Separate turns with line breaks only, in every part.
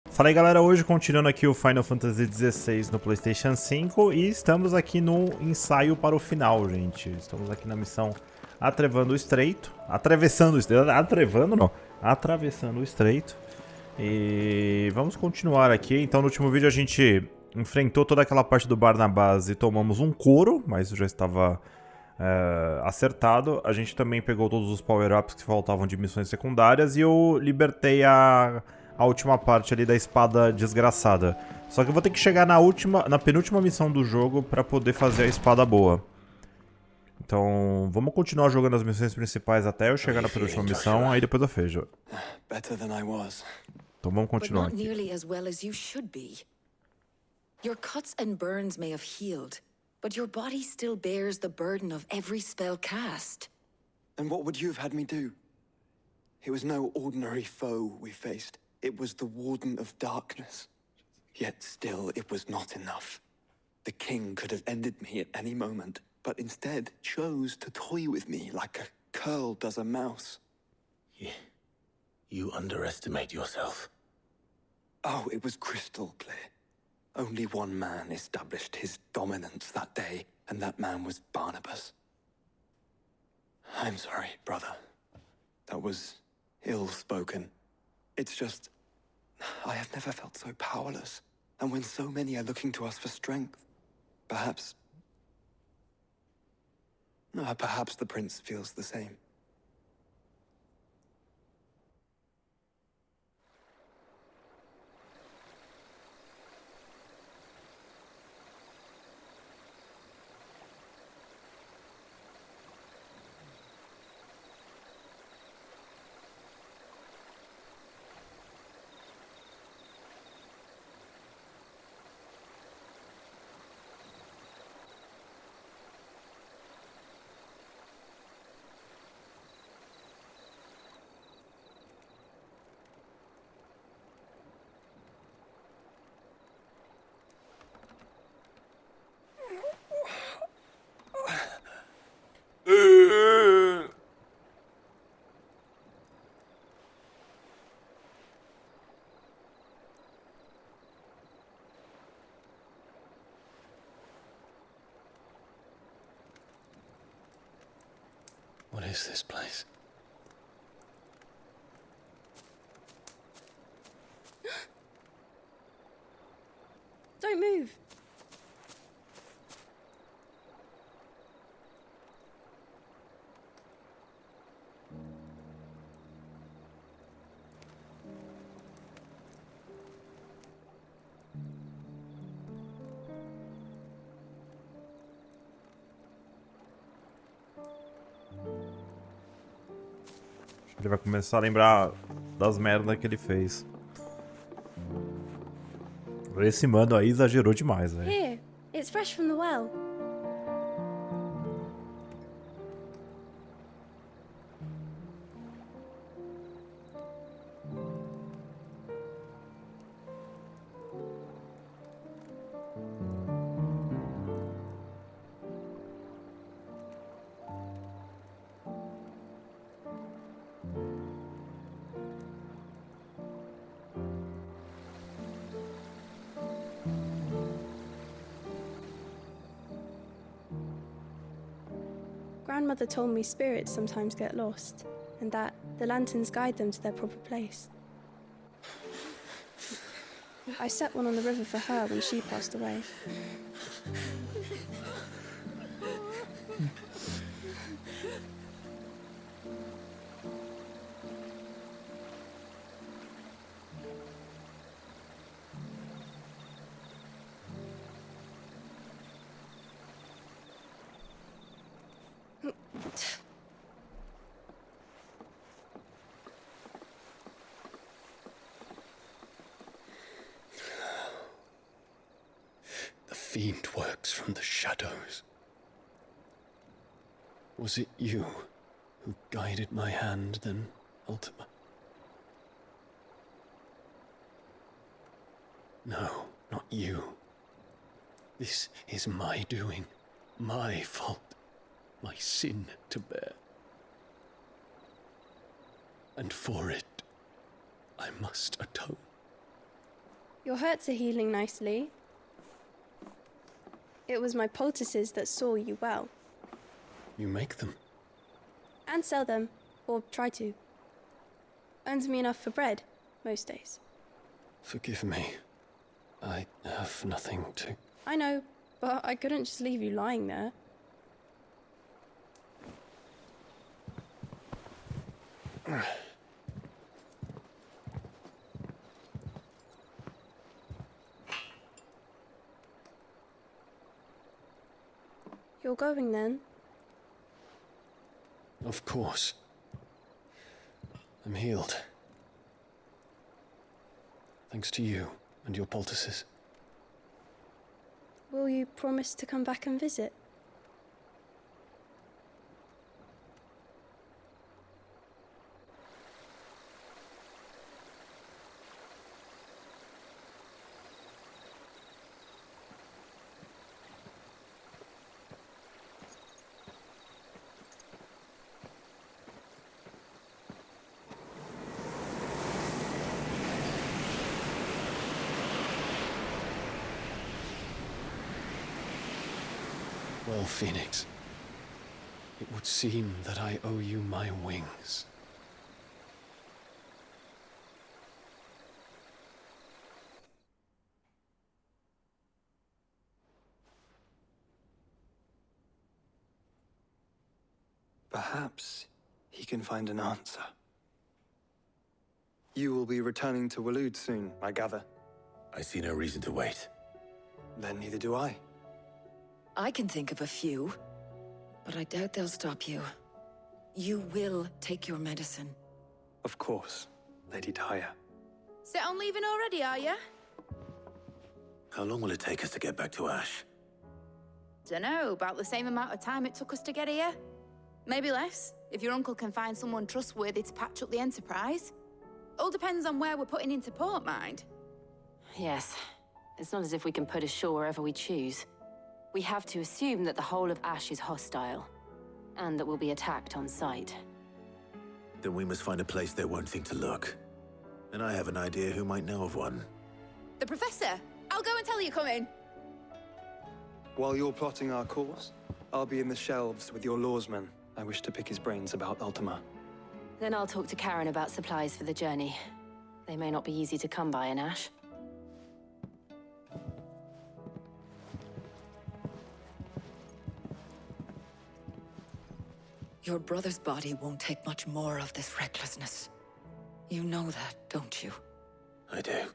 Fala aí galera, hoje continuando aqui o Final Fantasy XVI no PlayStation 5 e estamos aqui no ensaio para o final, gente. Estamos aqui na missão Atravessando o Estreito. Atravessando o Estreito. Atrevando não. Atravessando o Estreito. E vamos continuar aqui. Então no último vídeo a gente enfrentou toda aquela parte do bar na base e tomamos um couro, mas já estava acertado. A gente também pegou todos os power-ups que faltavam de missões secundárias e eu libertei a última parte ali da espada desgraçada. Só que eu vou ter que chegar na penúltima missão do jogo pra poder fazer a espada boa. Então, vamos continuar jogando as missões principais até eu chegar na penúltima missão, aí depois eu fecho. Então vamos continuar aqui.
Your cuts and burns may have healed, but your body still bears the burden of every spell cast.
And what would you have had me do? It was no ordinary foe we faced. It was the Warden of Darkness. Yet still, it was not enough. The king could have ended me at any moment, but instead chose to toy with me like a curl does a mouse.
You underestimate yourself.
Oh, it was crystal clear. Only one man established his dominance that day, and that man was Barnabas. I'm sorry, brother. That was ill-spoken. It's just, I have never felt so powerless. And when so many are looking to us for strength, perhaps the prince feels the same.
What is this place?
Don't move.
Ele vai começar a lembrar das merdas que ele fez. Esse mano aí exagerou demais, velho.
Here, it's fresh from the well. Grandmother told me spirits sometimes get lost, and that the lanterns guide them to their proper place. I set one on the river for her when she passed away.
The fiend works from the shadows. Was it you who guided my hand, then, Ultima? No, not you. This is my doing, my fault, my sin to bear. And for it, I must atone.
Your hurts are healing nicely. It was my poultices that saw you well.
You make them?
And sell them, or try to. Earns me enough for bread, most days.
Forgive me. I have nothing to...
I know, but I couldn't just leave you lying there. You're going then?
Of course. I'm healed. Thanks to you and your poultices.
Will you promise to come back and visit?
Well, Phoenix, it would seem that I owe you my wings.
Perhaps he can find an answer. You will be returning to Waloed soon, I gather.
I see no reason to wait.
Then neither do I.
I can think of a few, but I doubt they'll stop you. You will take your medicine.
Of course, Lady Daya.
Set on leaving already, are you?
How long will it take us to get back to Ash?
Dunno, about the same amount of time it took us to get here. Maybe less, if your uncle can find someone trustworthy to patch up the Enterprise. All depends on where we're putting into port, mind.
Yes. It's not as if we can put ashore wherever we choose. We have to assume that the whole of Ash is hostile, and that we'll be attacked on sight.
Then we must find a place they won't think to look. And I have an idea who might know of one.
The Professor! I'll go and tell you come in.
While you're plotting our course, I'll be in the shelves with your lawsman. I wish to pick his brains about Ultima.
Then I'll talk to Karen about supplies for the journey. They may not be easy to come by in Ash.
Your brother's body won't take much more of this recklessness. You know that, don't you?
I do.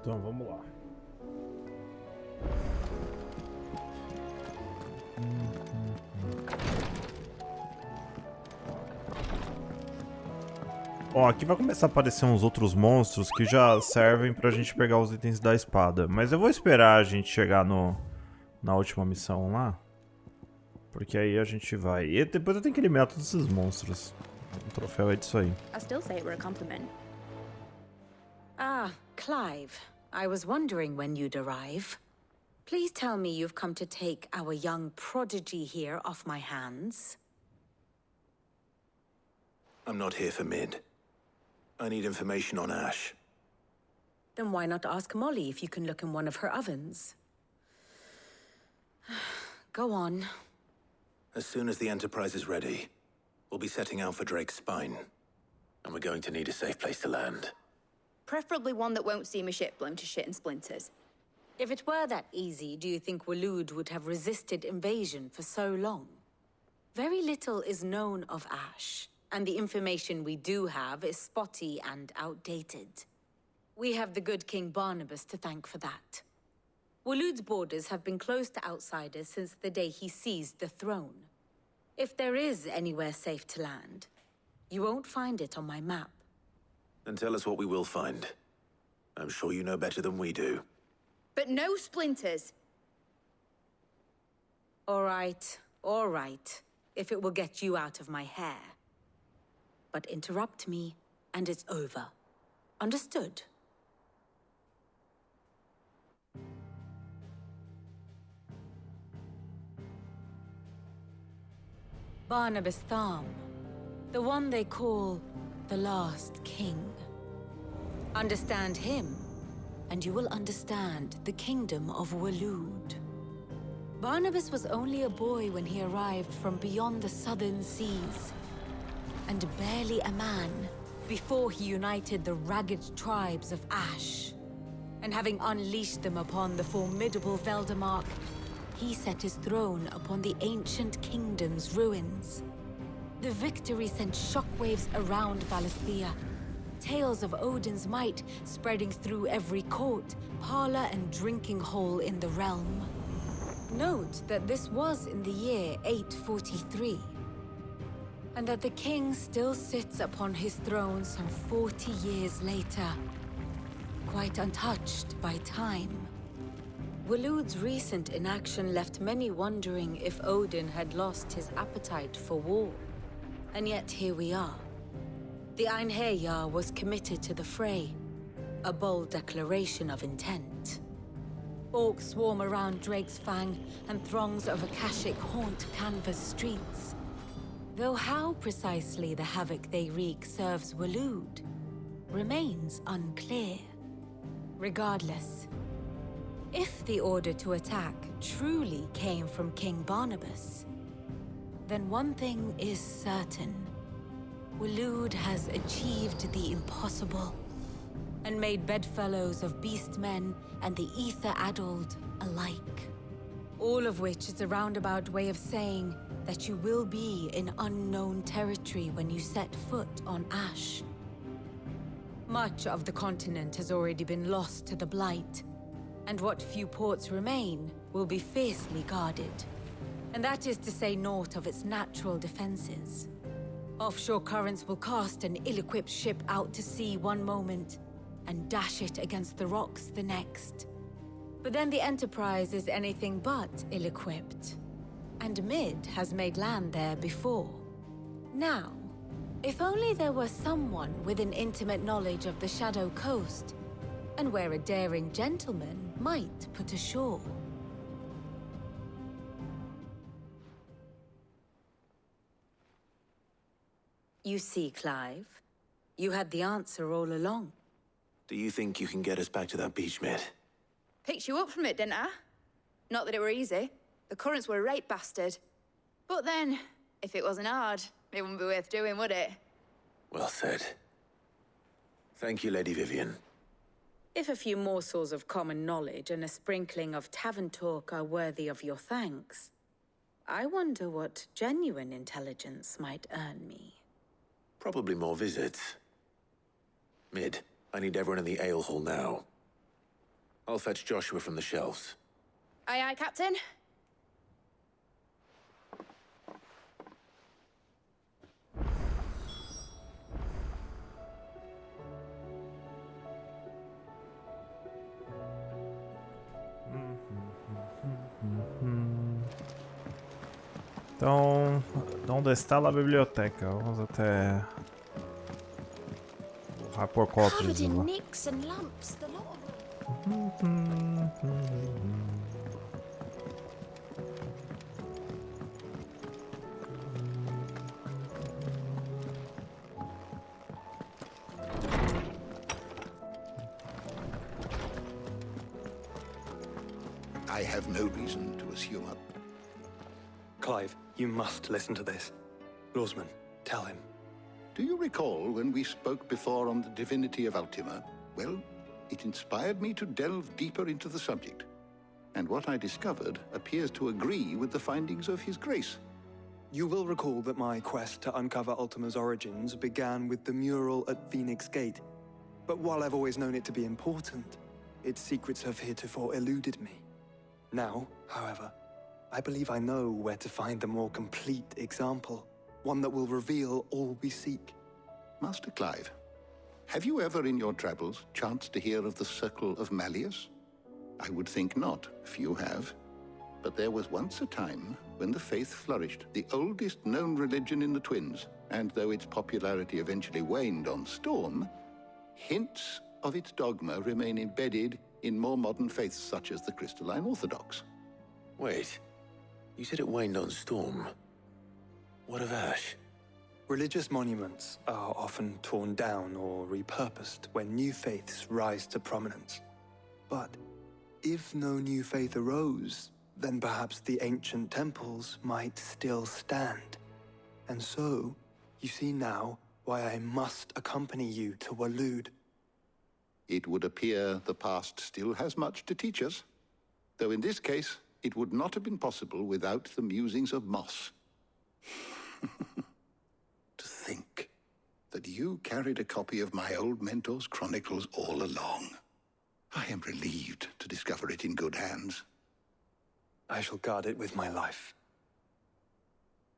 Então vamos lá. Ó, aqui vai começar a aparecer uns outros monstros que já servem pra gente pegar os itens da espada. Mas eu vou esperar a gente chegar na última missão lá. Porque aí a gente vai... E depois eu tenho que eliminar todos esses monstros. O troféu é disso aí.
I still say it were a compliment.
Ah, Clive. I was wondering when you'd arrive. Please tell me you've come to take our young prodigy here off my hands.
I'm not here for Mid. I need information on Ash.
Then why not ask Molly if you can look in one of her ovens? Go on.
As soon as the Enterprise is ready, we'll be setting out for Drake's Spine. And we're going to need a safe place to land.
Preferably one that won't see my ship blown to shit and splinters.
If it were that easy, do you think Waloed would have resisted invasion for so long? Very little is known of Ash, and the information we do have is spotty and outdated. We have the good King Barnabas to thank for that. Waloed's borders have been closed to outsiders since the day he seized the throne. If there is anywhere safe to land, you won't find it on my map.
Then tell us what we will find. I'm sure you know better than we do.
But no splinters.
All right, if it will get you out of my hair. But interrupt me, and it's over. Understood? Barnabas Tharm, the one they call the Last King. Understand him, and you will understand the kingdom of Waloed. Barnabas was only a boy when he arrived from beyond the southern seas, and barely a man before he united the ragged tribes of Ash. And having unleashed them upon the formidable Veldamark, he set his throne upon the ancient kingdom's ruins. The victory sent shockwaves around Valisthea, tales of Odin's might spreading through every court, parlor, and drinking hole in the realm. Note that this was in the year 843, and that the king still sits upon his throne some 40 years later, quite untouched by time. Waloed's recent inaction left many wondering if Odin had lost his appetite for war. And yet here we are. The Einherjar was committed to the fray, a bold declaration of intent. Orcs swarm around Drake's Fang, and throngs of Akashic haunt Canva's streets. Though how precisely the havoc they wreak serves Waloed remains unclear. Regardless, if the order to attack truly came from King Barnabas, then one thing is certain. Waloed has achieved the impossible, and made bedfellows of beastmen and the ether-addled alike. All of which is a roundabout way of saying that you will be in unknown territory when you set foot on Ash. Much of the continent has already been lost to the Blight, and what few ports remain will be fiercely guarded. And that is to say naught of its natural defenses. Offshore currents will cast an ill-equipped ship out to sea one moment, and dash it against the rocks the next. But then the Enterprise is anything but ill-equipped, and Mid has made land there before. Now, if only there were someone with an intimate knowledge of the Shadow Coast, and where a daring gentleman might put ashore. You see, Clive, you had the answer all along.
Do you think you can get us back to that beach, Mid?
Picked you up from it, didn't I? Not that it were easy. The currents were a right bastard. But then, if it wasn't hard, it wouldn't be worth doing, would it?
Well said. Thank you, Lady Vivian.
If a few morsels of common knowledge and a sprinkling of tavern talk are worthy of your thanks, I wonder what genuine intelligence might earn me.
Probably more visits. Mid, I need everyone in the ale hall now. I'll fetch Joshua from the shelves.
Aye, aye, Captain.
Então, onde está a biblioteca? Vamos até o Rapocópolis.
Nicks and lumps, the lot of
I have no reason to assume a...
Clive, you must listen to this. Lawsman, tell him.
Do you recall when we spoke before on the divinity of Ultima? Well, it inspired me to delve deeper into the subject. And what I discovered appears to agree with the findings of His Grace.
You will recall that my quest to uncover Ultima's origins began with the mural at Phoenix Gate. But while I've always known it to be important, its secrets have heretofore eluded me. Now, however, I believe I know where to find the more complete example, one that will reveal all we seek.
Master Clive, have you ever in your travels chanced to hear of the Circle of Malleus? I would think not, few have. But there was once a time when the faith flourished, the oldest known religion in the Twins, and though its popularity eventually waned on Storm, hints of its dogma remain embedded in more modern faiths such as the Crystalline Orthodox.
Wait, you said it waned on Storm. What of Ash?
Religious monuments are often torn down or repurposed when new faiths rise to prominence. But if no new faith arose, then perhaps the ancient temples might still stand. And so, you see now why I must accompany you to Waloed.
It would appear the past still has much to teach us, though in this case, it would not have been possible without the musings of Moss. To think that you carried a copy of my old mentor's chronicles all along. I am relieved to discover it in good hands.
I shall guard it with my life.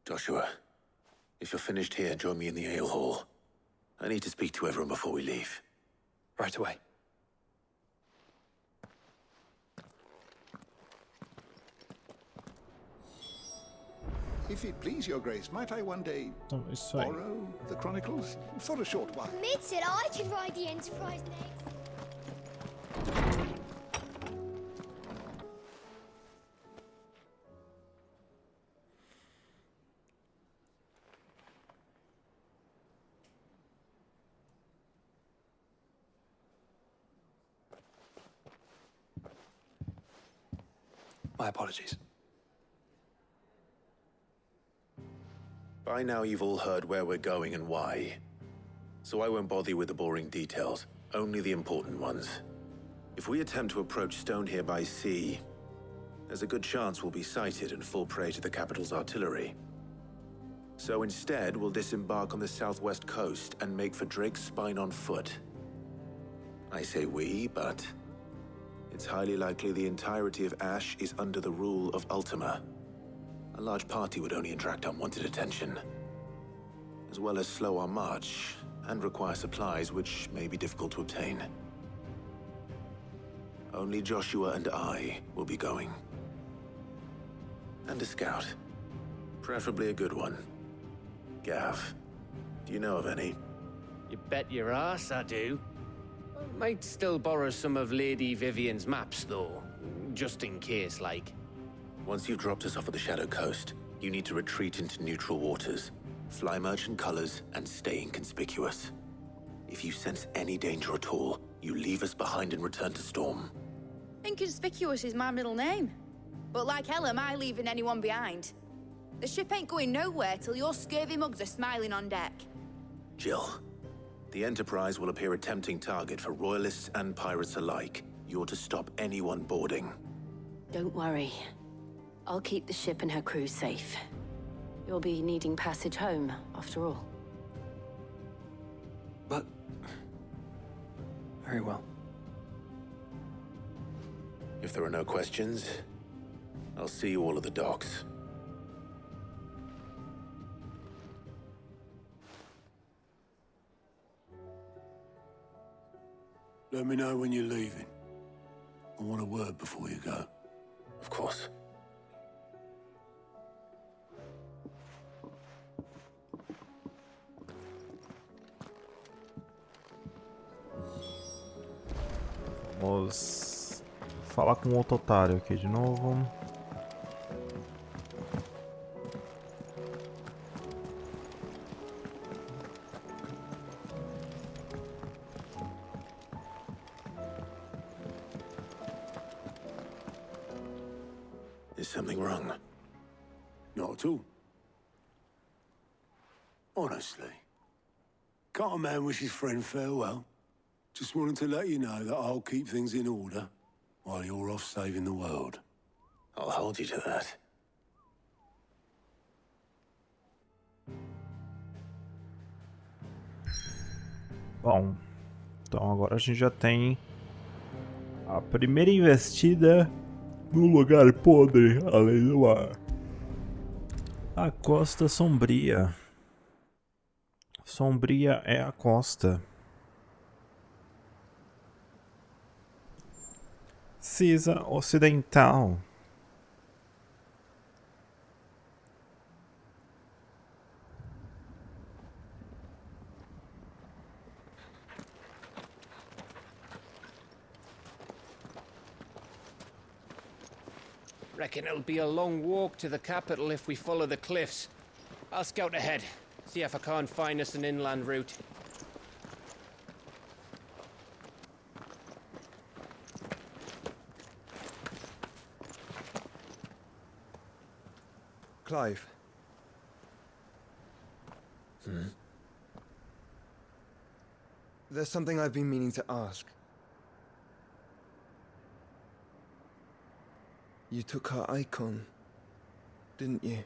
Joshua, if you're finished here, join me in the ale hall. I need to speak to everyone before we leave.
Right away.
If it please your grace, might I one day borrow the chronicles for a short while?
Mid said I could ride the Enterprise next.
My apologies.
By now you've all heard where we're going and why. So I won't bother you with the boring details, only the important ones. If we attempt to approach Stone here by sea, there's a good chance we'll be sighted and fall prey to the capital's artillery. So instead, we'll disembark on the southwest coast and make for Drake's Spine on foot. I say we, but it's highly likely the entirety of Ash is under the rule of Ultima. A large party would only attract unwanted attention, as well as slow our march and require supplies which may be difficult to obtain. Only Joshua and I will be going. And a scout. Preferably a good one. Gav, do you know of any?
You bet your ass I do. Might still borrow some of Lady Vivian's maps, though. Just in case, like.
Once you've dropped us off at the Shadow Coast, you need to retreat into neutral waters, fly merchant colors, and stay inconspicuous. If you sense any danger at all, you leave us behind and return to Storm.
Inconspicuous is my middle name. But like hell am I leaving anyone behind. The ship ain't going nowhere till your scurvy mugs are smiling on deck.
Jill, the Enterprise will appear a tempting target for royalists and pirates alike. You're to stop anyone boarding.
Don't worry. I'll keep the ship and her crew safe. You'll be needing passage home, after all.
But... very well.
If there are no questions, I'll see you all at the docks.
Let me know when you're leaving. I want a word before you go.
Of course.
Vamos falar com outro otário aqui de novo.
Is something wrong?
Not at all. Honestly. Can't a man wish his friend farewell? Just wanted to let you know that I'll keep things in order while you're off saving the world.
I'll hold you to that.
Bom, então agora a gente já tem a primeira investida no lugar podre além do mar. A Costa Sombria. Sombria é a costa. Cisa Ocidental.
Reckon it'll be a long walk to the capital if we follow the cliffs. I'll scout ahead. See if I can't find us an inland route.
Clive. There's something I've been meaning to ask. You took her Eikon, didn't you?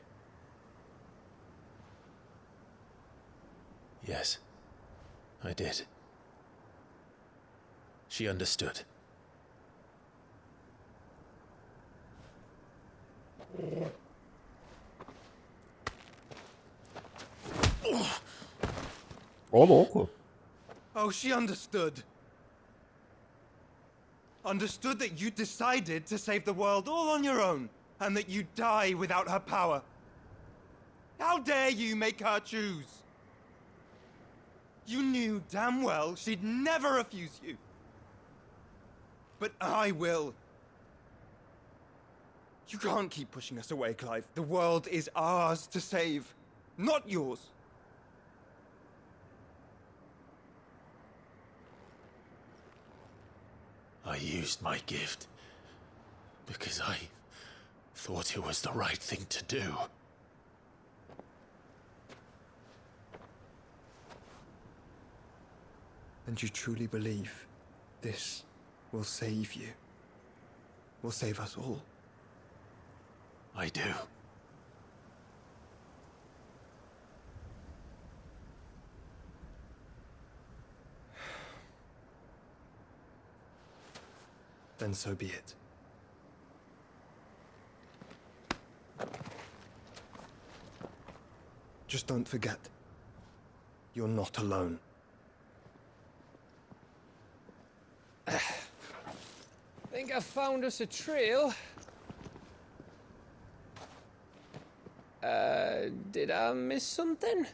Yes, I did. She understood.
Ô, louco.
Oh, she understood. Understood that you decided to save the world all on your own, and that you'd die without her power. How dare you make her choose? You knew damn well she'd never refuse you. But I will. You can't keep pushing us away, Clive. The world is ours to save, not yours.
I used my gift because I thought it was the right thing to do.
And you truly believe this will save you? Will save us all?
I do.
Then so be it. Just don't forget, you're not alone.
Think I found us a trail. Did I miss something?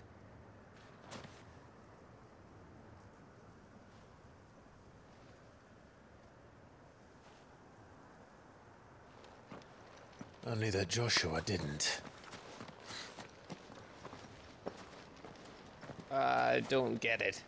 Only that Joshua didn't.
I don't get it.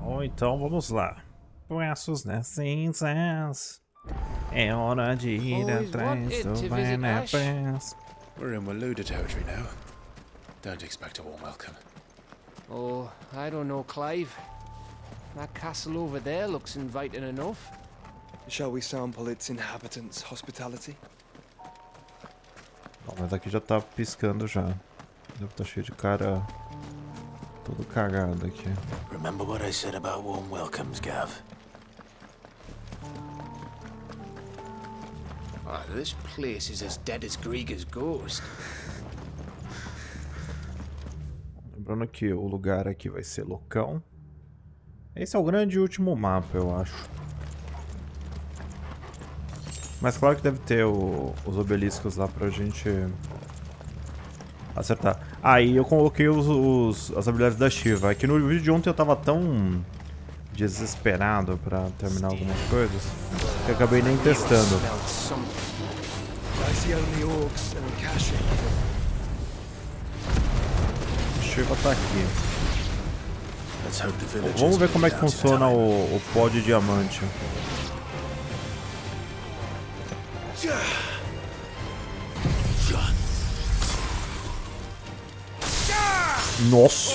Bom, então vamos lá. Braços nas cinzas. É hora de ir atrás do vai na paz.
We're in Waluda territory now. Don't expect a warm welcome.
Oh, I don't know, Clive. That castle over there looks inviting enough.
Shall we sample its inhabitants' hospitality?
Bom, mas aqui já tá piscando já. Deve tá cheio de cara todo cagado aqui.
Remember what I said about warm welcomes, Gav?
Ah, this place is as dead as Grieger's ghost.
Lembrando que o lugar aqui vai ser Locão. Esse é o grande último mapa, eu acho. Mas claro que deve ter os obeliscos lá pra gente acertar. Aí eu coloquei as habilidades da Shiva. Aqui no vídeo de ontem eu tava tão desesperado pra terminar algumas coisas que eu acabei nem testando. Shiva tá aqui. Vamos ver como é que funciona o pó de diamante. Nossa!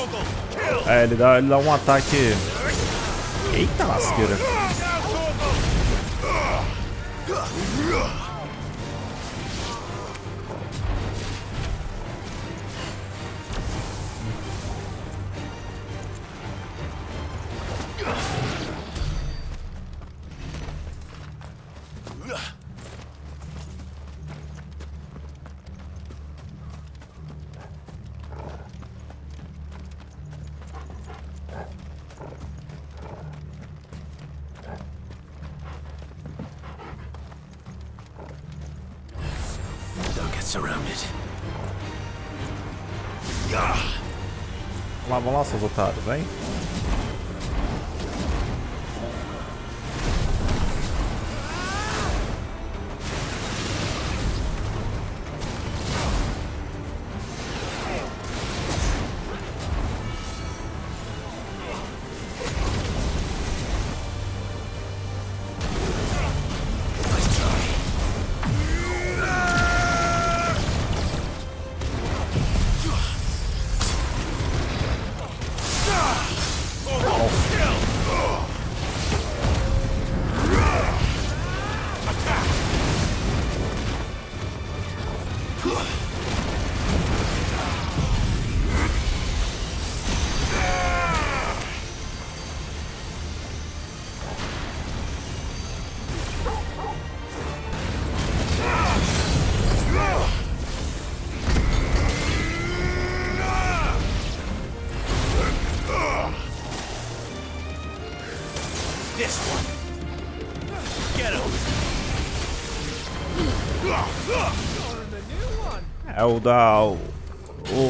É, ele dá um ataque. Eita lasqueira!
Don't get surrounded.
Vamos lá, seus otários, vem.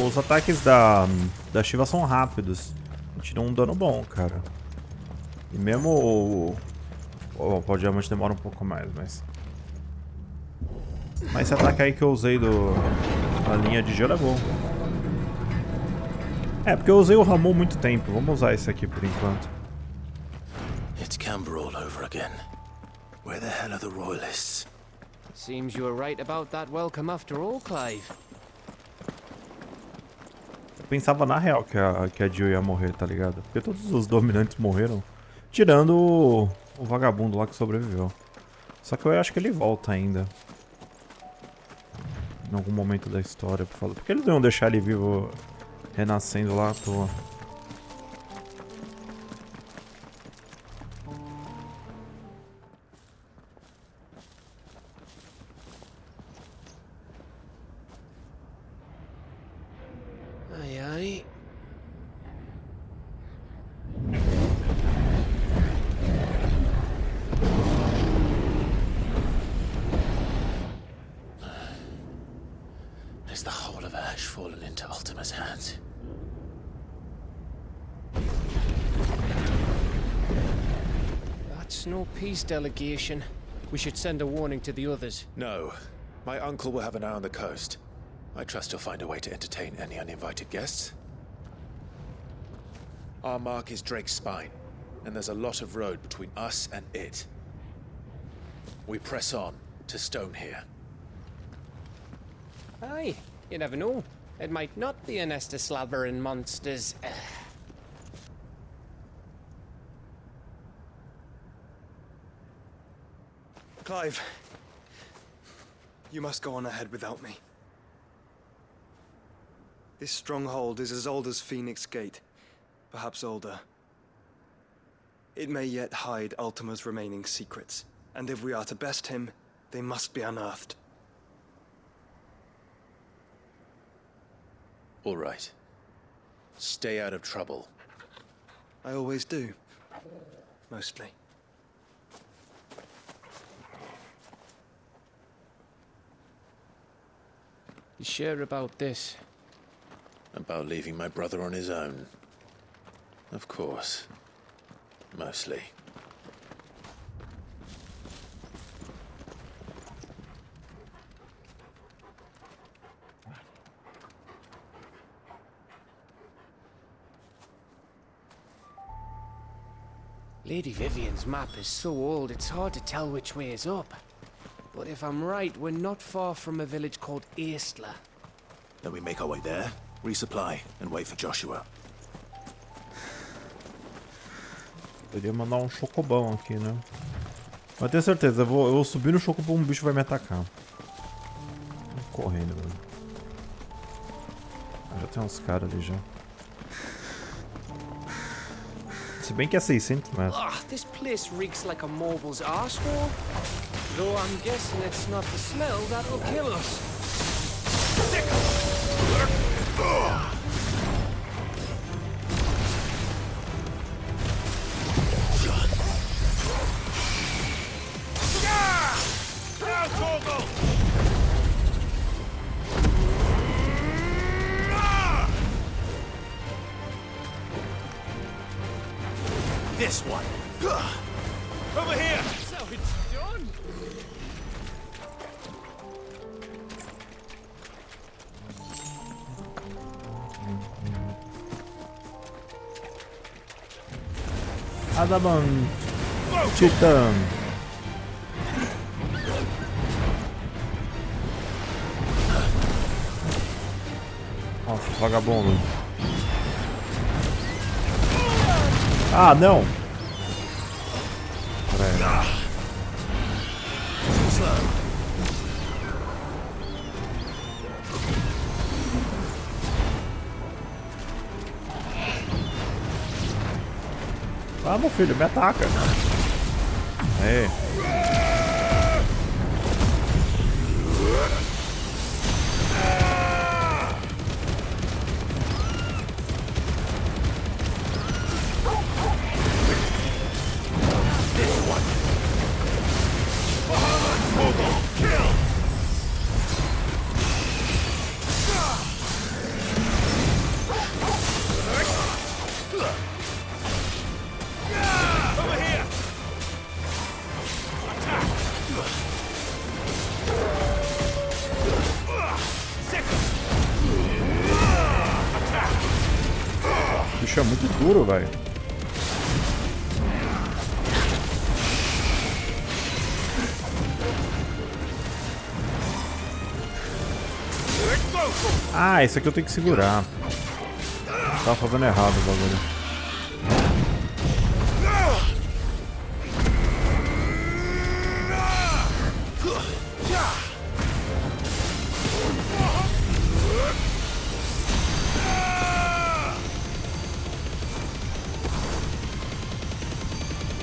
Os ataques da Shiva são rápidos. Tiram um dano bom, cara. E mesmo o diamante demora um pouco mais, mas esse ataque aí que eu usei da linha de gelo é bom. É, porque eu usei o Ramon muito tempo. Vamos usar esse aqui por enquanto.
It's Camber all over again. Where the hell are the royalists?
Seems you were right about that welcome after all, Clive.
Eu pensava na real que a Jill ia morrer, tá ligado? Porque todos os dominantes morreram. Tirando o vagabundo lá que sobreviveu. Só que eu acho que ele volta ainda. Em algum momento da história, por favor. Porque eles não iam deixar ele vivo renascendo lá à toa.
Ai, ai.
Is the whole of Ash fallen into Ultima's hands?
That's no peace delegation. We should send a warning to the others.
No. My uncle will have an eye on the coast. I trust he'll find a way to entertain any uninvited guests. Our mark is Drake's Spine, and there's a lot of road between us and it. We press on to Stone here.
Aye, you never know. It might not be a nest of slabbering monsters.
Clive, you must go on ahead without me. This stronghold is as old as Phoenix Gate, perhaps older. It may yet hide Ultima's remaining secrets, and if we are to best him, they must be unearthed.
All right. Stay out of trouble.
I always do. Mostly.
You sure about this?
About leaving my brother on his own. Of course. Mostly.
Lady Vivian's map is so old it's hard to tell which way is up. But if I'm right, we're not far from a village called Eastla.
Then we make our way there, resupply, and wait for Joshua.
Poderia mandar um chocobão aqui, né? Mas tenho certeza, eu vou subir no chocobão, um bicho vai me atacar. Vou correndo, velho. Já tem uns caras ali já. Se bem que é 600 metros.
This place reeks like a mobile's arsehole. Though I'm guessing it's not the smell that'll kill us.
This one. Over here. So it's done.
Adamant. Titã. Nossa, vagabundo. Ah, não! Pera aí. Ah, meu filho, me ataca. Aí. O bicho é muito duro, velho. Ah, esse aqui eu tenho que segurar. Tava fazendo errado o bagulho.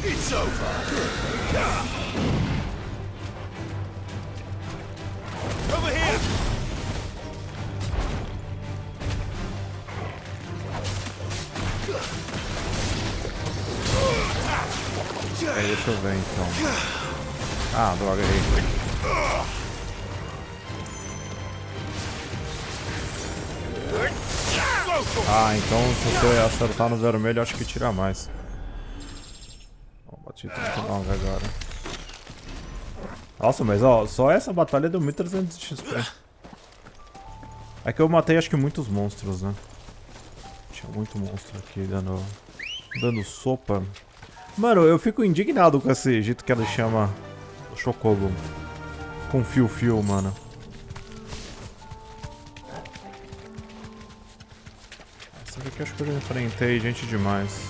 It's over. Over here.
Aí, deixa eu ver então. Ah, droga, errei. Ah, então se você acertar no vermelho, acho que tira mais. Bati 39 agora. Nossa, mas ó, só essa batalha deu 1300 de XP. É que eu matei acho que muitos monstros, né? Tinha muito monstro aqui dando sopa. Mano, eu fico indignado com esse jeito que ela chama o Chocobo. Com fio-fio, mano. Essa daqui acho que eu já enfrentei gente demais.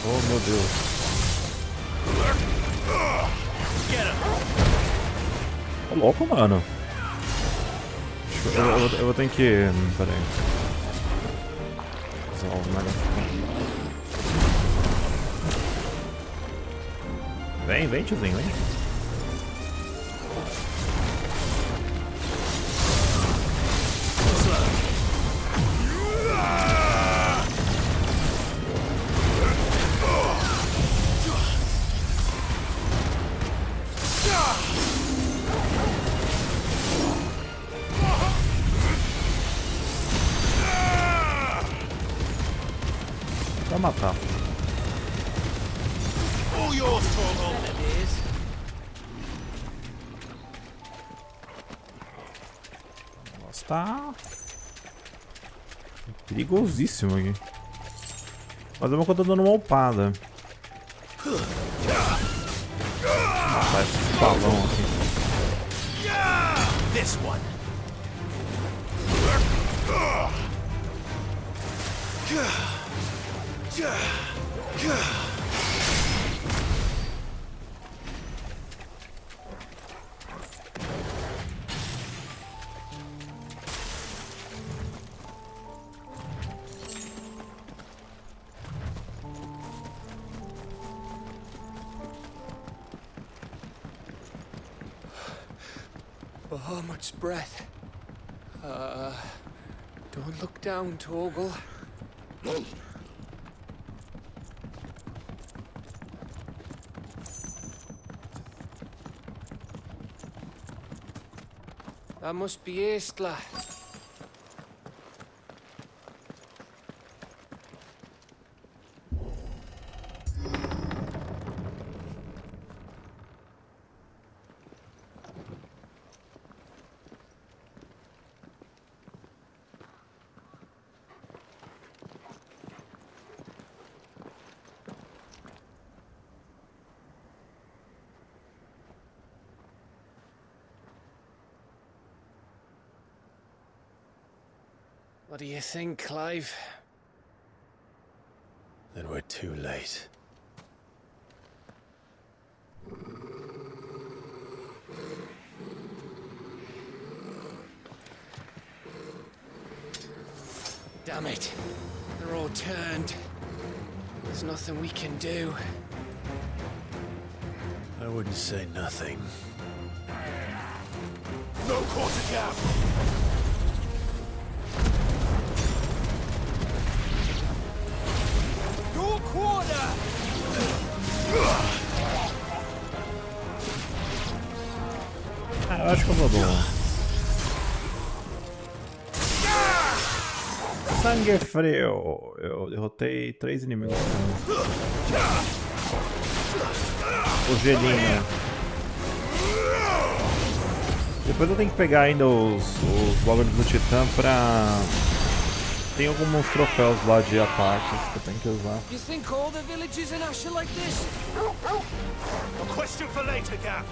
Oh meu Deus. Tô louco, mano. Eu vou ter que... Pera aí. Vem, tiozinho, vem. Vai matar.
yours, Torgal.
Nossa, tá perigosíssimo aqui. Mas é uma que eu tô dando uma upada. Matar esse balão aqui.
This one.
Bahamut's breath. Don't look down, Torgal. That must be Aistla. What do you think, Clive?
Then we're too late.
Damn it. They're all turned. There's nothing we can do.
I wouldn't say nothing.
No quarter gap. Your quarter.
Ah, eu acho que eu vou dar. Sangue frio. Eu derrotei 3 inimigos. O gelinho. Depois eu tenho que pegar ainda os bagulhos do Titã pra... Tem alguns troféus lá de ataques que eu tenho que usar.
You think all the villages in Ash are like this?
A question for later, Gav.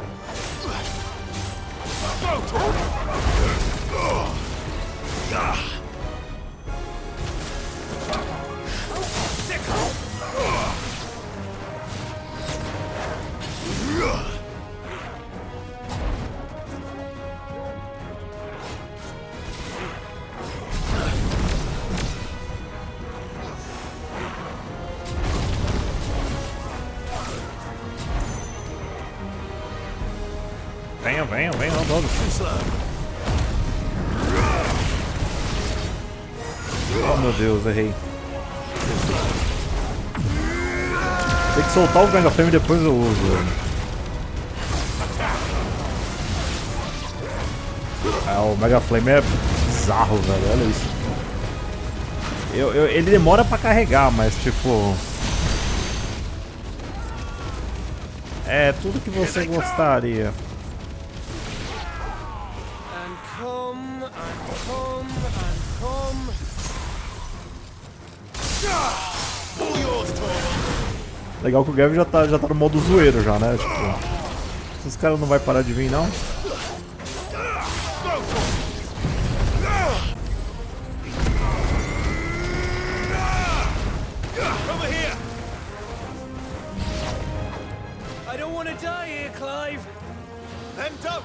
Venham todos. Oh meu Deus, errei. Tem que soltar o Mega Flame e depois eu uso. O Mega Flame é bizarro, velho, olha isso. Ele demora pra carregar, mas tipo... É tudo que você gostaria. Legal que o Gav já tá no modo zoeiro já, né? Tipo, esses caras não vai parar de vir, não?
I don't want to die here, Clive.
Then don't.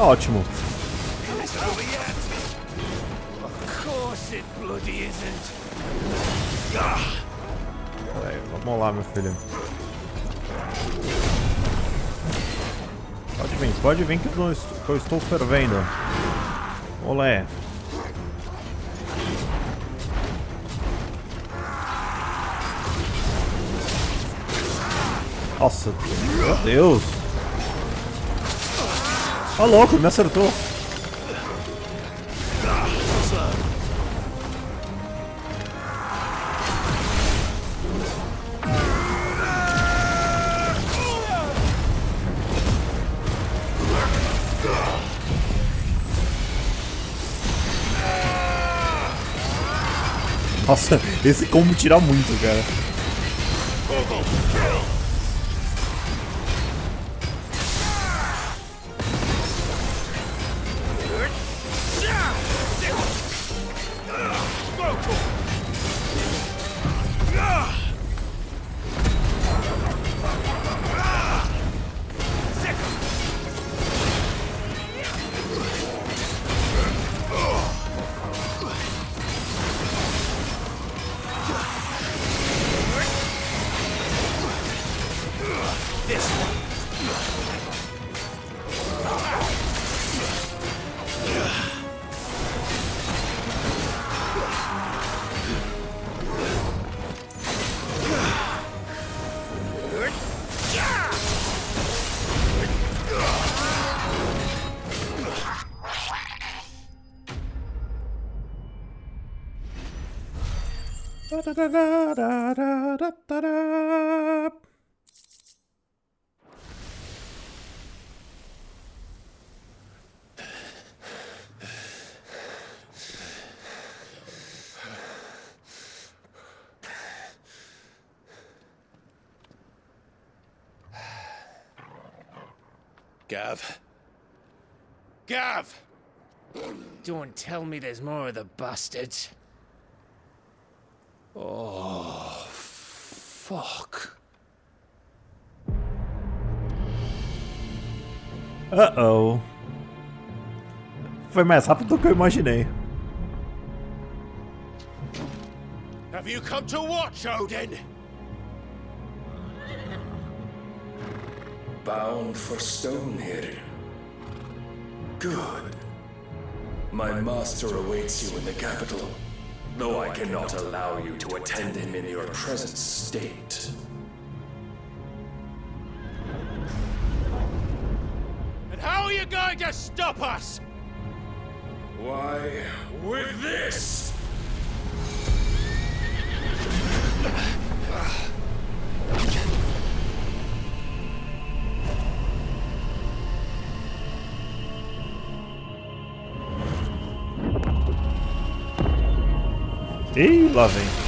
Ótimo.
Of course it bloody isn't.
Peraí, vamos lá, meu filho. Pode vir que eu estou fervendo. Olé. Nossa, meu Deus. Ó, louco, me acertou. Nossa, esse combo tira muito, cara.
Gav. Gav! Don't tell me there's more of the bastards. Oh, fuck.
Uh-oh. Foi mais rápido do que eu imaginei.
Have you come to watch, Odin?
Bound for Stonehill. Good. My master awaits you in the capital, though I cannot allow you to attend him in your present state.
And how are you going to stop us?
Why, with this!
Ih, lá vem.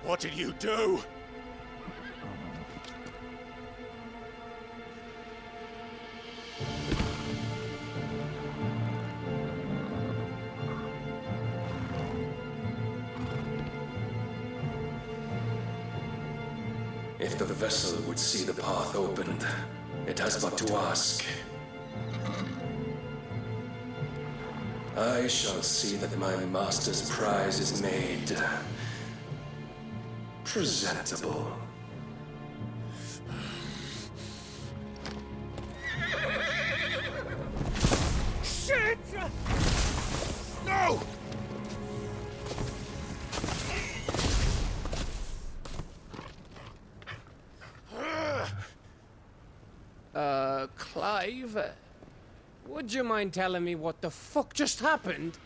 What did you do?
If the vessel would see the path opened, it has but to ask. I shall see that my master's prize is made presentable.
Shit! No! Clive? Would you mind telling me what the fuck just happened?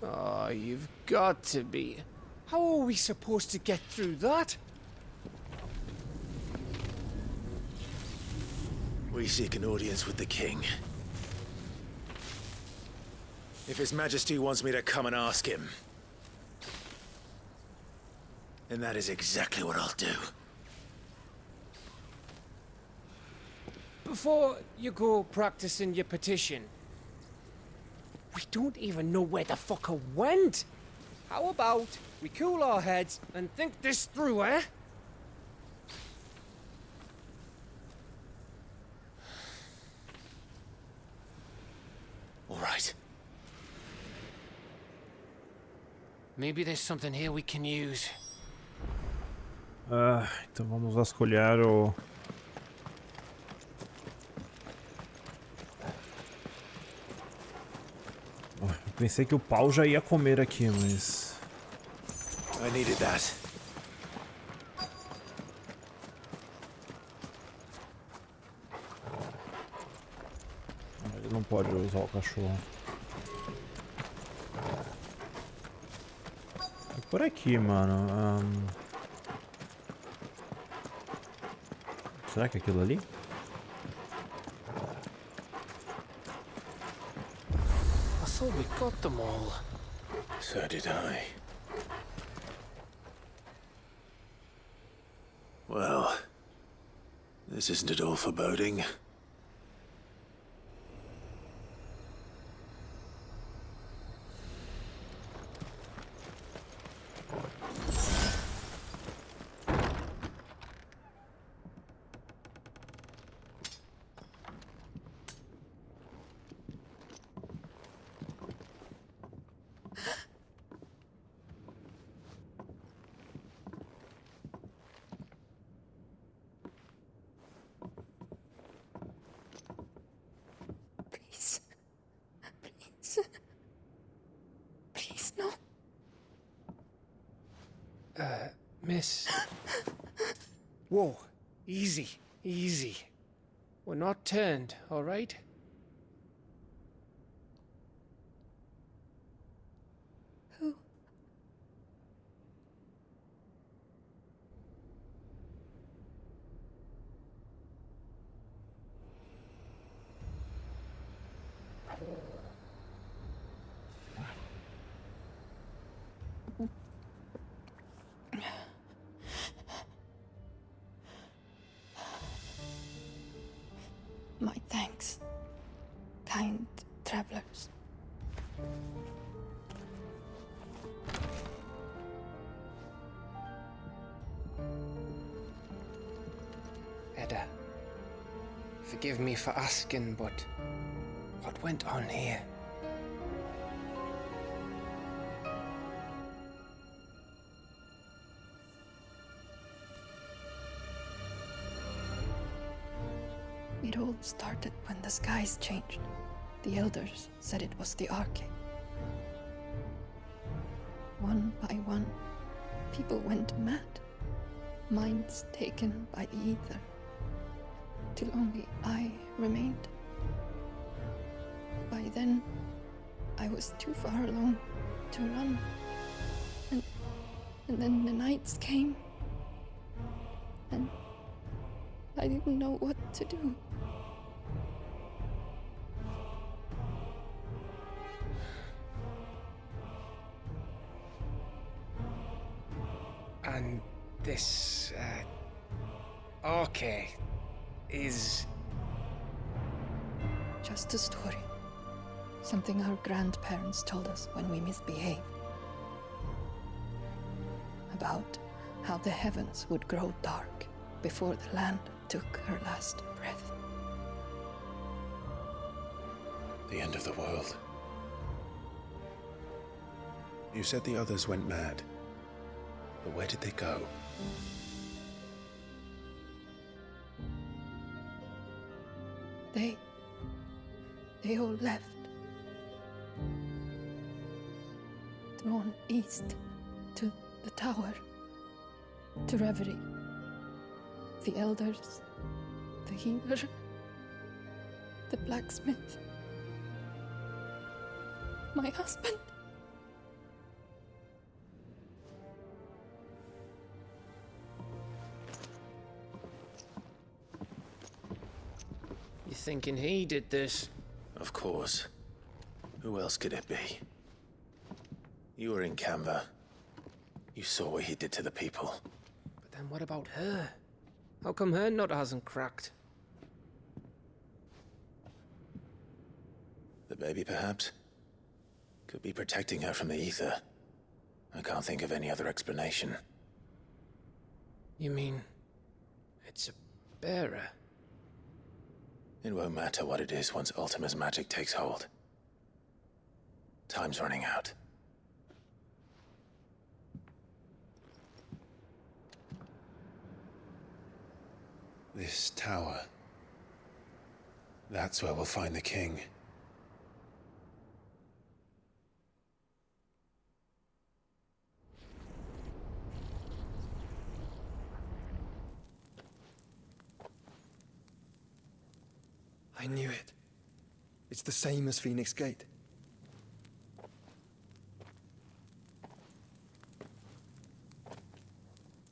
Oh, you've got to be. How are we supposed to get through that?
We seek an audience with the king. If His Majesty wants me to come and ask him, then that is exactly what I'll do.
Before you go practicing your petition, we don't even know where the fucker went. How about we cool our heads and think this through, eh?
All right.
Maybe there's something here we can use.
Então vamos vasculhar o... Eu pensei que o pau já ia comer aqui, mas...
I needed that.
Ele não pode usar o cachorro. É por aqui, mano. Será que é aquilo ali?
I thought we got them all.
So did I. Well, this isn't at all foreboding.
Please, no.
Miss. Whoa, easy, easy. We're not turned, all right?
Who? My thanks, kind travelers.
Edda, forgive me for asking, but what went on here?
It all started when the skies changed. The elders said it was the Arcade. One by one, people went mad. Minds taken by the ether. Till only I remained. By then, I was too far along to run. And then the nights came. And I didn't know what to do.
And this, Arcade is...
Just a story. Something our grandparents told us when we misbehaved. About how the heavens would grow dark before the land took her last breath.
The end of the world. You said the others went mad. But where did they go?
They all left. Drawn east to the tower, to reverie. The elders, the healer, the blacksmith, my husband.
You thinking he did this?
Of course. Who else could it be? You were in Canva. You saw what he did to the people.
But then what about her? How come her nut hasn't cracked?
The baby, perhaps? Could be protecting her from the ether. I can't think of any other explanation.
You mean... it's a bearer?
It won't matter what it is once Ultima's magic takes hold. Time's running out. This tower. That's where we'll find the king.
I knew it. It's the same as Phoenix Gate.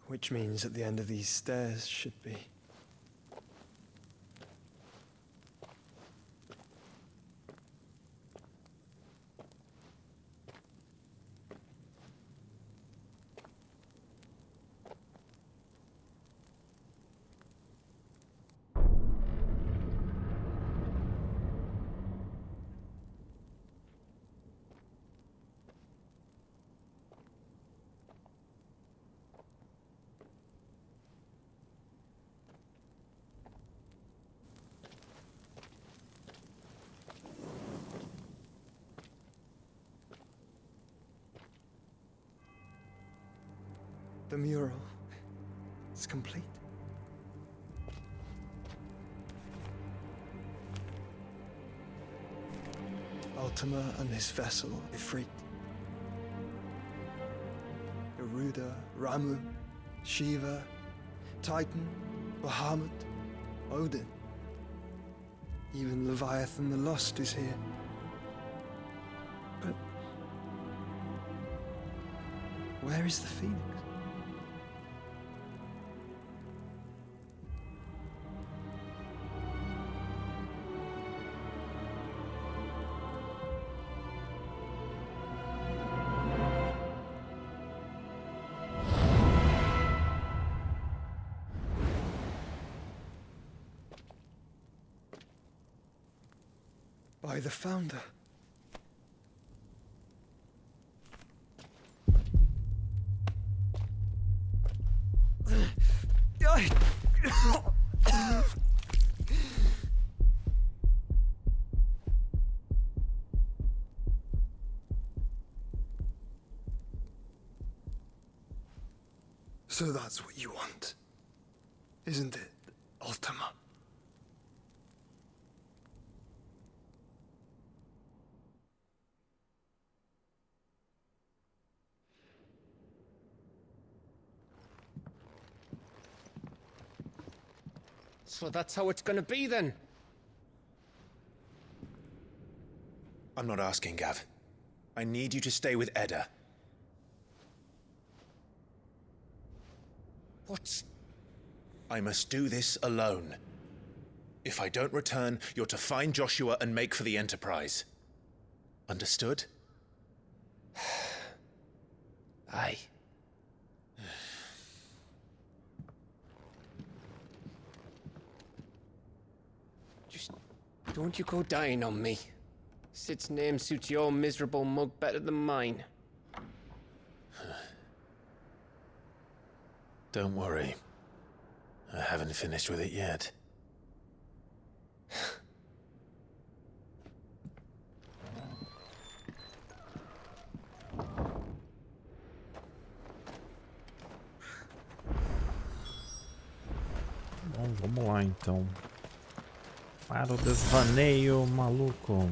Which means at the end of these stairs should be... The mural is complete. Ultima and his vessel, Ifrit. Garuda, Ramu, Shiva, Titan, Bahamut, Odin. Even Leviathan the Lost is here. But where is the Phoenix? By the Founder. So that's what you want, isn't it, Ultima?
So that's how it's gonna be then?
I'm not asking, Gav. I need you to stay with Edda.
What?
I must do this alone. If I don't return, you're to find Joshua and make for the Enterprise. Understood?
Aye. Just don't you go dying on me. Sid's name suits your miserable mug better than mine.
Don't worry. I haven't finished with it yet.
Bom, vamos lá então. Para o desvaneio maluco.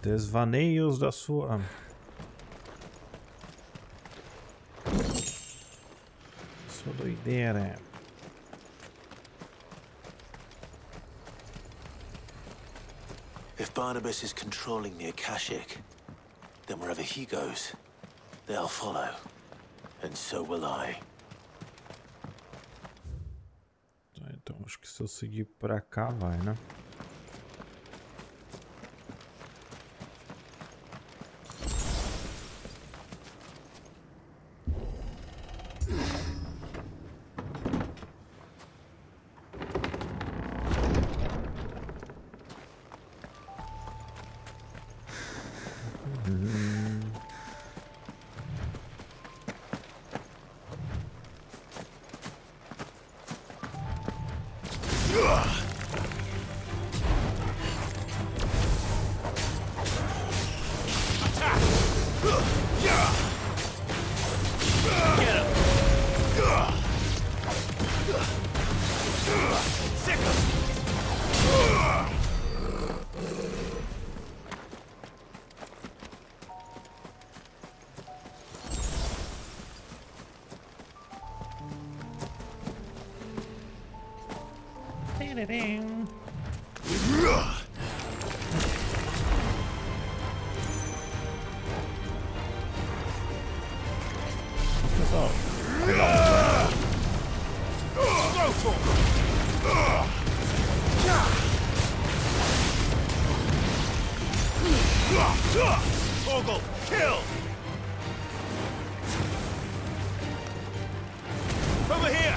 Desvaneios da sua... Sua doideira.
If Barnabas is controlling the Akashic, then wherever he goes, they'll follow. And so will I.
Então acho que se eu seguir pra cá vai, né?
Torgal, kill! Over here!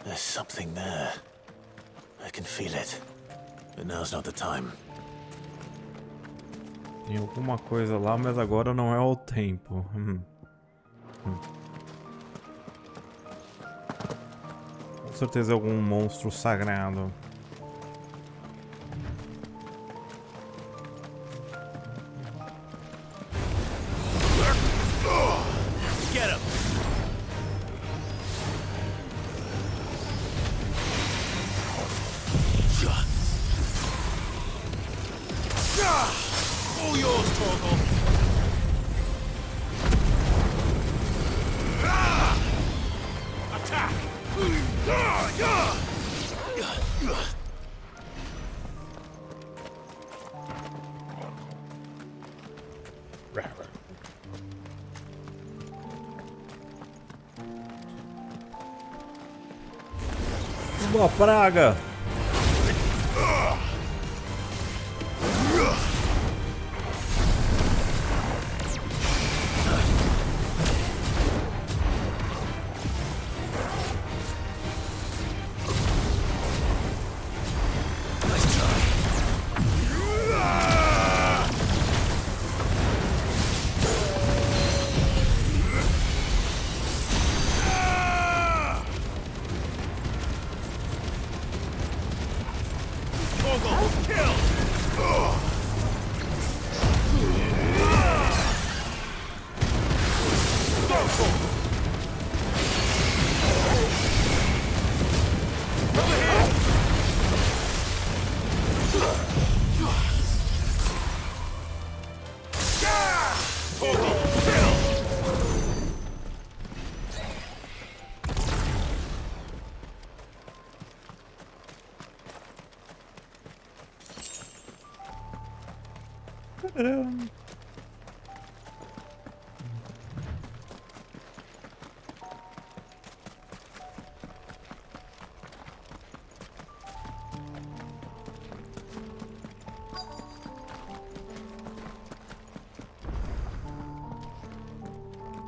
There's something there. I can feel it. But now's not the time.
Tem alguma coisa lá, mas agora não é o tempo. Com certeza é algum monstro sagrado.
Get him! All yours, Torgal. Attack!
Uma praga!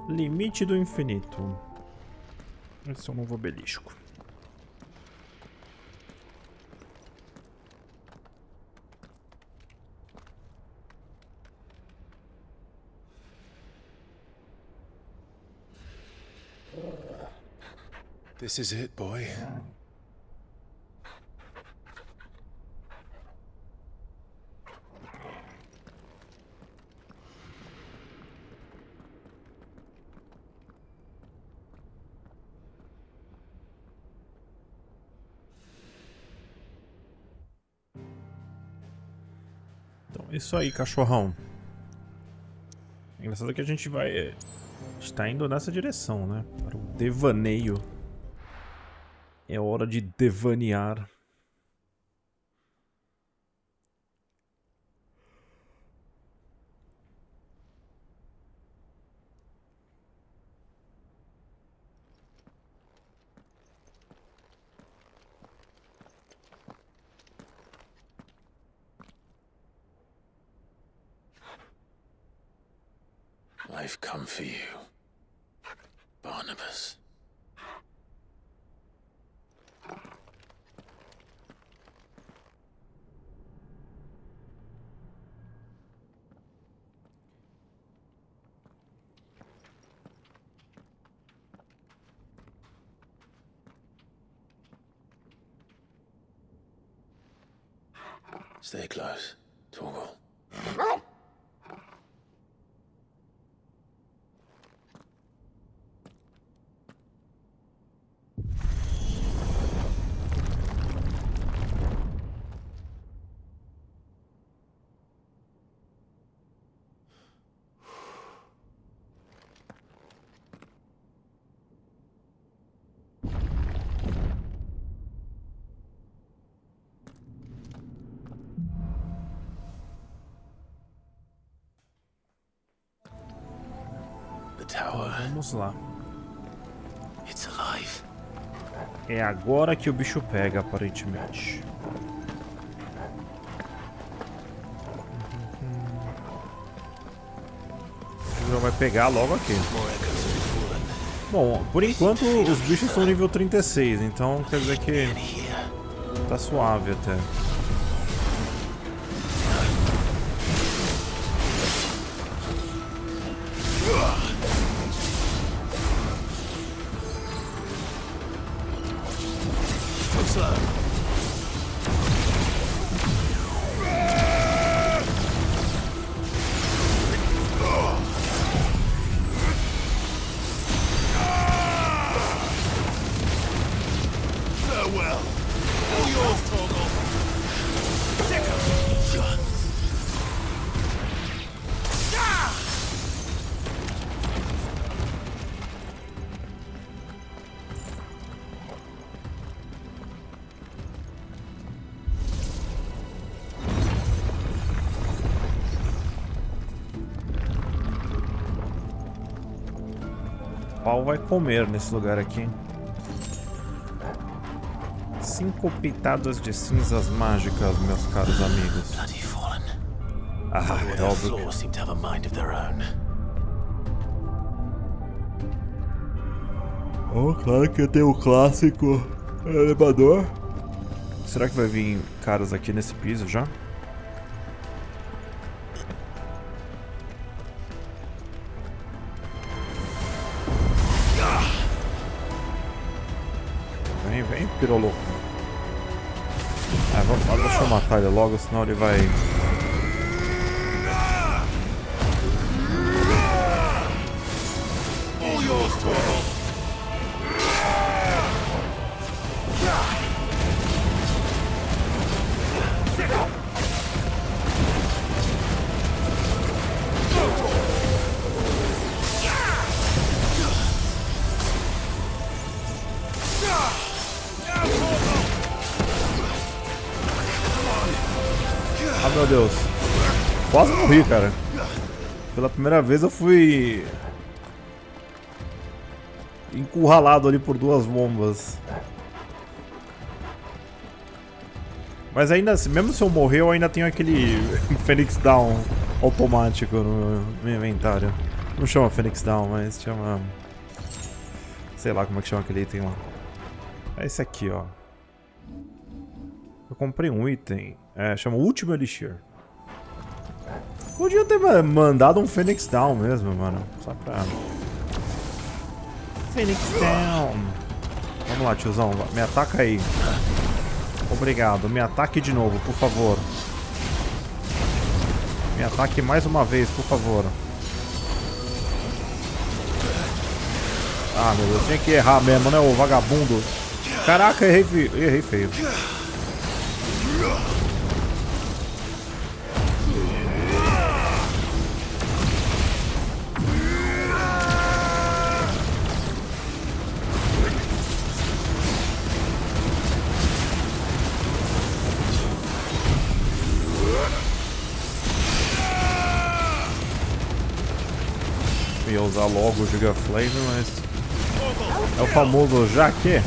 Limite do infinito. Esse é um novo obelisco.
This is it, boy.
Então, isso aí, cachorrão. Engraçado que a gente vai... está indo nessa direção, né? Para o devaneio. É hora de devanear.
I've come for you, Barnabas. Stay close, Torgal.
Vamos lá.
It's alive.
É agora que o bicho pega, aparentemente. Já vai pegar logo aqui. Bom, por enquanto os bichos são nível 36, então quer dizer que tá suave até. O pau vai comer nesse lugar aqui. 5 pitadas de cinzas mágicas, meus caros amigos. Ah, é óbvio. Oh, claro que tem o clássico elevador. Será que vai vir caras aqui nesse piso já? Vem, pirolo. Deixa eu matar ele logo, senão ele vai... Ah, meu Deus. Quase morri, cara. Pela primeira vez eu fui encurralado ali por 2 bombas. Mas ainda, mesmo se eu morrer, eu ainda tenho aquele Phoenix Down automático no meu inventário. Não chama Phoenix Down, mas chama... sei lá como é que chama aquele item lá. É esse aqui, ó. Eu comprei um item, chama Último Elixir. Podia ter mandado um Phoenix Down mesmo, mano. Só pra... Phoenix Down. Vamos lá, tiozão. Me ataca aí. Obrigado. Me ataque de novo, por favor. Me ataque mais uma vez, por favor. Ah, meu Deus. Tinha que errar mesmo, né, ô vagabundo. Caraca, errei feio. usar logo o Giga Flame, mas é o famoso já que.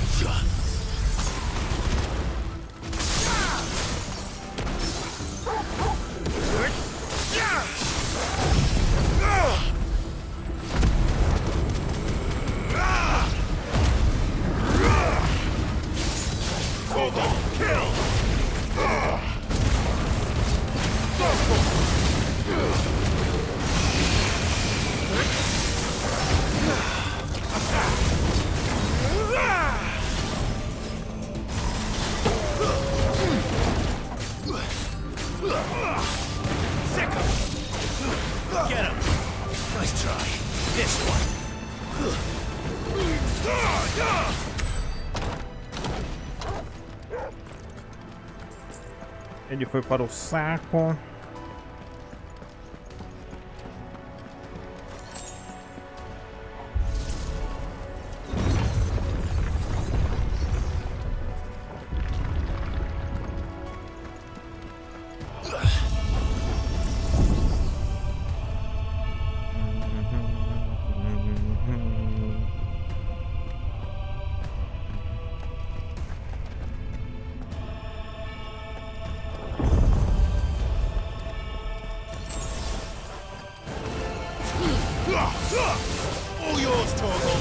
Ele foi para o saco.
All yours, Torgal.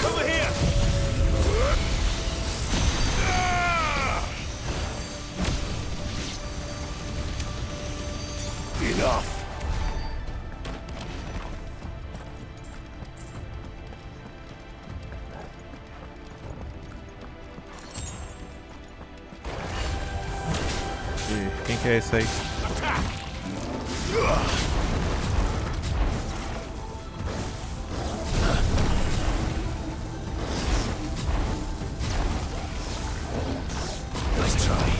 Over here. Enough.
Quem que é esse aí?
Nice try.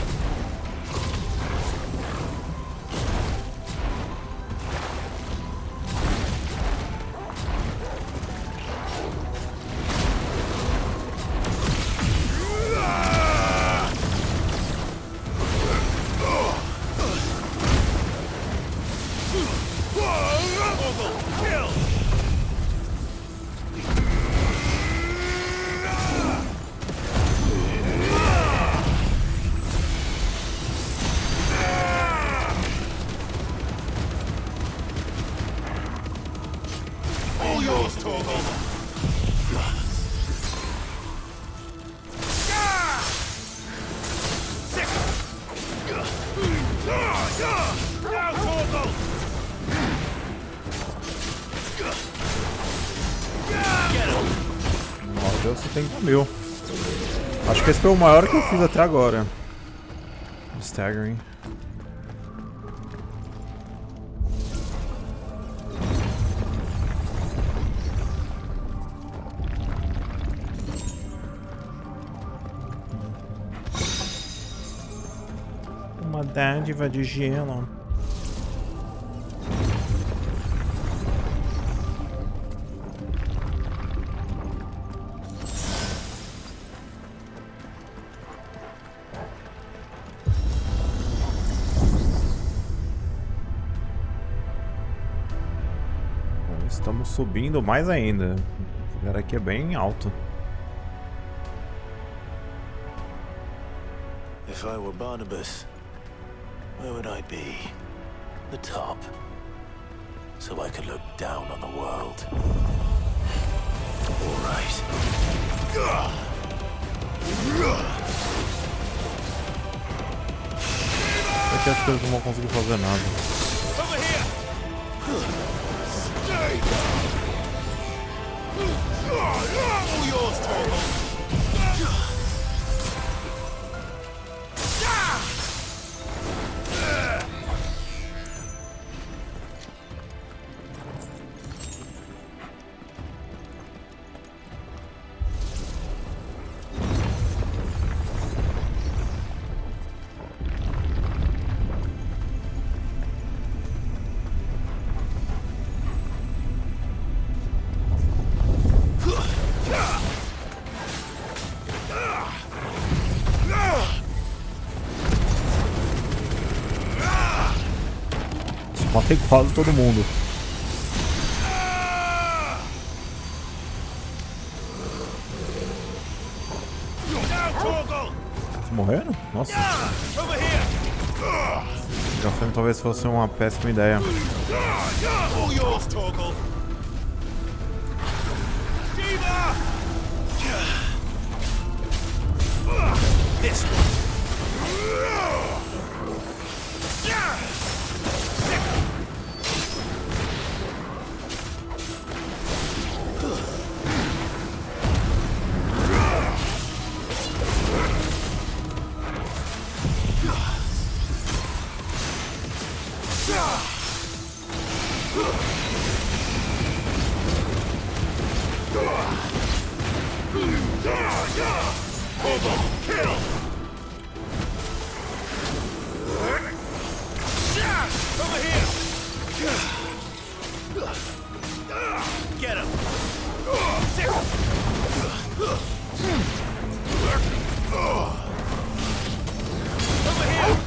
Deu 70 mil. Acho que esse foi o maior que eu fiz até agora. Staggering. Uma dádiva de gelo. Estamos subindo mais ainda. O lugar aqui é bem alto.
If I were Barnabas, where would I be? The top. So I could look down on the world. All right.
Aqui as coisas não vão conseguir fazer nada.
All yours, Torgal.
matei quase todo mundo. Morreram? Nossa. Já foi, talvez fosse uma péssima ideia.
All yours, Torgal. This one. Get him! Over here!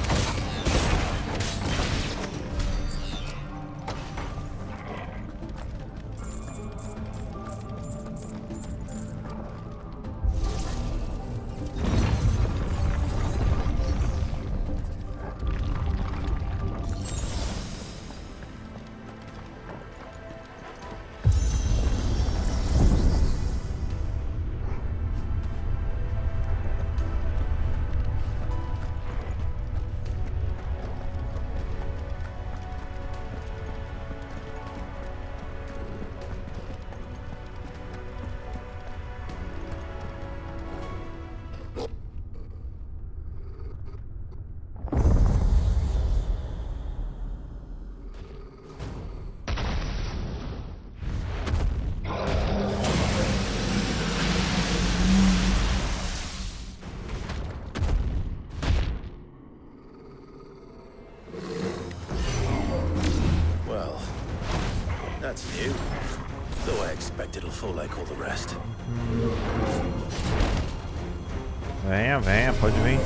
That's new. Though I expect it'll fall like all the rest.
Venha, venha, pode vir.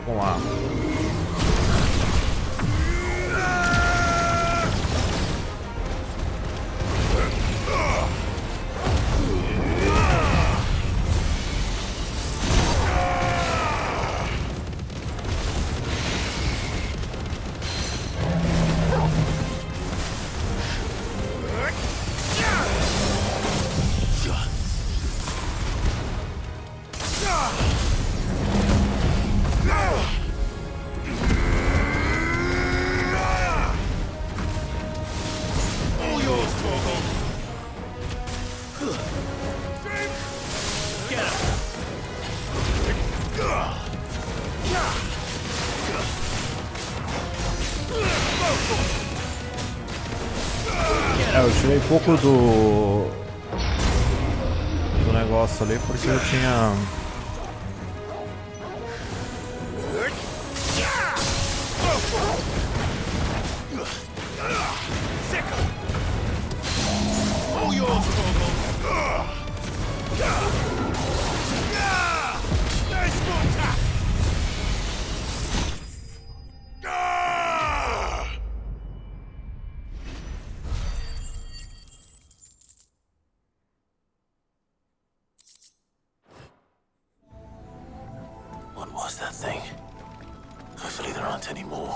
Vamos lá. Eu tirei pouco do negócio ali porque eu tinha
What was that thing? Hopefully there aren't any more.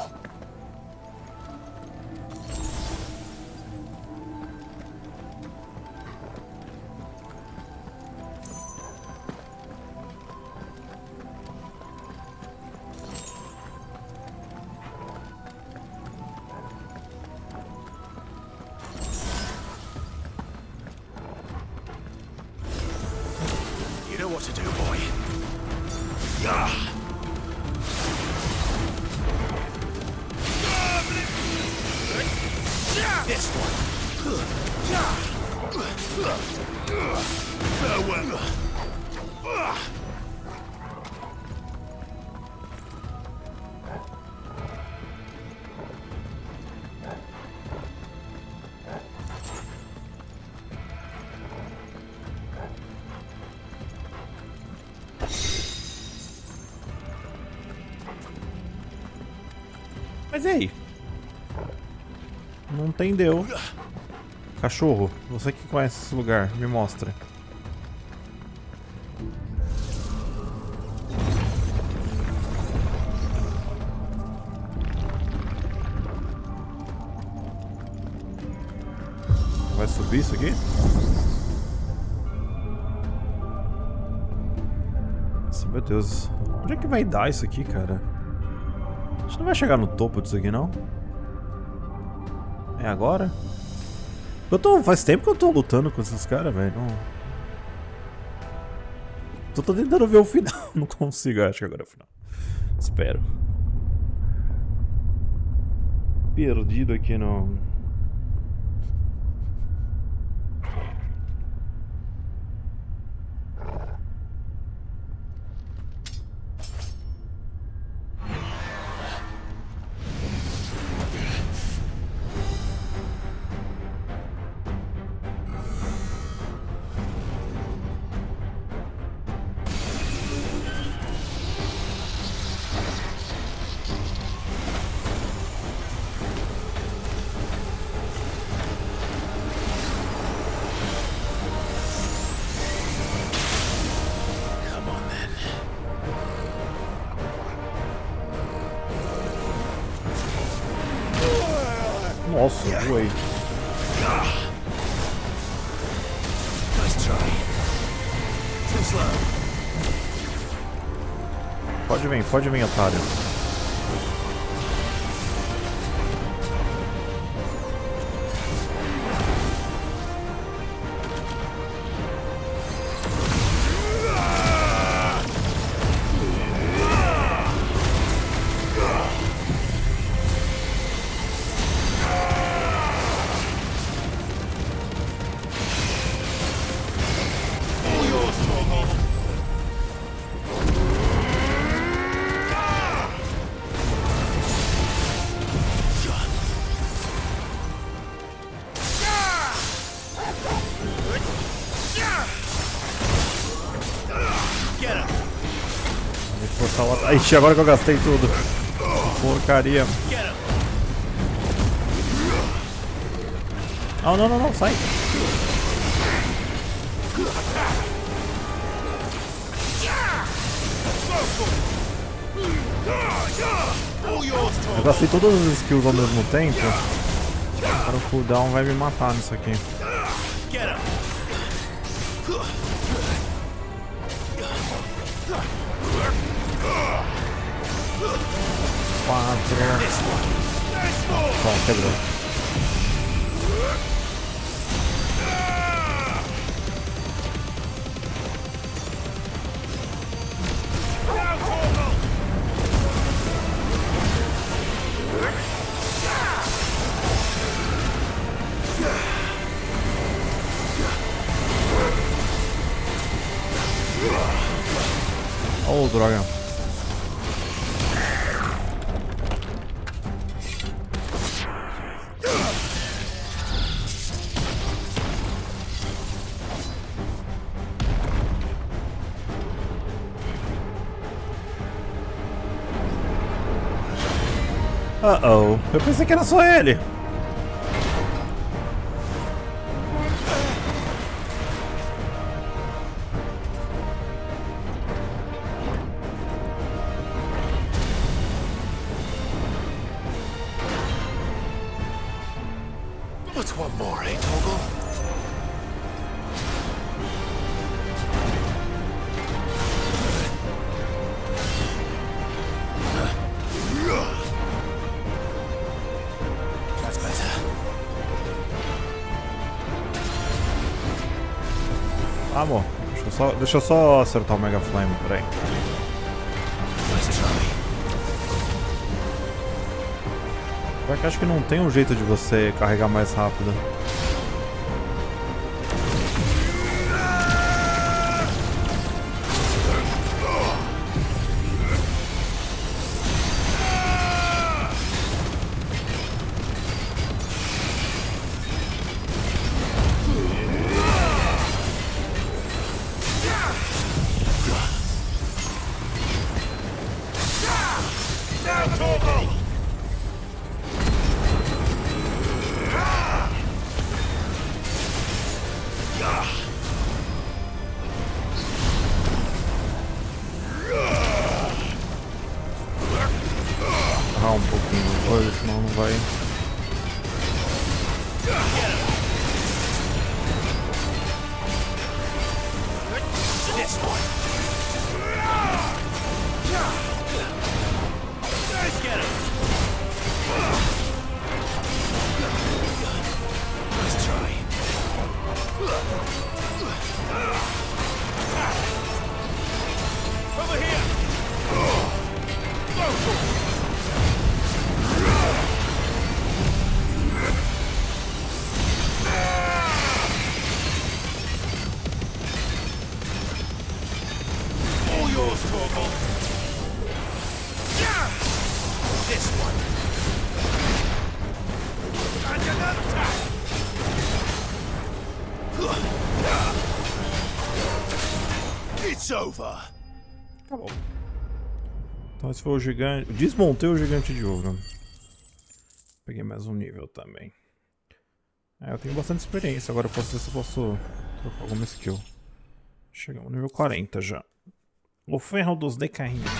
You know what to do, boy. This one. Farewell.
Mas e aí? Não entendeu. Cachorro, você que conhece esse lugar, me mostra. Vai subir isso aqui? Nossa, meu Deus. Onde é que vai dar isso aqui, cara? A gente não vai chegar no topo disso aqui, não? É agora? Faz tempo que eu tô lutando com esses caras, velho. Não... Tô tentando ver o final. Não consigo, acho que agora é o final. Espero. Perdido aqui no... Nossa, voei. Pode vir, otário. Ixi, agora que eu gastei tudo. Porcaria. Oh, não, sai. Eu gastei todas as skills ao mesmo tempo. Agora o cooldown vai me matar nisso aqui. Bom, quebrou. Oh, droga. Uh-oh, eu pensei que era só ele.
What's one more, eh, Toggle?
Amor, deixa eu só acertar o Mega Flame, peraí. Porque acho que não tem um jeito de você carregar mais rápido. Senão não vai.
This one. Let's get him. Let's try. Over here. All yours, Torgal. This one. And another attack. It's over.
Tá bom. Então esse foi o gigante. Desmontei o gigante de ouro. Peguei mais um nível também. Eu tenho bastante experiência. Agora eu posso ver se eu posso trocar alguma skill. Chegamos no nível 40 já. O ferro dos decaídos.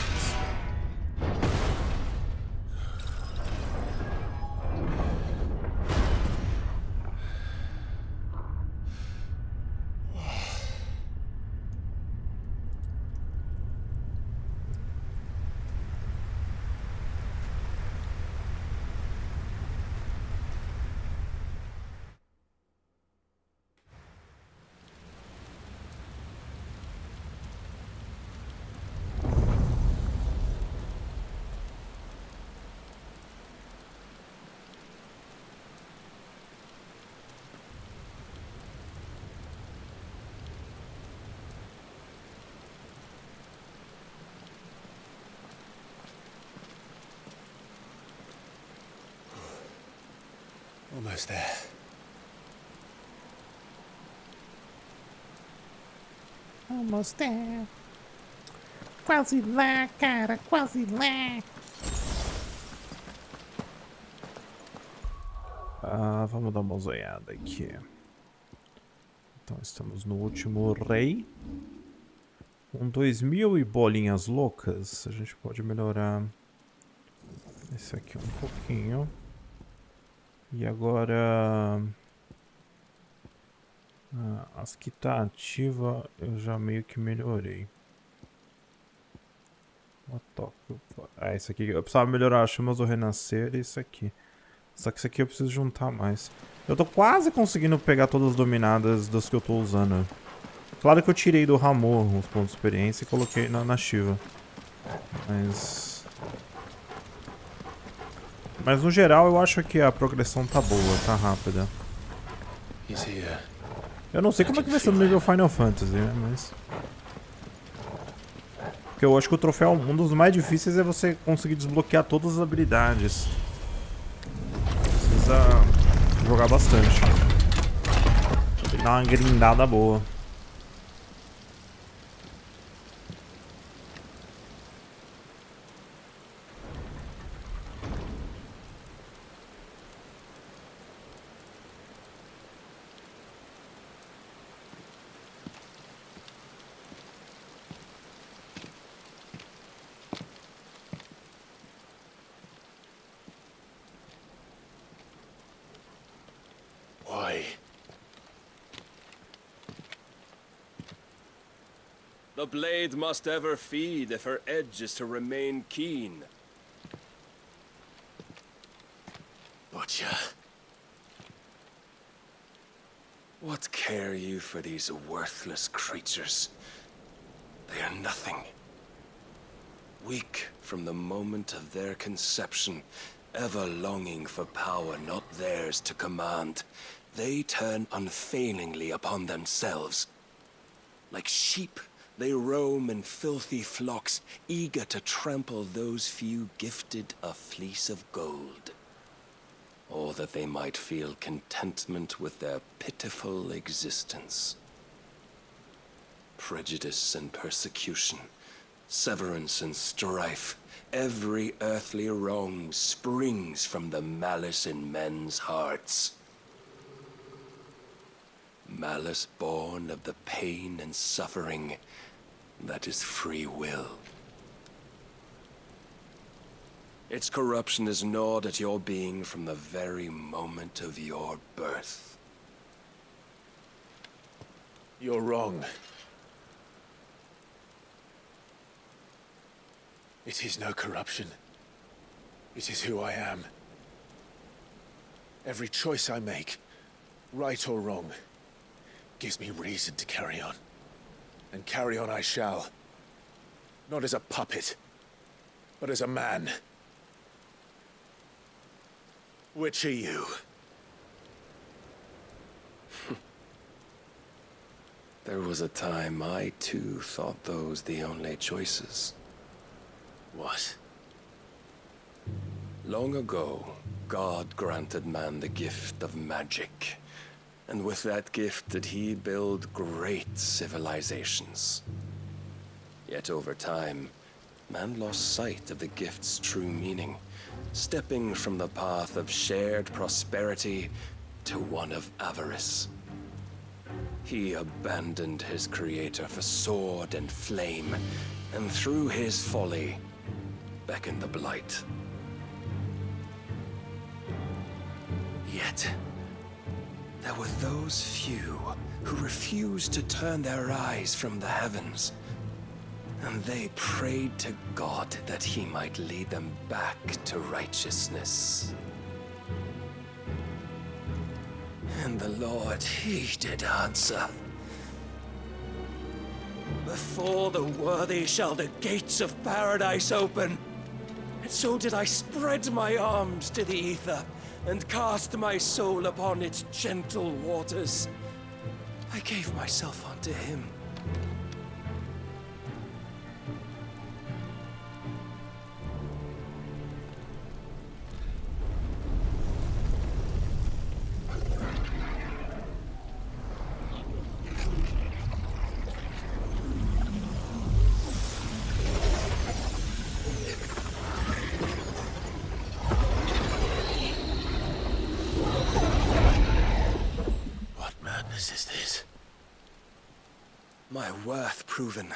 Almost there.
Almost there. Quase lá, cara, quase lá.
Vamos dar uma olhada aqui. Então estamos no último rei. Com 2000 e bolinhas loucas, a gente pode melhorar esse aqui um pouquinho. E agora as que tá ativa eu já meio que melhorei. Esse aqui eu precisava melhorar as chamas do renascer e isso aqui. Só que isso aqui eu preciso juntar mais. Eu tô quase conseguindo pegar todas as dominadas das que eu tô usando. Claro que eu tirei do Ramor uns pontos de experiência e coloquei na Shiva. Mas no geral eu acho que a progressão tá boa, tá rápida. Eu não sei como é que vai ser no nível Final Fantasy, né? Mas... Porque eu acho que o troféu, um dos mais difíceis é você conseguir desbloquear todas as habilidades. Precisa jogar bastante. Tem que dar uma grindada boa.
The blade must ever feed if her edge is to remain keen. Butcher. What care you for these worthless creatures? They are nothing. Weak from the moment of their conception, ever longing for power not theirs to command, they turn unfailingly upon themselves. Like sheep, they roam in filthy flocks, eager to trample those few gifted a fleece of gold. Or that they might feel contentment with their pitiful existence. Prejudice and persecution, severance and strife, every earthly wrong springs from the malice in men's hearts. Malice born of the pain and suffering – that is free will. Its corruption is gnawed at your being from the very moment of your birth.
You're wrong. It is no corruption. It is who I am. Every choice I make, right or wrong, gives me reason to carry on. And carry on I shall. Not as a puppet, but as a man. Which are you?
There was a time I too thought those the only choices.
What?
Long ago, God granted man the gift of magic. And with that gift did he build great civilizations. Yet over time, man lost sight of the gift's true meaning, stepping from the path of shared prosperity to one of avarice. He abandoned his creator for sword and flame, and through his folly, beckoned the blight. Yet, there were those few who refused to turn their eyes from the heavens, and they prayed to God that he might lead them back to righteousness. And the Lord, he did answer. Before the worthy shall the gates of paradise open. And so did I spread my arms to the ether, and cast my soul upon its gentle waters. I gave myself unto him.
Is this?
My worth proven,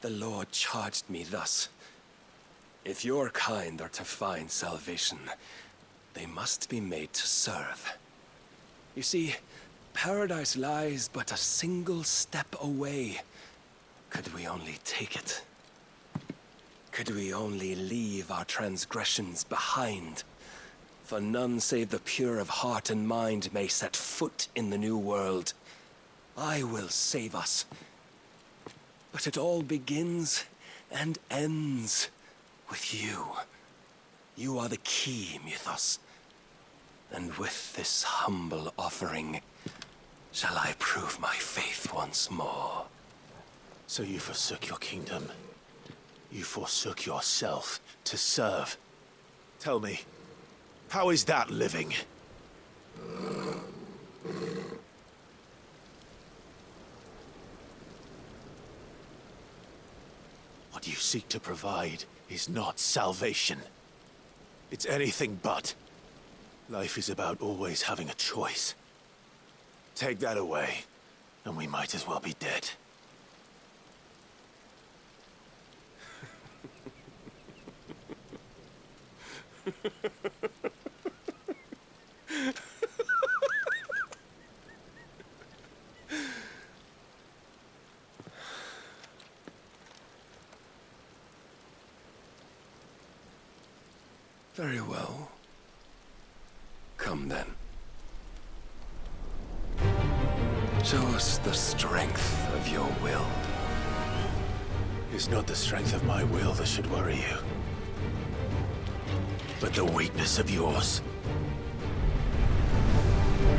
the Lord charged me thus. If your kind are to find salvation, they must be made to serve. You see, paradise lies but a single step away. Could we only take it? Could we only leave our transgressions behind? For none save the pure of heart and mind may set foot in the new world. I will save us. But it all begins and ends with you. You are the key, Mythos. And with this humble offering, shall I prove my faith once more.
So you forsook your kingdom. You forsook yourself to serve. Tell me, how is that living? What you seek to provide is not salvation. It's anything but. Life is about always having a choice. Take that away, and we might as well be dead.
Very well. Come then. Show us the strength of your will.
It's not the strength of my will that should worry you, but the weakness of yours.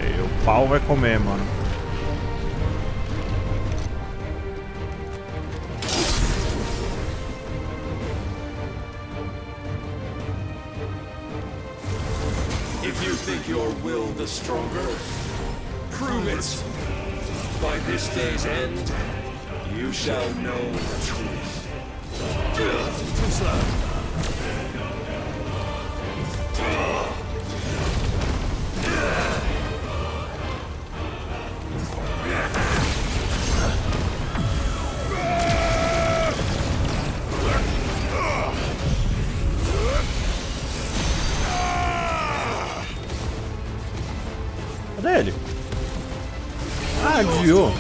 E o pau vai comer, mano.
If you think your will the stronger, prove it. By this day's end, you shall know the truth.
desviou.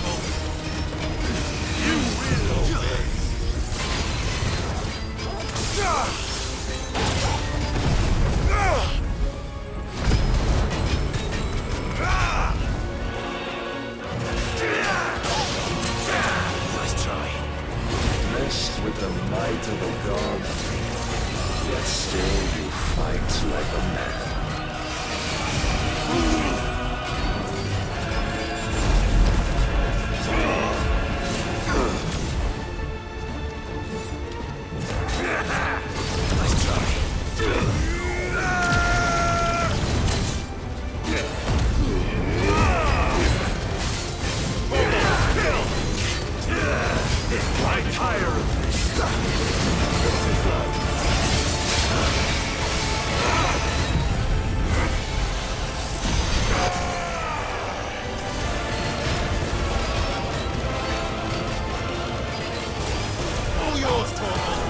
Blessed with the might of a god, yet still you fight like a man. Nice try. I'm tired of this. All yours, Torvald.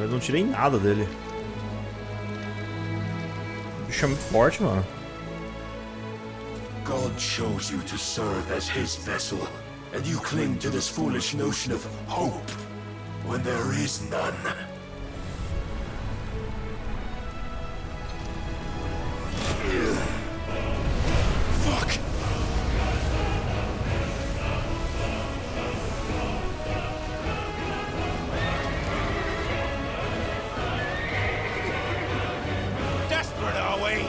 Eu não tirei nada dele. O bicho é muito forte, mano.
God chose you to serve as his vessel, and you cling to this foolish notion of hope when there is none. Fuck!
Desperate, are we?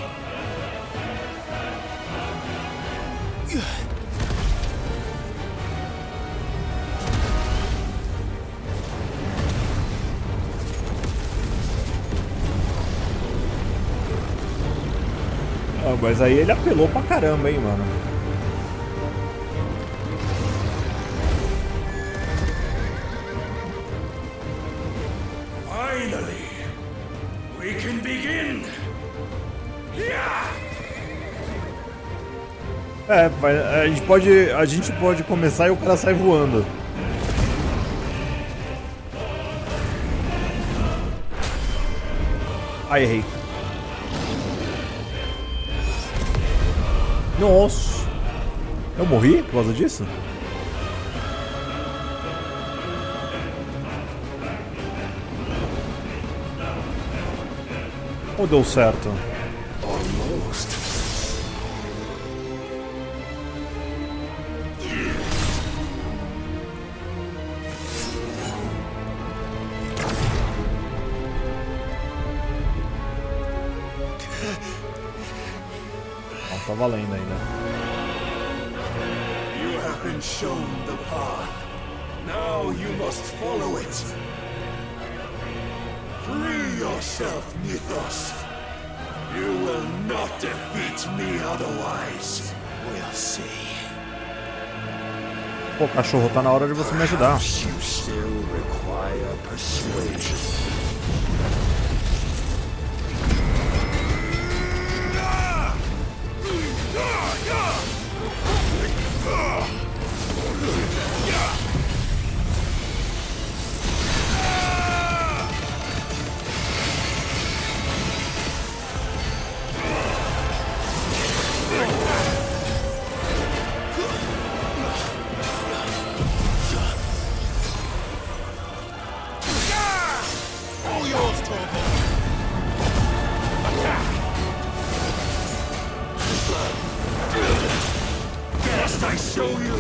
Ah, mas aí ele apelou pra caramba, hein, mano.
Finally, we can begin.
É, a gente pode começar e o cara sai voando. Ai, errei. Nossa! Eu morri por causa disso? Ou deu certo?
Almost.
Não, tá valendo ainda.
You have been shown the path. Now you must follow it. Free yourself, Mythos. You will not defeat me otherwise. We'll see.
Pô, cachorro, tá na hora de você me ajudar.
You still require persuasion.
All yours, Torvald. Attack!
Must I show you?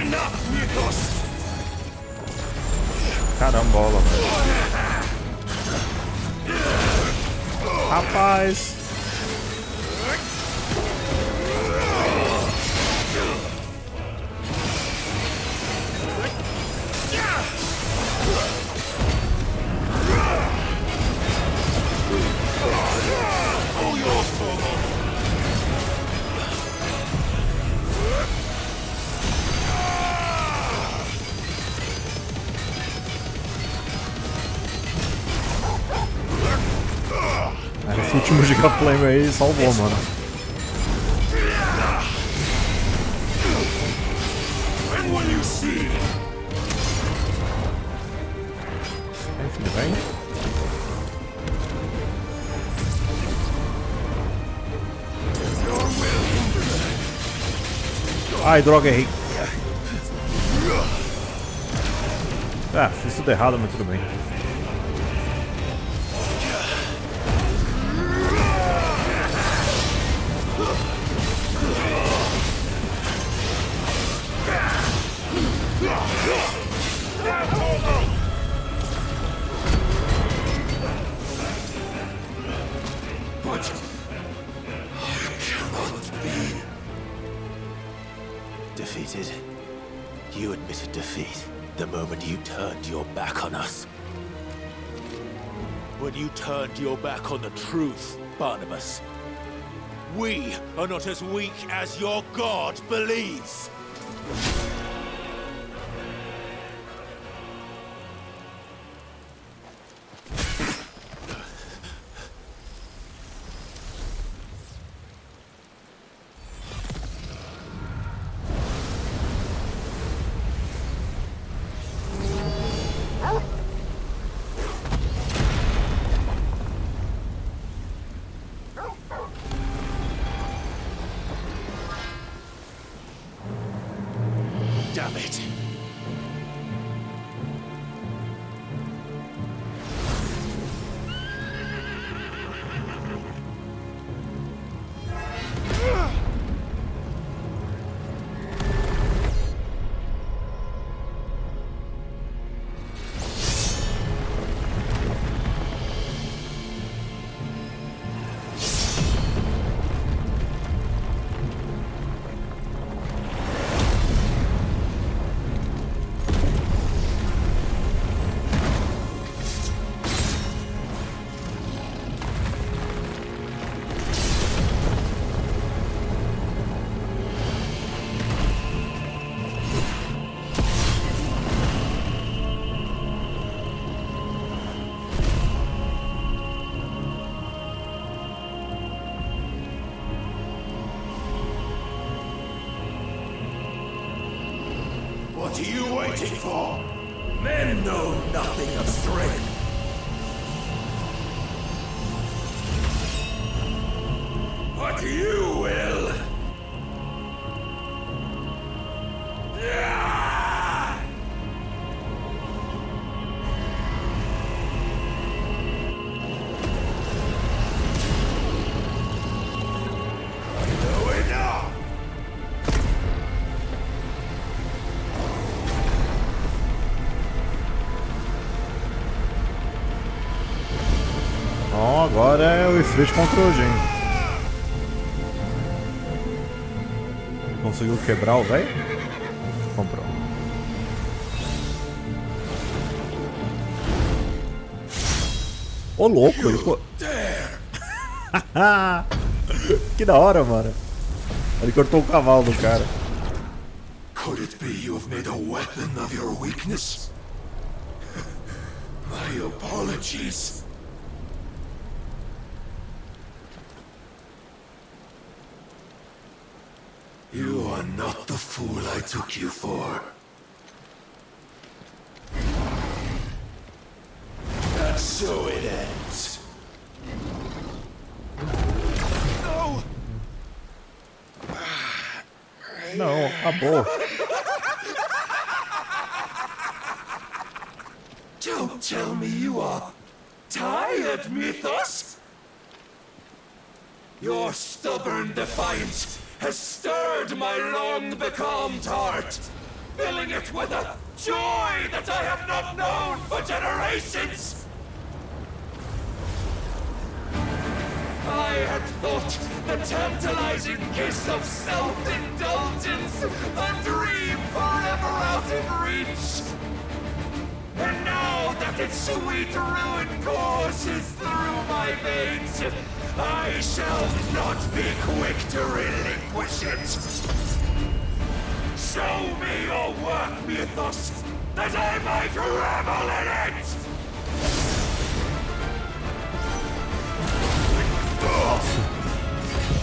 Enough, Mythos!
Carambola, velho. Rapaz!
All yours, Torvald.
Esse último Giga Flame aí salvou, mano. Ai, droga, errei. Ah, fiz tudo errado, mas tudo bem.
Defeated. You admitted defeat the moment you turned your back on us. When you turned your back on the truth, Barnabas. We are not as weak as your god believes. Damn it.
What are you waiting for? Men know nothing of strength. But you will.
Ó, agora é o Ifrit contra o Jin. Conseguiu quebrar o velho? Comprou. Ô louco, ele ficou... Que da hora, mano. Ele cortou o cavalo do cara.
Could it be you have made a weapon of your weakness? My apologies. You are not the fool I took you for. And so it ends. No!
Não, acabou.
Don't tell me you are tired, Mythos! Your stubborn defiance has stirred my long-becalmed heart, filling it with a joy that I have not known for generations! I had thought the tantalizing kiss of self-indulgence a dream forever out of reach. And now that its sweet ruin courses through my veins, I shall not be quick to relinquish it. Show me your work, Mythos, that I might revel in it!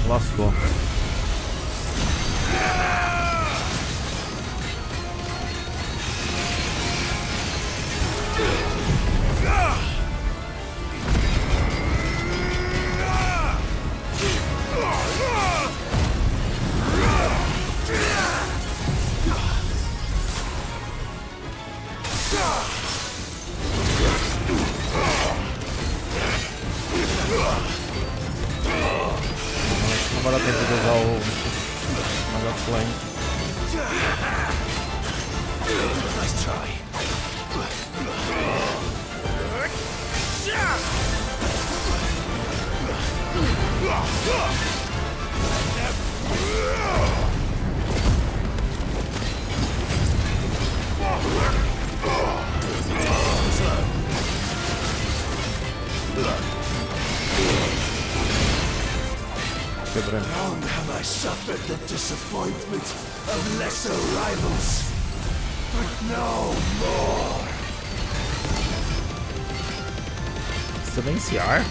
Lascou. Não vai dar tempo de usar o Mega Flame.
Nice try. Long have I suffered the disappointment of lesser rivals, but no more.
Vivenciar?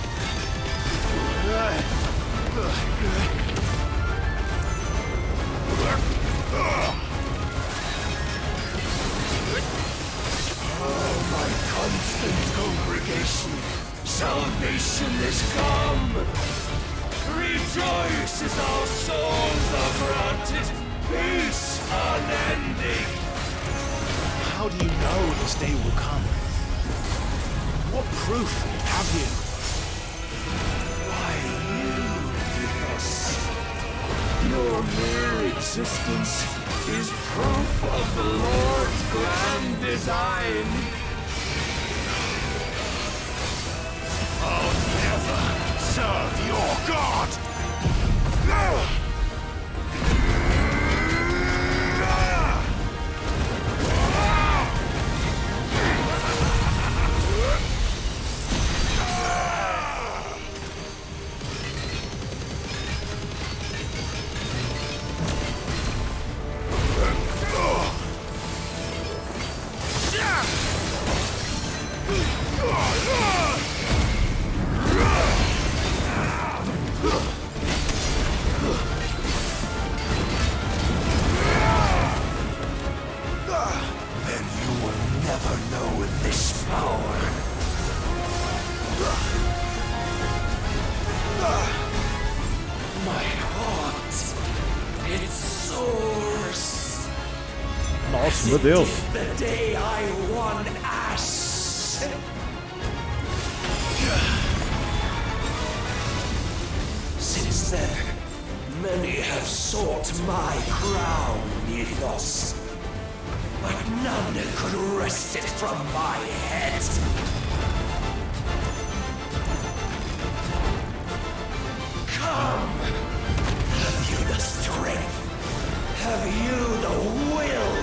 Oh, my constant congregation, salvation is come. Rejoice as our souls are granted peace unending.
How do you know this day will come? What proof have you?
Why, you with us. Your mere existence is proof of the Lord's grand design. I'll never serve your God!
Nossa, meu Deus.
The day I won Ash. Since then, many have sought my crown, Ethos, but none could wrest it from my head. Come, have you the strength? Have you the will?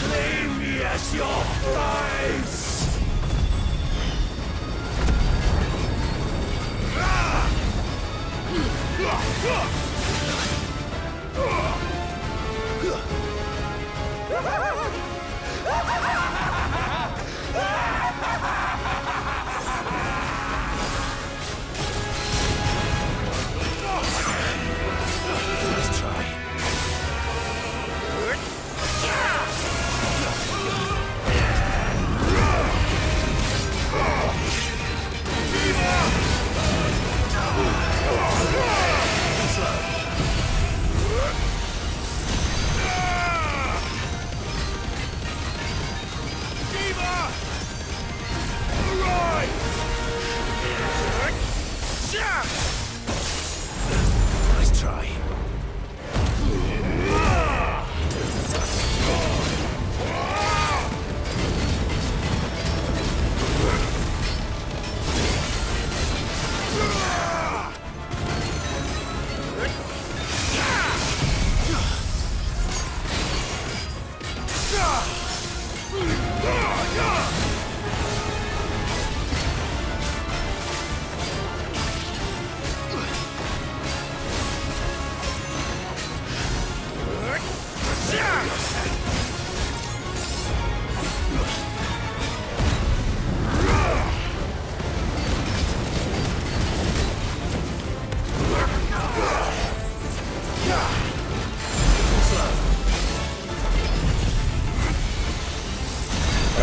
Claim me as your prize! Let's try.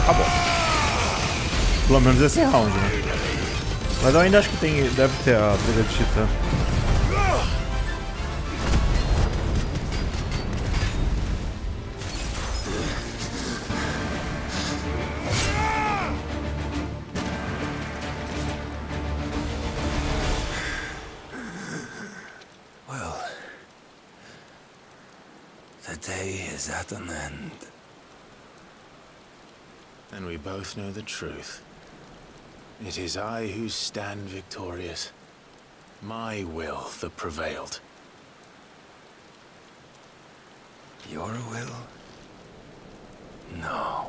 acabou. Pelo menos esse round, né? Mas eu ainda acho que deve ter a briga de titã.
Well, the day is at an end.
And we both know the truth. It is I who stand victorious. My will that prevailed.
Your will? No.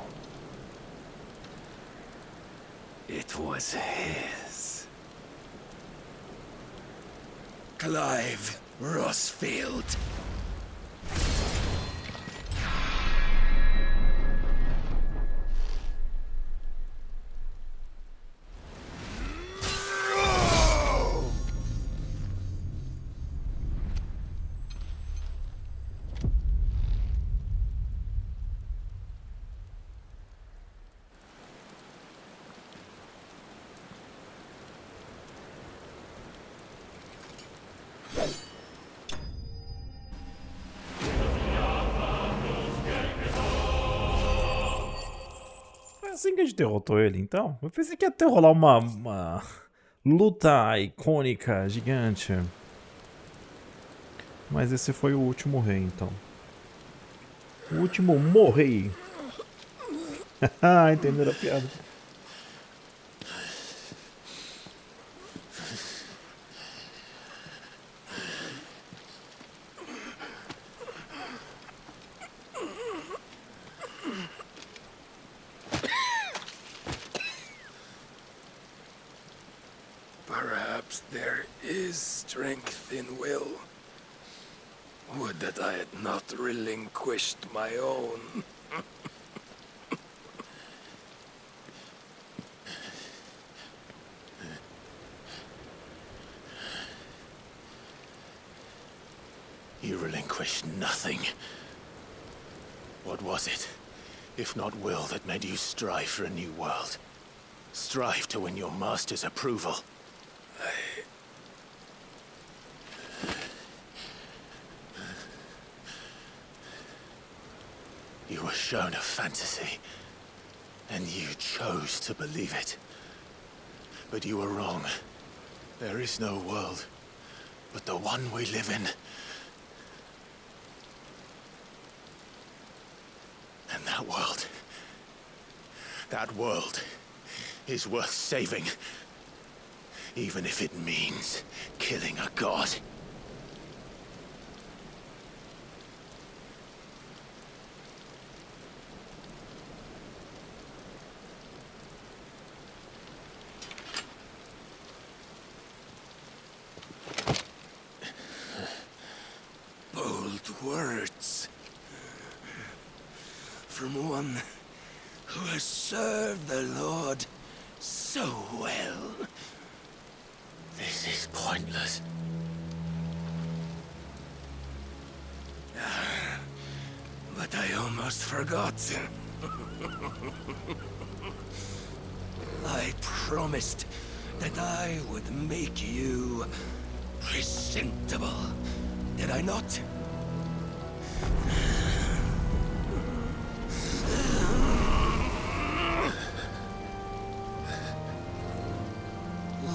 It was his. Clive Rosfield.
Assim que a gente derrotou ele, então. Eu pensei que ia ter rolar uma luta icônica, gigante. Mas esse foi o último rei, então. O último morrei. Entenderam a piada?
Perhaps there is strength in will. Would that I had not relinquished my own.
You relinquished nothing. What was it, if not will, that made you strive for a new world? Strive to win your master's approval? You were shown a fantasy, and you chose to believe it. But you were wrong. There is no world, but the one we live in. And that world is worth saving, even if it means killing a god.
Bold words. From one who has served the Lord so well.
This is pointless.
But I almost forgot. I promised that I would make you presentable. Did I not?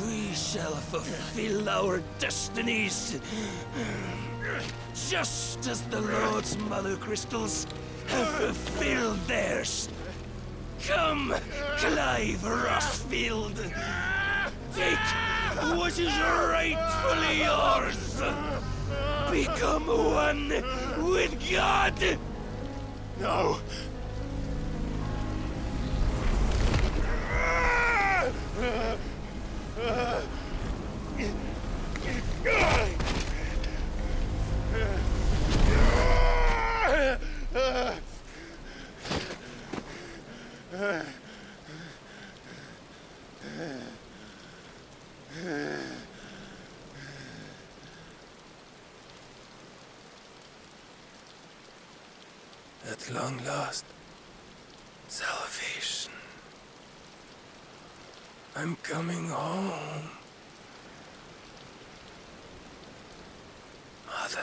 We shall fulfill our destinies, just as the Lord's mother crystals have fulfilled theirs. Come, Clive Rosfield. Take what is rightfully yours. Become one with God.
No.
At long last, Salvation. I'm coming home. Mother.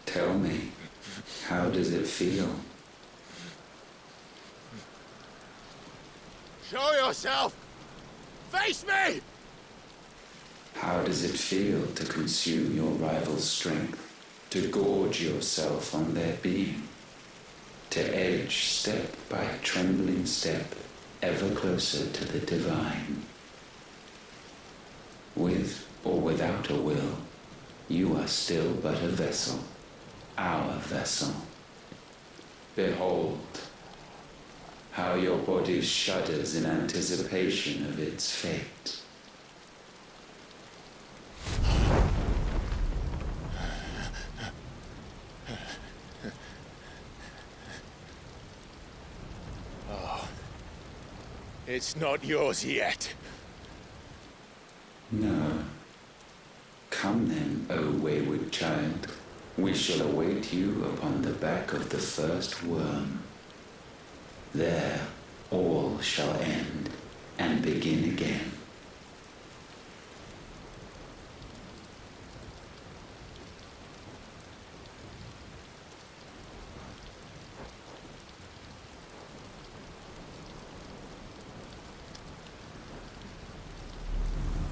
Tell me, how does it feel?
Show yourself! Face me!
How does it feel to consume your rival's strength, to gorge yourself on their being, to edge step by trembling step ever closer to the divine? With or without a will, you are still but a vessel, our vessel. Behold, how your body shudders in anticipation of its fate.
Oh, it's not yours yet.
No. Come then, O wayward child. We shall await you upon the back of the first worm. There all shall end and begin again.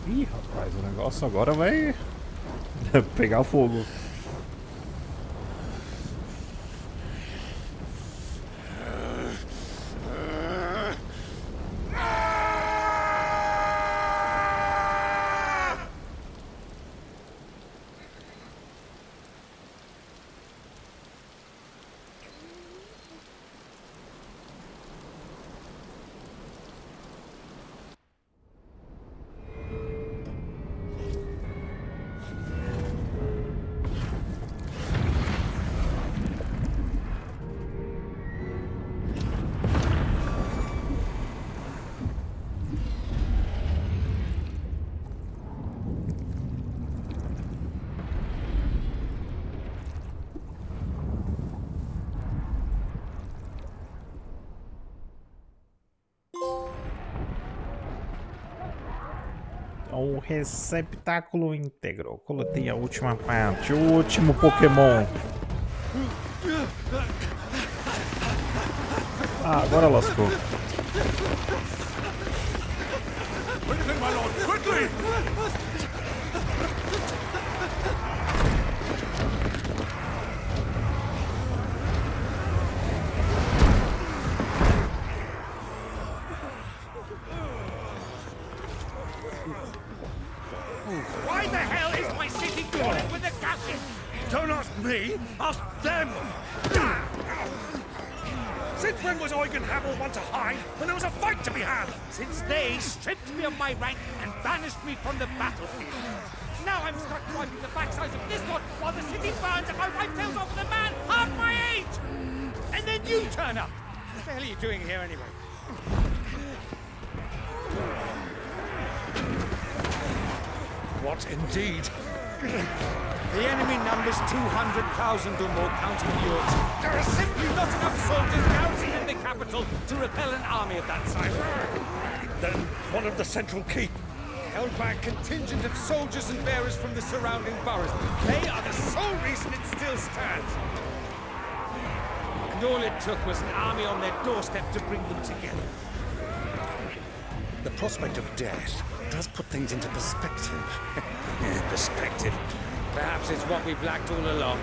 Ih, rapaz, o negócio agora vai pegar fogo. O receptáculo íntegro. Coletei a última parte, o último Pokémon. Ah, agora lascou.
Quickly, my lord, quickly!
Why the hell is my city flooded with the gases?
Don't ask me, ask them! Since when was Eugen Hamel one to hide when there was a fight to be had?
Since they stripped me of my rank and banished me from the battlefield. Now I'm stuck wiping the backsides of this lot while the city burns and my wife tells off the man half my age! And then you turn up! What the hell are you doing here anyway?
What indeed?
The enemy numbers 200,000 or more, counting yours. There are simply not enough soldiers garrisoned in the capital to repel an army of that size.
Then one of the central keep.
Held by a contingent of soldiers and bearers from the surrounding boroughs. They are the sole reason it still stands. And all it took was an army on their doorstep to bring them together.
The prospect of death does put things into perspective.
Perspective. Perhaps it's what we've lacked all along.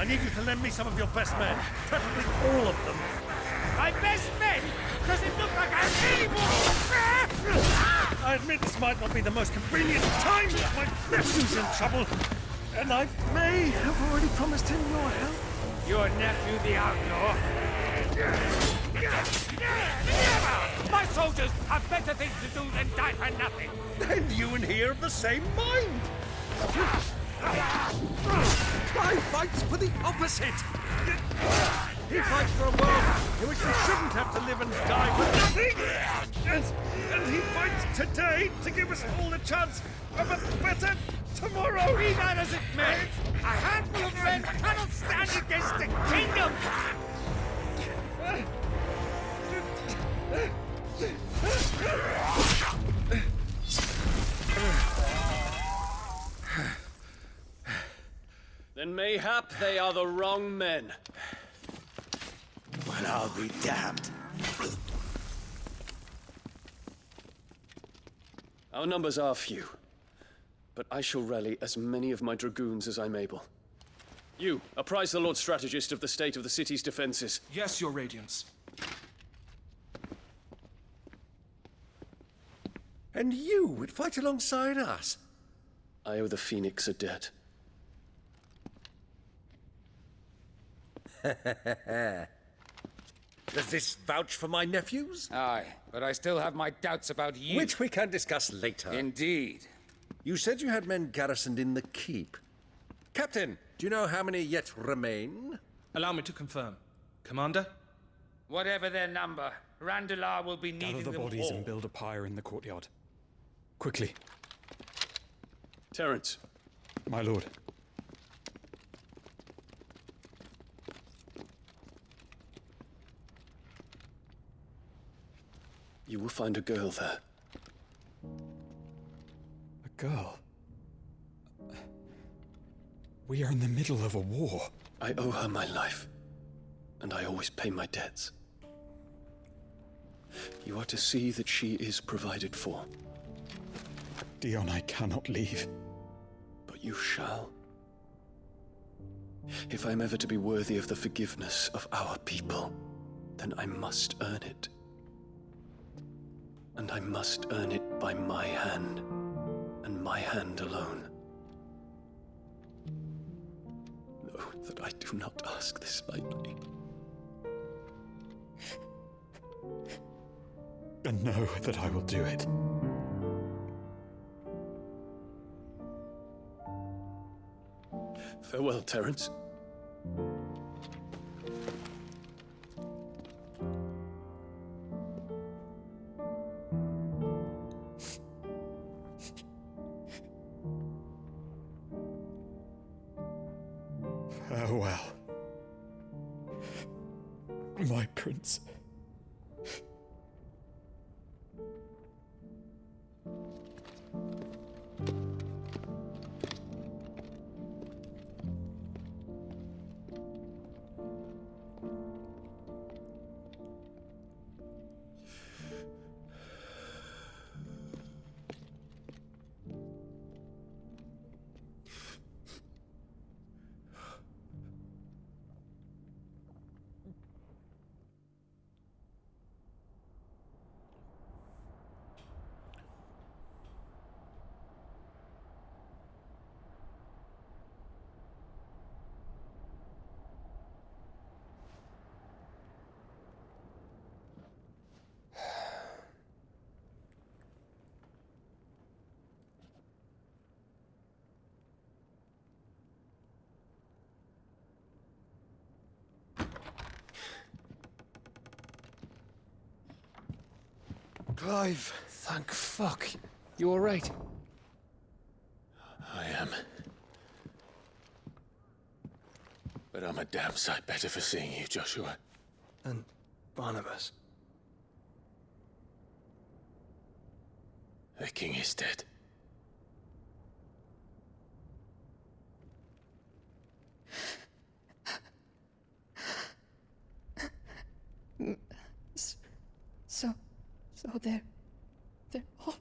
I need you to lend me some of your best men. Preferably all of them.
My best men? Does it look like I have any more?
I admit this might not be the most convenient time, but my nephew's in trouble. And I may have already promised him your help.
Your nephew, the outlaw? Never! My soldiers have better things to do than die for nothing.
And you and he are of the same mind. Clive fights for the opposite. He fights for a world in which we shouldn't have to live and die for nothing. And he fights today to give us all a chance of a better tomorrow.
Be that as it may, a handful of men cannot stand against the kingdom.
Then mayhap they are the wrong men.
Well, I'll be damned.
Our numbers are few, but I shall rally as many of my dragoons as I'm able. You, apprise the Lord Strategist of the state of the city's defenses.
Yes, Your Radiance.
And you would fight alongside us?
I owe the Phoenix a debt.
Does this vouch for my nephews?
Aye, but I still have my doubts about you.
Which we can discuss later.
Indeed.
You said you had men garrisoned in the keep. Captain, do you know how many yet remain?
Allow me to confirm. Commander?
Whatever their number, Randalar will be needing
Gather the
them
bodies
all.
and build a pyre in the courtyard. Quickly.
Terence.
My lord.
You will find a girl there.
A girl? We are in the middle of a war.
I owe her my life, and I always pay my debts. You are to see that she is provided for.
Dion, I cannot leave.
But you shall. If I'm ever to be worthy of the forgiveness of our people, then I must earn it. And I must earn it by my hand, and my hand alone. Know that I do not ask this lightly.
And know that I will do it.
Farewell, Terence.
Farewell, my prince.
Clive.
Thank fuck. You alright? I am. But I'm a damn sight better for seeing you, Joshua.
And Barnabas.
The king is dead.
So they're all...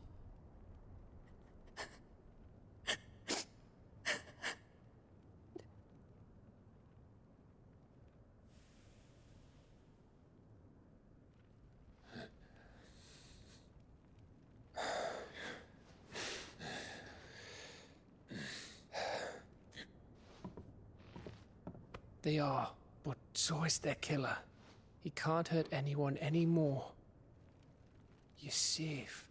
They are, but so is their killer. He can't hurt anyone anymore. You're safe.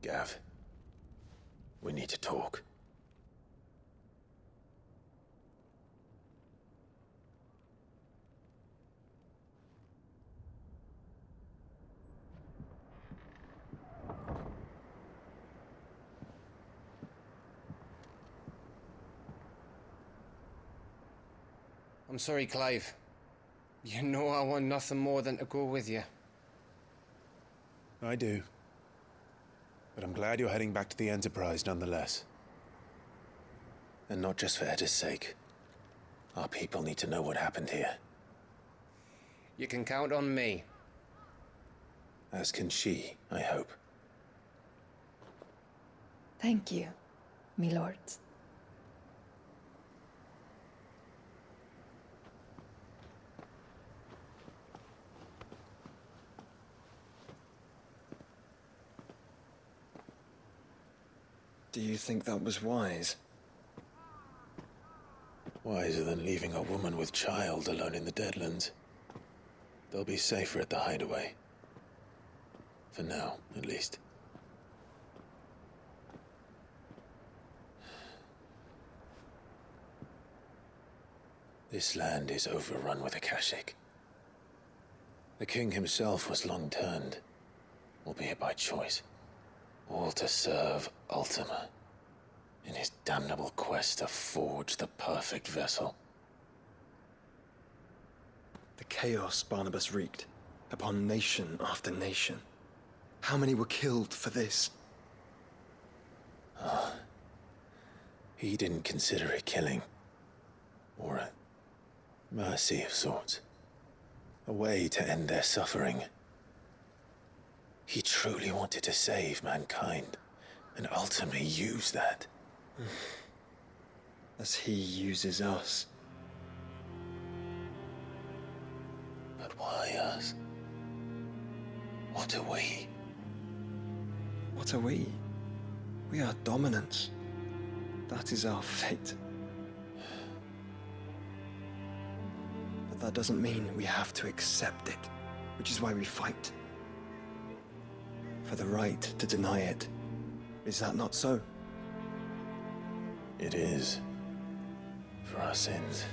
Gav, we need to talk.
I'm sorry, Clive. You know I want nothing more than to go with you.
I do. But I'm glad you're heading back to the Enterprise nonetheless.
And not just for Edda's sake. Our people need to know what happened here.
You can count on me.
As can she, I hope.
Thank you, me lords.
Do you think that was wise?
Wiser than leaving a woman with child alone in the Deadlands. They'll be safer at the hideaway. For now, at least. This land is overrun with Akashic. The king himself was long turned, albeit by choice. All to serve Ultima, in his damnable quest to forge the perfect vessel.
The chaos Barnabas wreaked upon nation after nation. How many were killed for this?
He didn't consider it killing. Or a mercy of sorts. A way to end their suffering. He truly wanted to save mankind, and ultimately use that.
As he uses us.
But why us? What are we?
What are we? We are dominance. That is our fate. But that doesn't mean we have to accept it, which is why we fight. For the right to deny it. Is that not so?
It is. For our sins.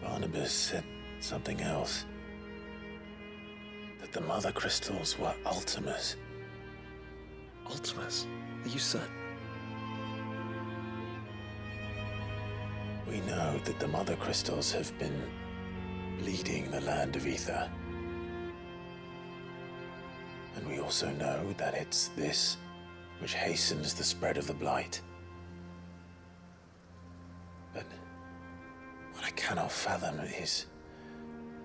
Barnabas said something else. That the Mother Crystals were Ultimas.
Ultimas? Are you certain?
We know that the Mother Crystals have been leading the land of Ether. And we also know that it's this which hastens the spread of the Blight. But what I cannot fathom is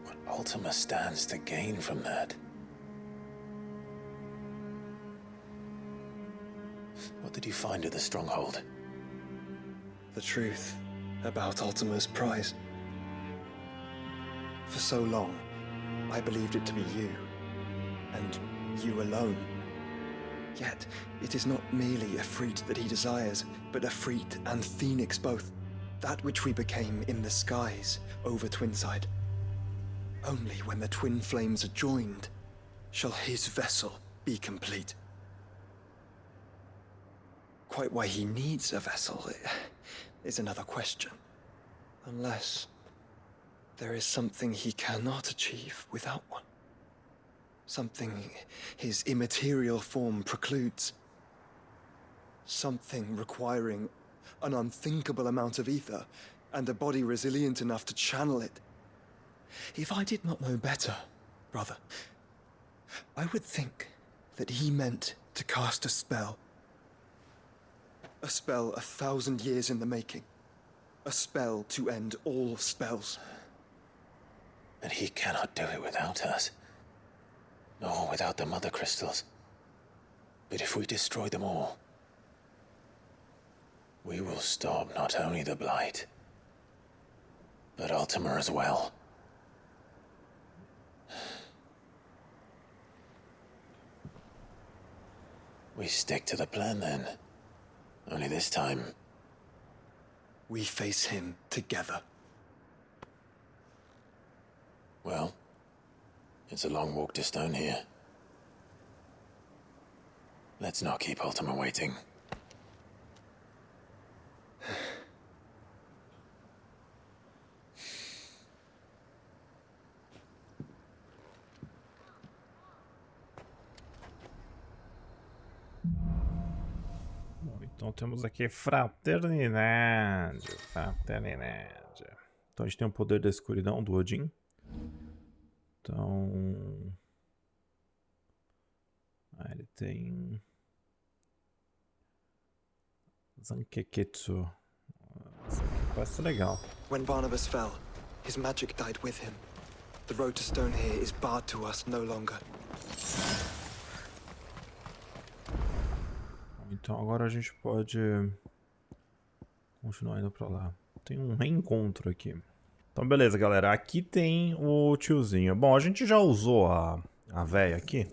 what Ultima stands to gain from that. What did you find at the Stronghold?
The truth about Ultima's prize. For so long, I believed it to be you, and you alone. Yet, it is not merely a freed that he desires, but a freed and phoenix both. That which we became in the skies over Twinside. Only when the twin flames are joined shall his vessel be complete. Quite why he needs a vessel is another question. Unless there is something he cannot achieve without one. Something his immaterial form precludes. Something requiring an unthinkable amount of ether and a body resilient enough to channel it. If I did not know better, brother, I would think that he meant to cast a spell. A spell 1,000 years in the making. A spell to end all spells.
But he cannot do it without us. Nor without the Mother Crystals. But if we destroy them all, we will stop not only the Blight, but Ultima as well. We stick to the plan then. Only this time,
we face him together.
Well, it's a long walk to Stone here. Let's not keep Ultima waiting.
Então temos aqui fraternidade. Então a gente tem o poder da escuridão do Odin. Então... ele tem... Zankeketsu. Isso aqui parece legal.
When Barnabas fell, his magic died with him. The road to Stone here is barred to us no longer.
Então agora a gente pode continuar indo pra lá. Tem um reencontro aqui. Então beleza, galera. Aqui tem o tiozinho. Bom, a gente já usou a véia aqui.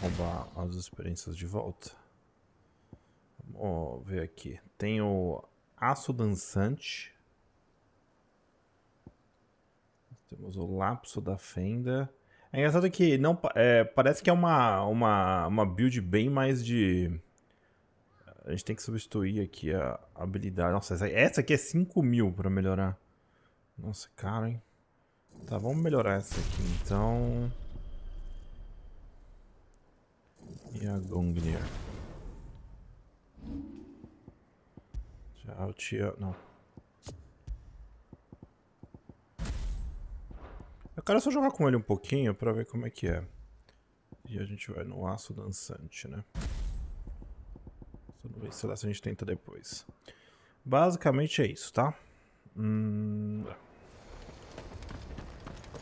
Vamos roubar as experiências de volta. Vamos ver aqui. Tem o aço dançante. Temos o lapso da fenda. É engraçado que não, parece que é uma build bem mais de... A gente tem que substituir aqui a habilidade. Nossa, essa aqui é 5.000 pra melhorar. Nossa, cara, hein? Tá, vamos melhorar essa aqui, então... E a Gungnir. Tchau, tia... Não. Eu quero só jogar com ele um pouquinho pra ver como é que é. E a gente vai no aço dançante, né? Só não ver se a gente tenta depois. Basicamente é isso, tá?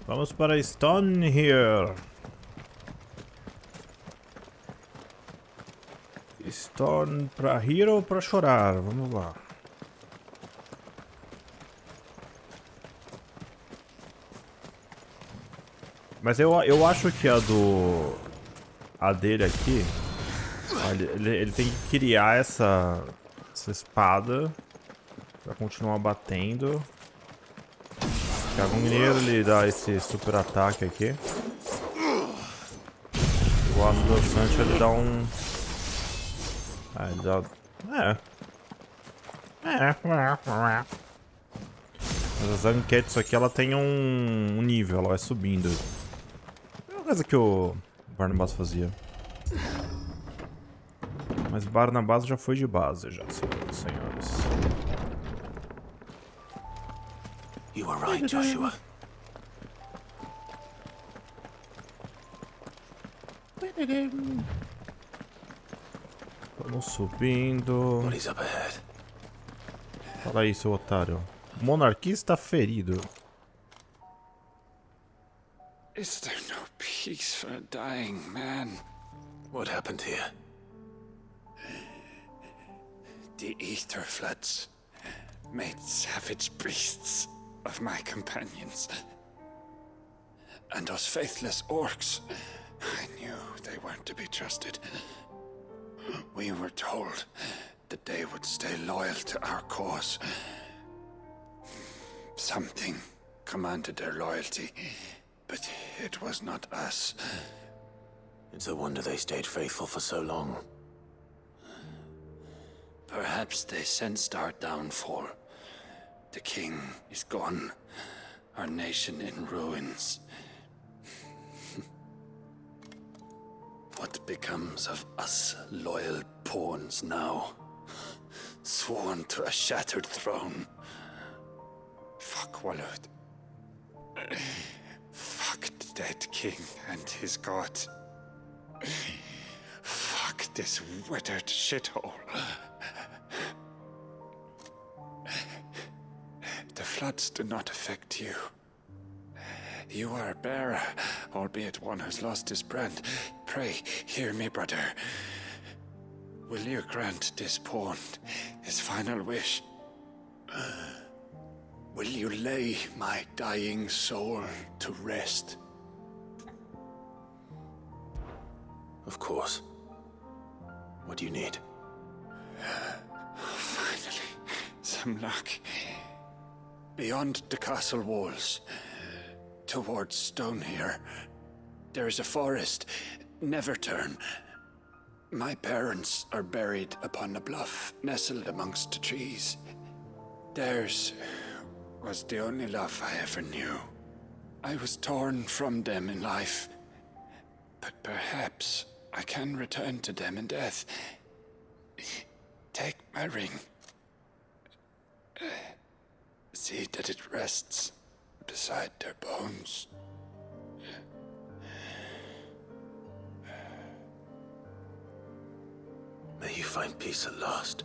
Vamos para Stone here. Stone pra rir ou pra chorar? Vamos lá. Mas eu acho que a dele aqui, ele tem que criar essa espada pra continuar batendo. Que a Gungnir, ele dá esse super ataque aqui. O aço dançante, ele dá um... ele dá... Mas a Zanketsu aqui, ela tem um nível, ela vai subindo. Coisa que o Barnabas fazia. Mas Barnabas já foi de base, já, senhores.
You are right, Joshua.
Vamos subindo.
What is up ahead?
Fala aí, seu otário. O monarquista ferido.
Is there no peace for a dying man?
What happened here?
The ether floods made savage beasts of my companions. And those faithless orcs, I knew they weren't to be trusted. We were told that they would stay loyal to our cause. Something commanded their loyalty. But it was not us.
It's a wonder they stayed faithful for so long.
Perhaps they sensed our downfall. The king is gone. Our nation in ruins. What becomes of us loyal pawns now? Sworn to a shattered throne. Fuck Walud. Fuck the dead king and his god. Fuck
this withered shithole. The floods do not affect you. You are a bearer, albeit one who's lost his brand. Pray, hear me, brother. Will you grant this pawn his final wish? Will you lay my dying soul to rest?
Of course. What do you need?
Finally, some luck. Beyond the castle walls, towards Stone here, there is a forest. Never turn. My parents are buried upon a bluff, nestled amongst the trees. Theirs was the only love I ever knew. I was torn from them in life, but perhaps I can return to them in death. Take my ring. See that it rests beside their bones.
May you find peace at last.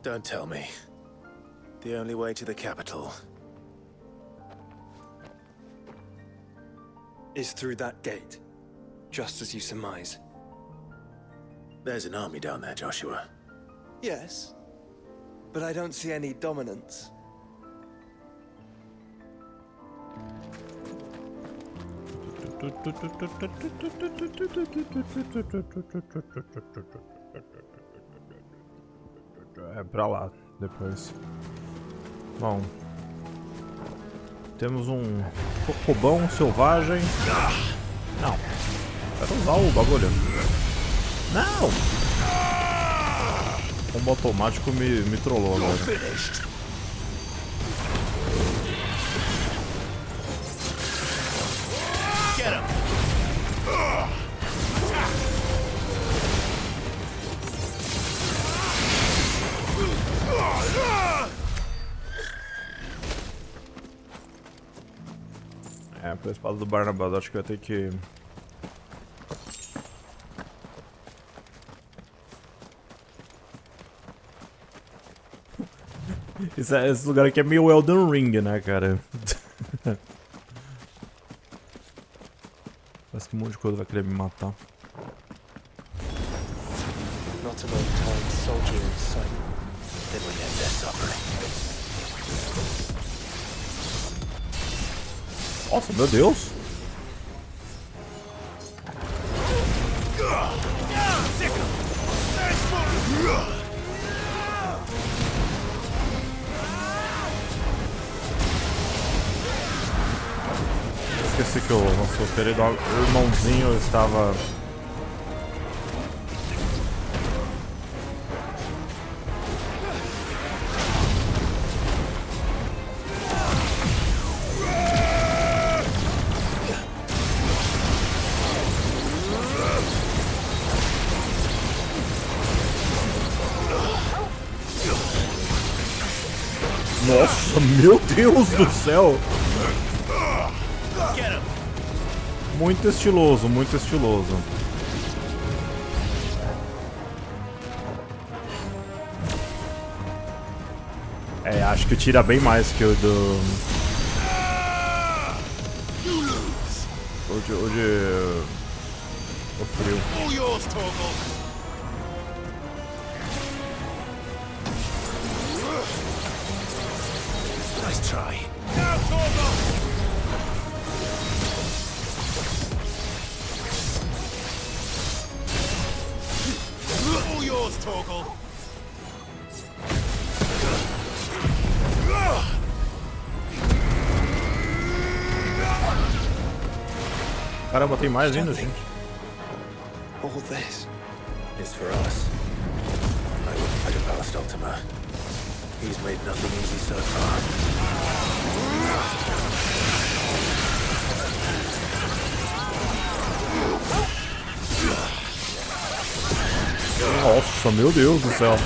Don't tell me. The only way to the capital
is through that gate, just as you surmise.
There's an army down there, Joshua.
Yes, but I don't see any dominance.
É pra lá, depois. Bom. Temos um cocobão selvagem. Não. Quero usar o bagulho. Não! O combo automático me trollou agora. É, pra espada do Barnabas, acho que vai ter que... Esse lugar aqui é meio Elden Ring, né, cara? Parece que um monte de coisa vai querer me matar.
Not an old-time soldier in sight.
Then we end their suffering.
Nossa, meu Deus! Esqueci que o nosso querido irmãozinho estava... Nossa, meu Deus do céu! Muito estiloso, muito estiloso. É, acho que tira bem mais que o do... O frio.
Nice try.
All yours, Torgal.
Caramba, tem mais ainda, gente.
All this
is for us. I wouldn't put it past Ultima. He's made nothing easy so far.
Nossa, meu Deus do céu.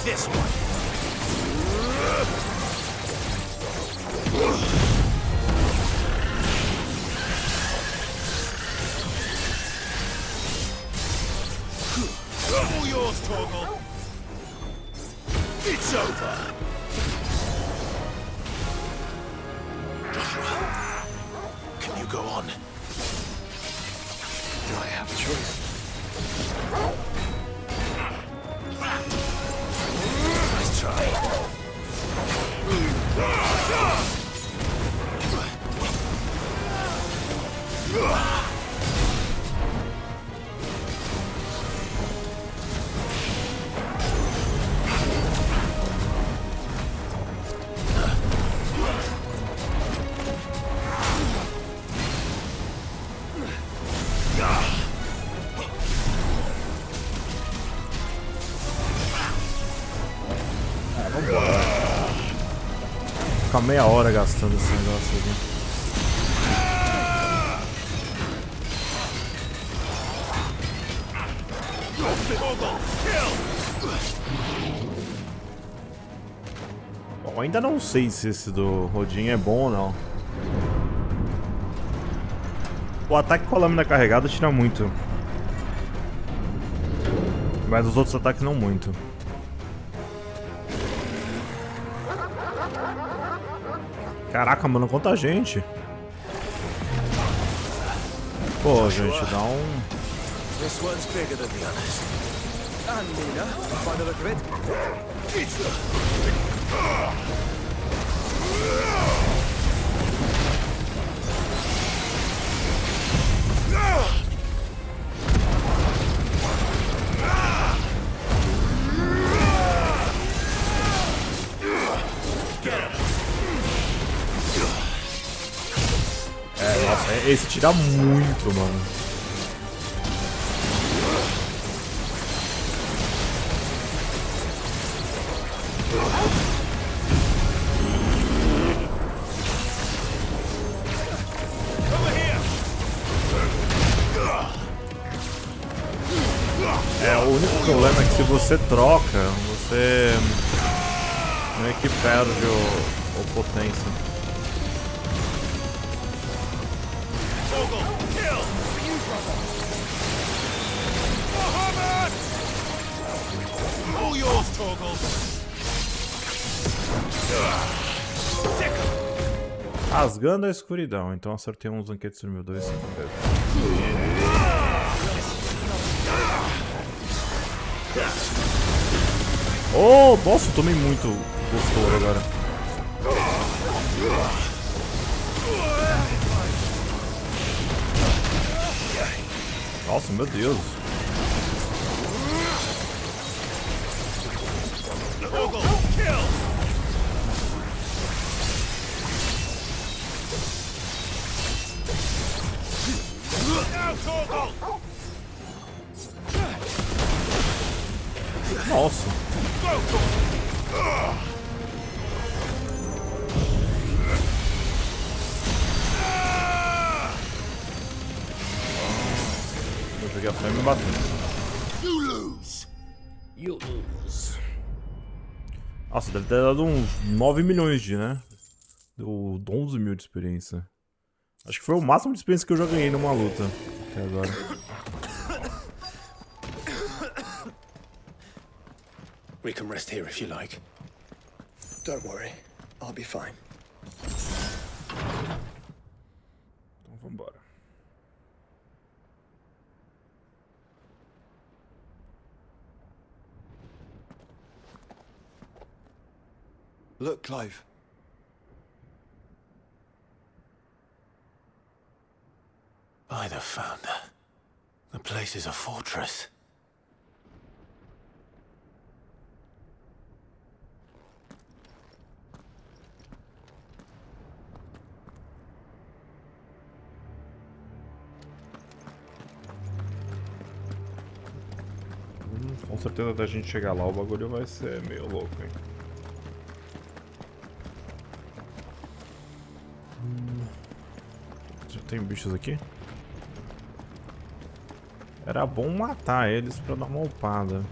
This one. All yours, Torgal. It's over.
Joshua, can you go on?
Do I have a choice?
Nice try.
Ficar meia hora gastando esse negócio aqui. Bom, ainda não sei se esse do Rodin é bom ou não. O ataque com a lâmina carregada tira muito. Mas os outros ataques não muito. Caraca, mano, quanta gente. Pô, gente, dá um...
This one's bigger than the others. And Nina, by the look of it.
É, nossa, esse tira muito, mano. É, o único problema é que se você troca, você meio que perde o potência.
All yours, Torgal.
Rasgando a escuridão, então acertei uns banquetes no meu 2. Oh, nossa, tomei muito gostoso agora. Nossa, meu Deus. Nossa. Eu joguei a frame e me bateu.
You lose.
You lose. Nossa, deve ter dado uns 9 milhões de, né? Deu 11 mil de experiência. Acho que foi o máximo de experiência que eu já ganhei numa luta até agora.
We can rest here if you like.
Don't worry, I'll be fine.
Look, Clive.
By the Founder. The place is a fortress.
Com certeza, da gente chegar lá, o bagulho vai ser meio louco, hein? Já tem bichos aqui? Era bom matar eles pra dar uma upada.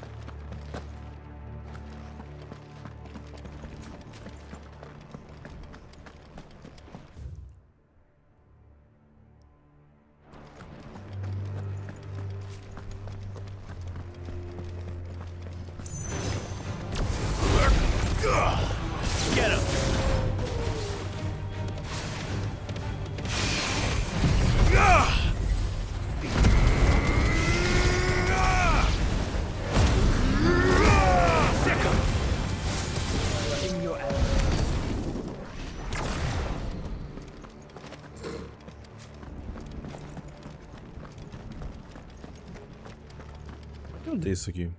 Cadê isso aqui?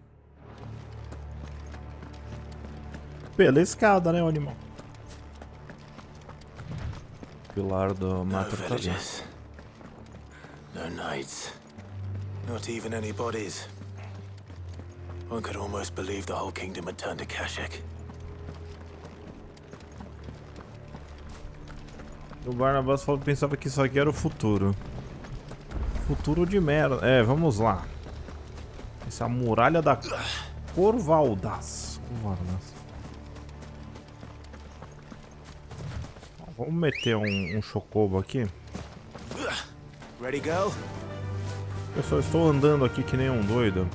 Pela escada, né, o animal? Pilar do mato.
No villages. No knights. Not even any bodies. One could almost believe the whole kingdom had turned to Kashek.
O Barnabas pensava que isso aqui era o futuro. Futuro de merda. É, vamos lá. Essa é a muralha da Corvaldas. Vamos meter um chocobo aqui.
Ready, go?
Eu só estou andando aqui que nem um doido.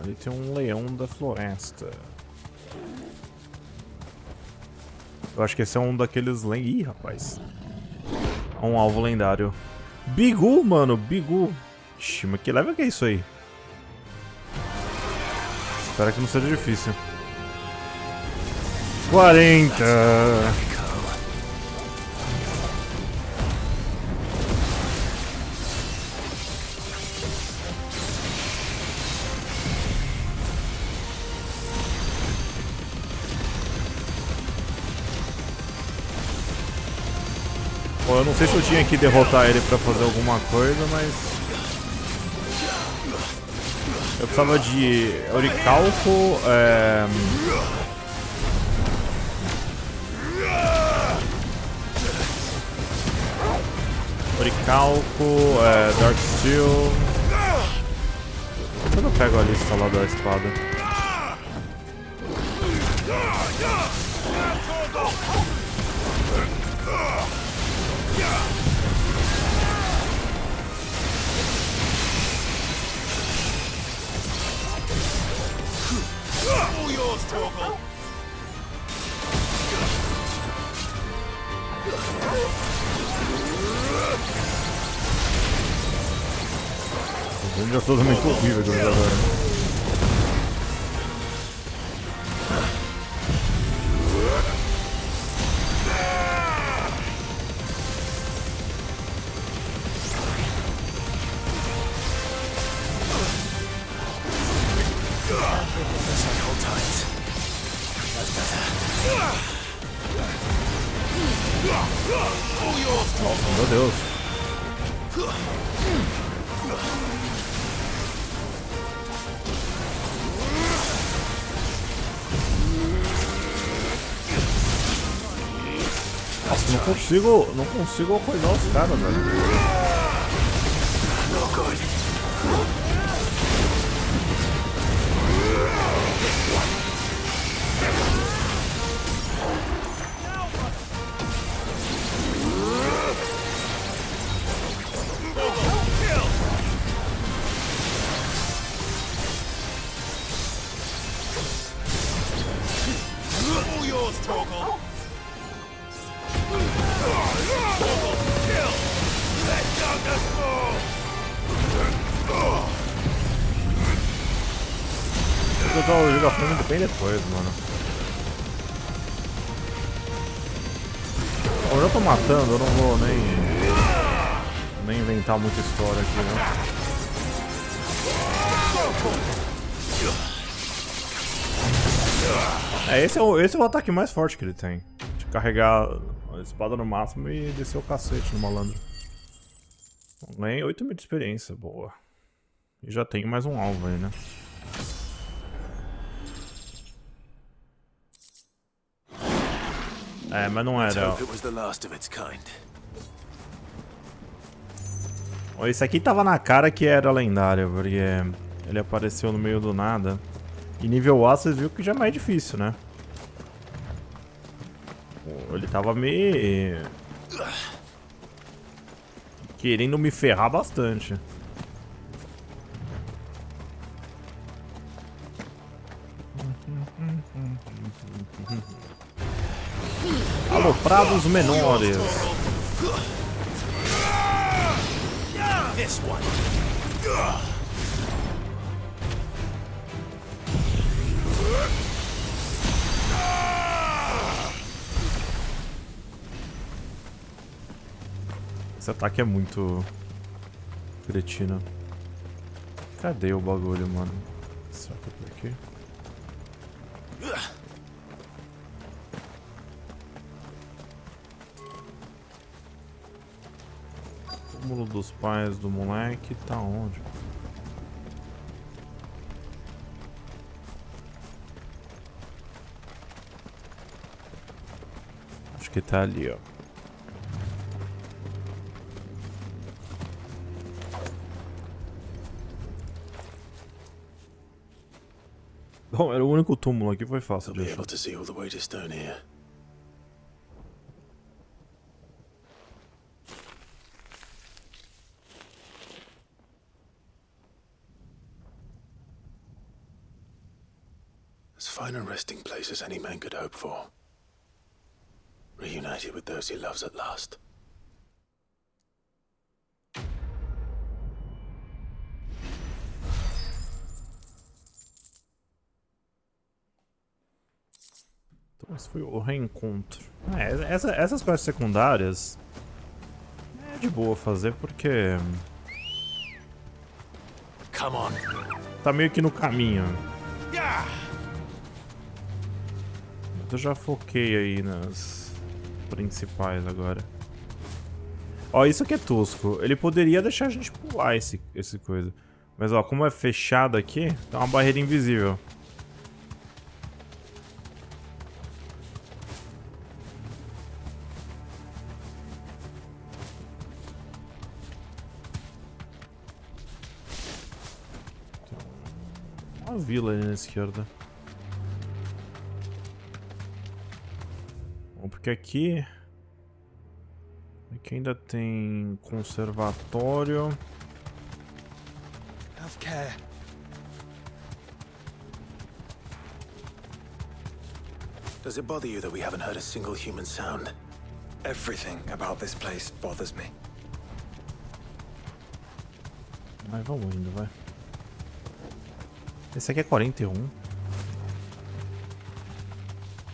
Ali tem um leão da floresta. Eu acho que esse é um daqueles... Ih, rapaz. Um alvo lendário. Bigu, mano. Bigu. Ixi, mas que level que é isso aí? Espero que não seja difícil. 40. Bom, eu não sei se eu tinha que derrotar ele pra fazer alguma coisa, mas... Eu precisava de oricalco, Dark Steel. Quando eu pego a lista lá da espada.
All yours, Torgal.
Já é totalmente horrível agora. Nossa, meu Deus. Nossa, não consigo coisar os caras, velho.
All yours, Torgal. Let down the fall.
começar o jogo muito bem depois, mano. Eu já tô matando, eu não vou nem inventar muita história aqui, né? Esse é o ataque mais forte que ele tem. De carregar a espada no máximo e descer o cacete no malandro. Ganhei 8.000 de experiência, boa. E já tenho mais um alvo aí, né? É, mas não era. Esse aqui tava na cara que era lendário, porque ele apareceu no meio do nada. E nível A, vocês viram que já é mais difícil, né? Ele tava me... querendo me ferrar bastante. Aloprados menores. Esse ataque é muito cretino. Cadê o bagulho, mano? Será que é por aqui? O túmulo dos pais do moleque tá onde? Acho que tá ali, ó. Bom, era o único túmulo aqui, foi fácil de achar.
As fine a resting place as any man could hope for. Reunited with those he loves at last.
Então esse foi o reencontro. Essas coisas secundárias é de boa fazer porque tá meio que no caminho. Eu já foquei aí nas principais agora. Ó, isso aqui é tosco. Ele poderia deixar a gente pular esse coisa. Mas ó, como é fechado aqui, tá uma barreira invisível. Uma vila ali na esquerda. Bom, porque aqui ainda tem conservatório.
Have care.
Does it bother you that we haven't heard a single human sound?
Everything about this place bothers me.
Mas vamos indo, vai. Esse aqui é 41.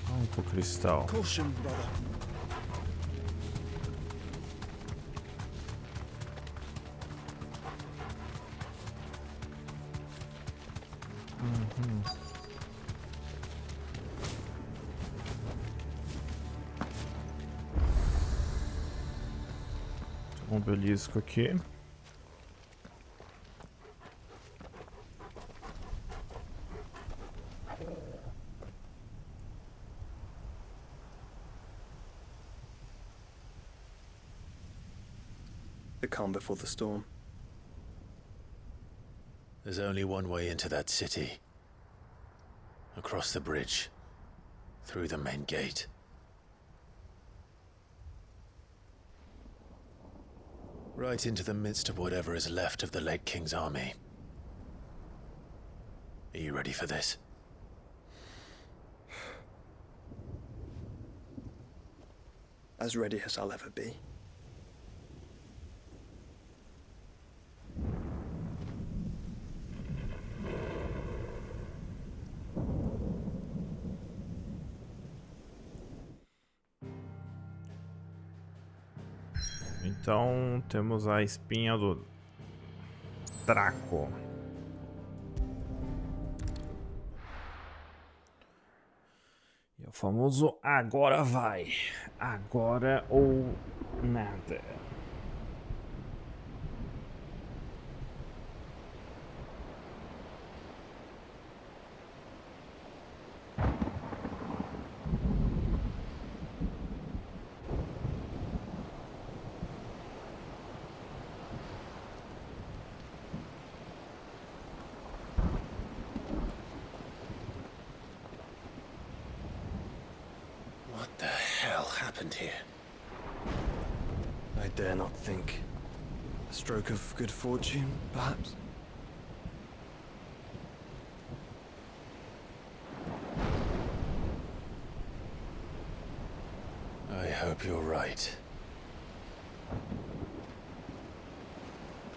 Vamos pro cristal.
Caution, brother.
Um obelisco aqui.
The calm before the storm.
There's only one way into that city. Across the bridge. Through the main gate. Right into the midst of whatever is left of the late King's army. Are you ready for this?
As ready as I'll ever be.
Então temos a espinha do Draco. E o famoso agora vai. Agora ou nada.
What the hell happened here?
I dare not think. A stroke of good fortune, perhaps?
I hope you're right.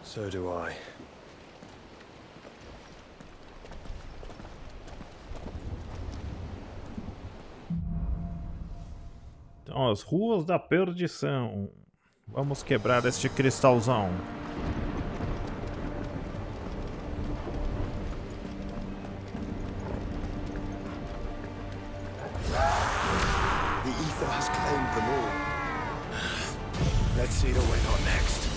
So do I.
Então, as ruas da perdição. Vamos quebrar este cristalzão.
The ether has claimed them all.
Let's see the win on next.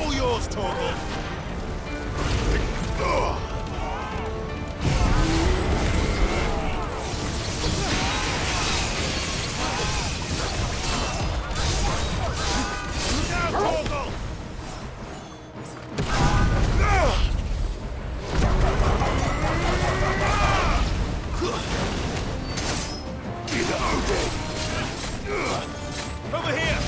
All yours, Torgal.
Over here!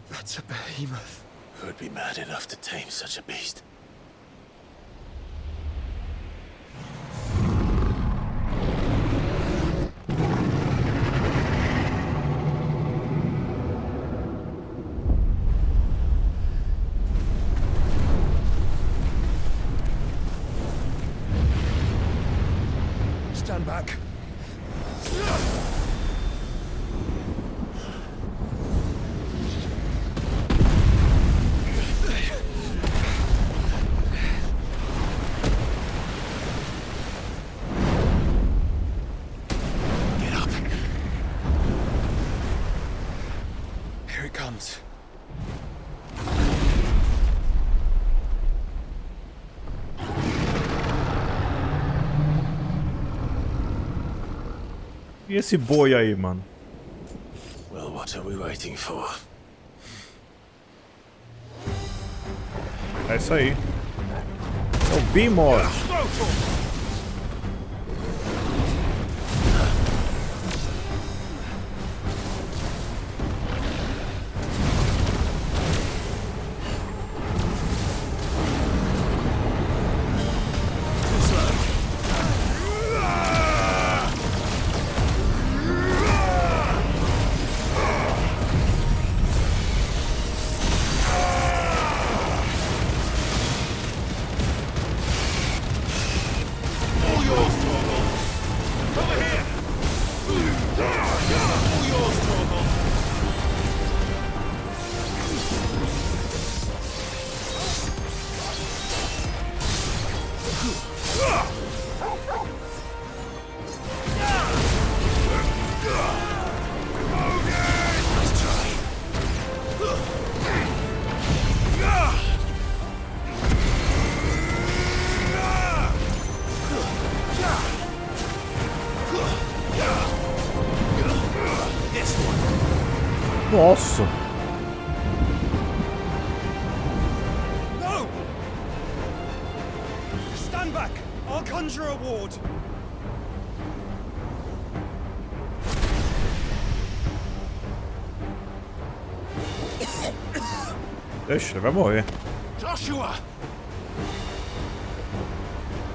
That's a behemoth.
Who'd be mad enough to tame such a beast?
Stand back. Here it comes.
E esse boi aí, mano?
Well, what are we waiting for?
É isso aí. É o Bimor. Nossa!
No! Stand back! I'll conjure a ward.
Ixi, ele vai morrer.
Joshua!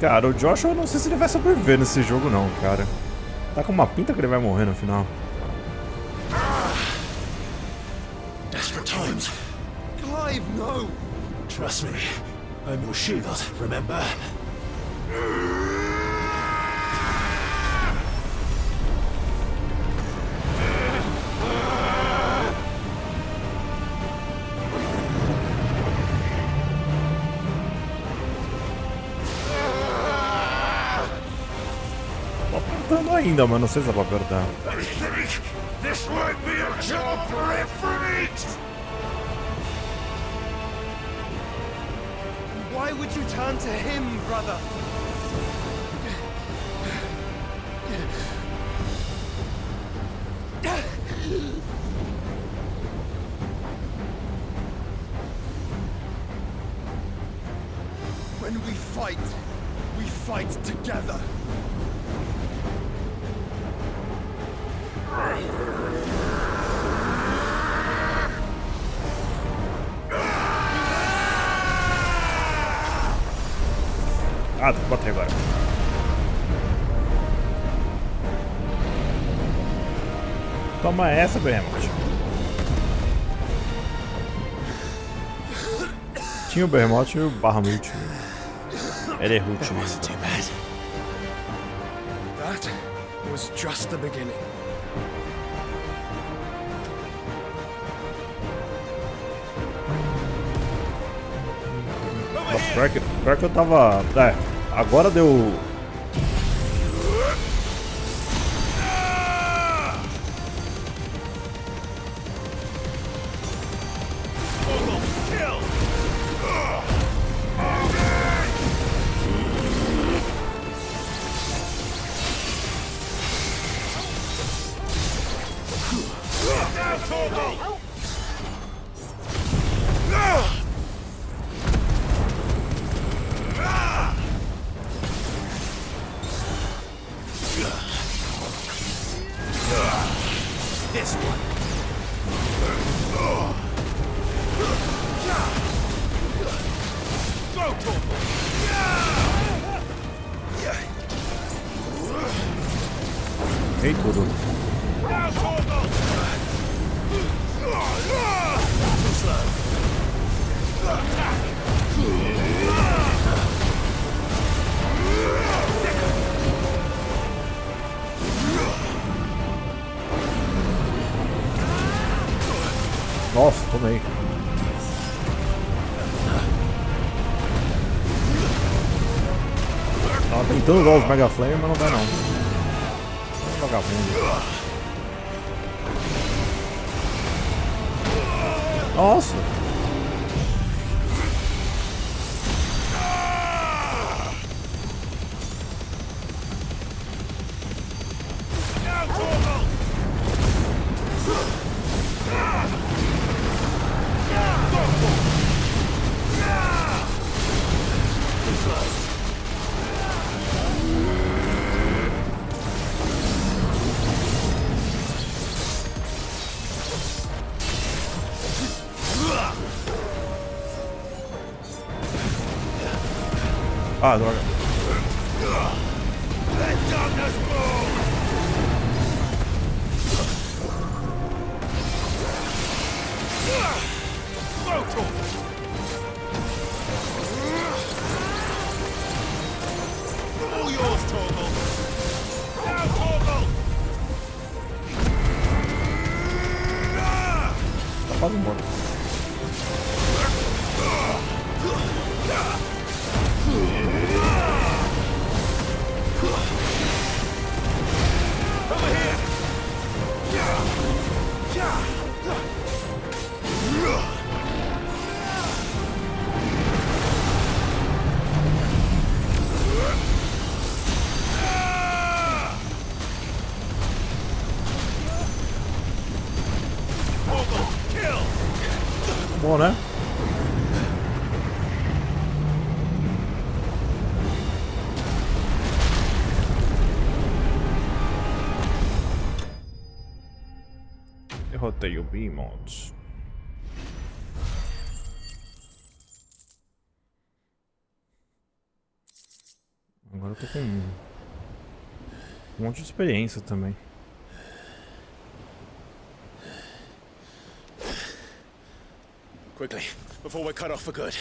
Cara, o Joshua, eu não sei se ele vai sobreviver nesse jogo não, cara. Tá com uma pinta que ele vai morrer no final.
Desperate times.
Clive, no!
Trust me, I'm your shield, remember?
Tô apertando ainda, mas não sei se dá pra apertar.
I think this might be a job for Ifrit!
Why would you turn to him, brother? When we fight together.
Ah, botei agora. Toma essa, Behemoth. Tinha o Behemoth e o Bahamut. Ele é Root.
That was just the beginning.
Nossa, pior que eu tava... É, agora deu...
This one.
Go, Torval!
Ei, tudo.
Now, Torval!
Nossa, tomei. Tava tentando usar os Mega Flame, mas não vai não. Vagabundo. Nossa! Ah, droga.
All yours, Torval! Now, Torval!
Tá quase morto. Bom, né? Derrotei o Behemoth. Agora eu tô com um monte de experiência também.
Quickly, before we're cut off for good.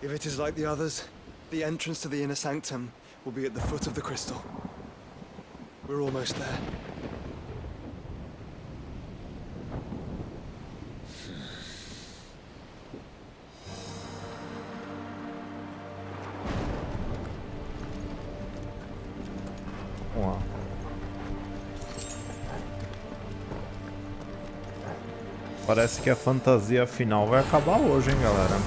If it is like the others, the entrance to the inner sanctum will be at the foot of the crystal. We're almost there.
Vamos lá. Parece que a fantasia final vai acabar hoje, hein, galera?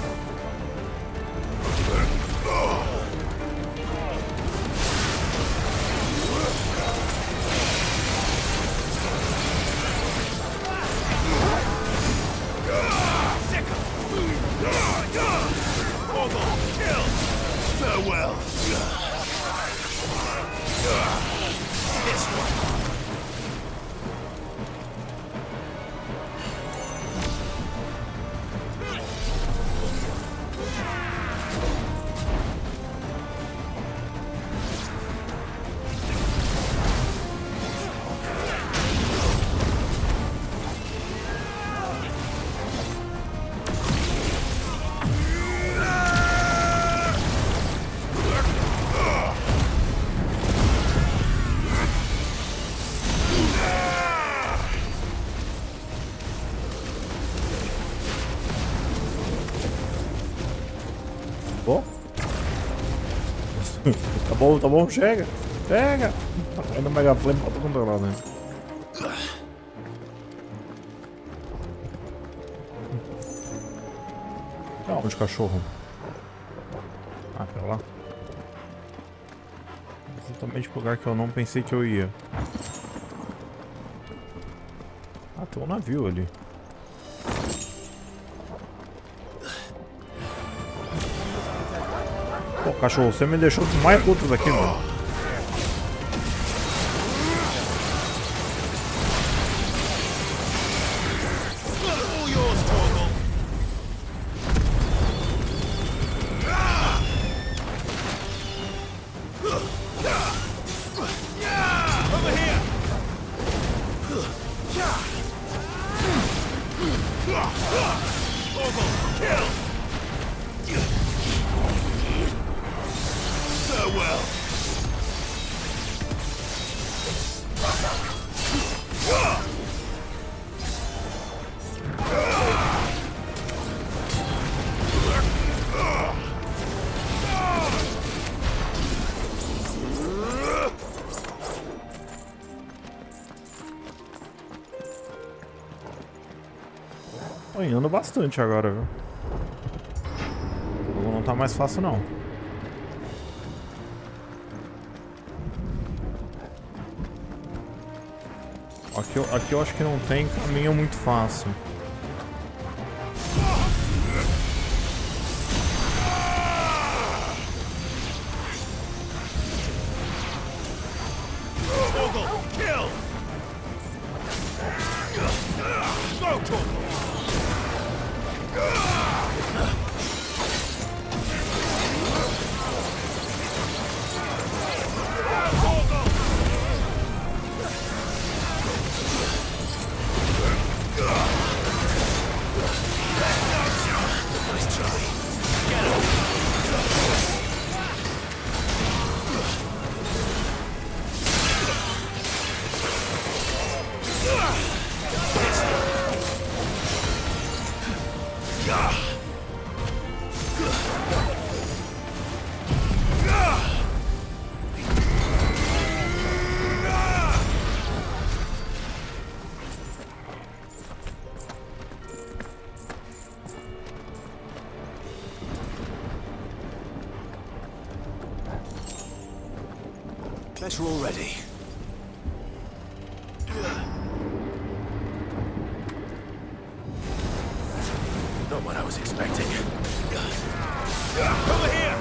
Tá bom, chega! Chega! Tá caindo o Mega Flame pra todo mundo lá, né? Onde, cachorro? Ah, pra lá. Exatamente pro lugar que eu não pensei que eu ia. Ah, tem um navio ali. Pô, cachorro, você me deixou mais putos aqui, mano. Tô indo bastante agora, viu? O jogo não tá mais fácil, não. Aqui eu acho que não tem caminho muito fácil.
Better already. Not what I was expecting. Over here!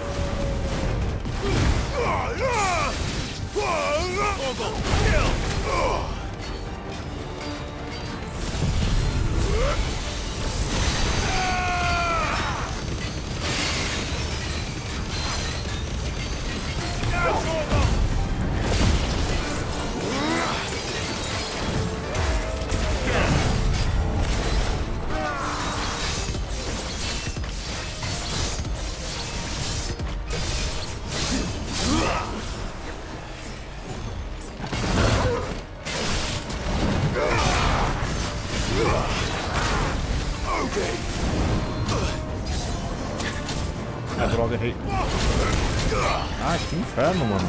Orgle, kill!
Ah, droga, errei. Ah, que inferno, mano.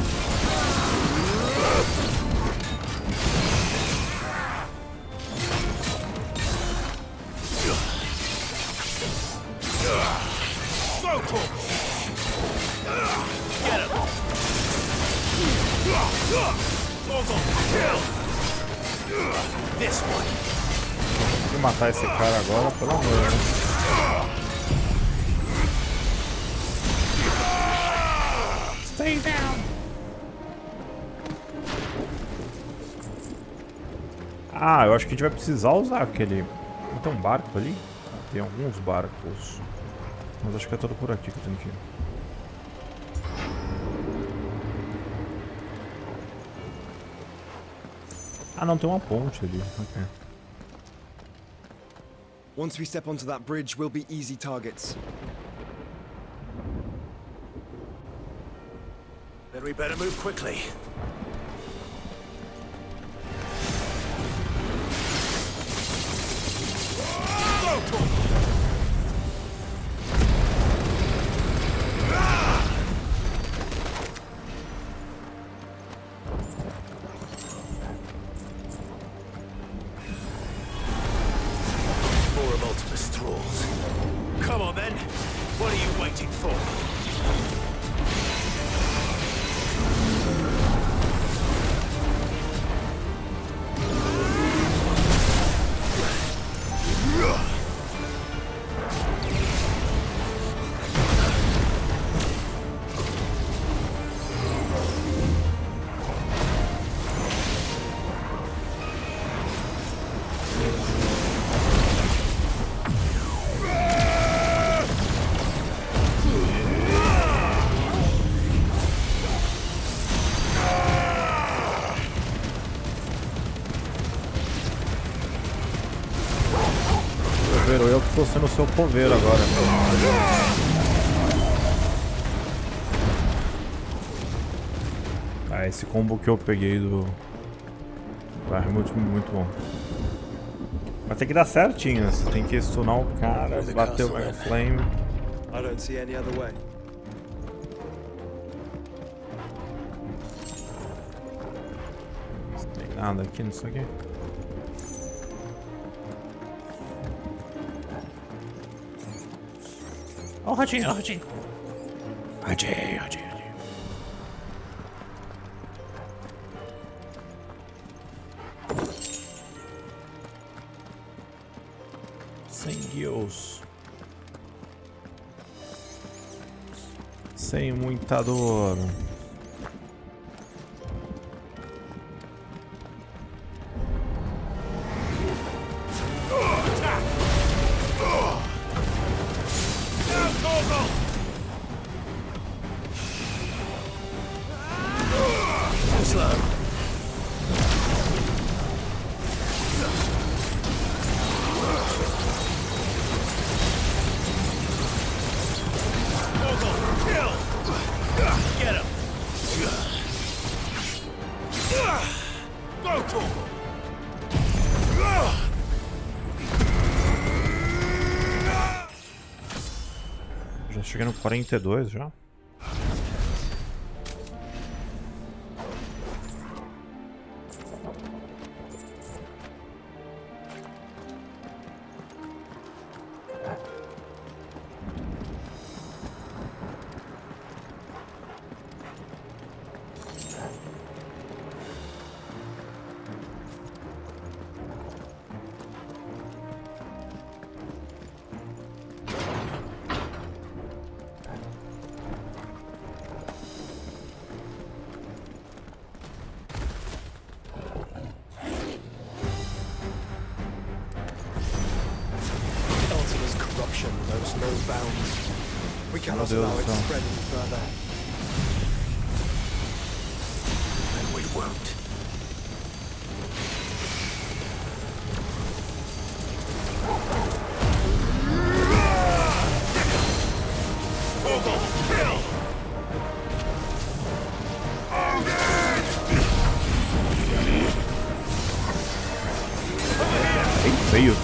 Vou matar esse cara agora, pelo amor de Deus.
Stay down.
Ah, eu acho que a gente vai precisar usar aquele... Não tem um barco ali? Tem alguns barcos. Mas acho que é todo por aqui que eu tenho que ir. Ah, não, tem uma ponte ali. Ok.
Once we step onto that bridge, we'll be easy targets.
Then we better move quickly.
Eu que estou sendo o seu coveiro agora. Ah, esse combo que eu peguei do... Ah, é muito bom. Mas tem que dar certinho, você tem que stunar o cara, bater o Mega Flame.
I don't see any other way.
Não tem nada aqui nisso aqui.
Ó o ratinho, ó o ratinho.
Ratinho. Sem Deus. Sem muita dor. Já cheguei no 42 já.
We cannot allow it to spread any further.
And we won't.
Feio.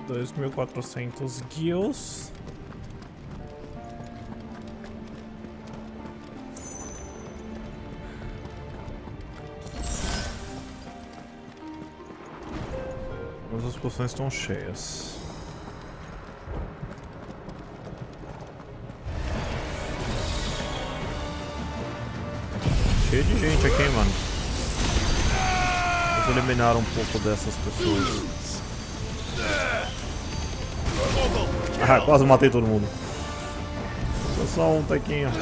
$2.400 guios. Todas as poções estão cheias. Cheio de gente aqui, hein, mano. Vamos eliminar um pouco dessas pessoas. Ah, quase matei todo mundo. Só um taquinho. Acho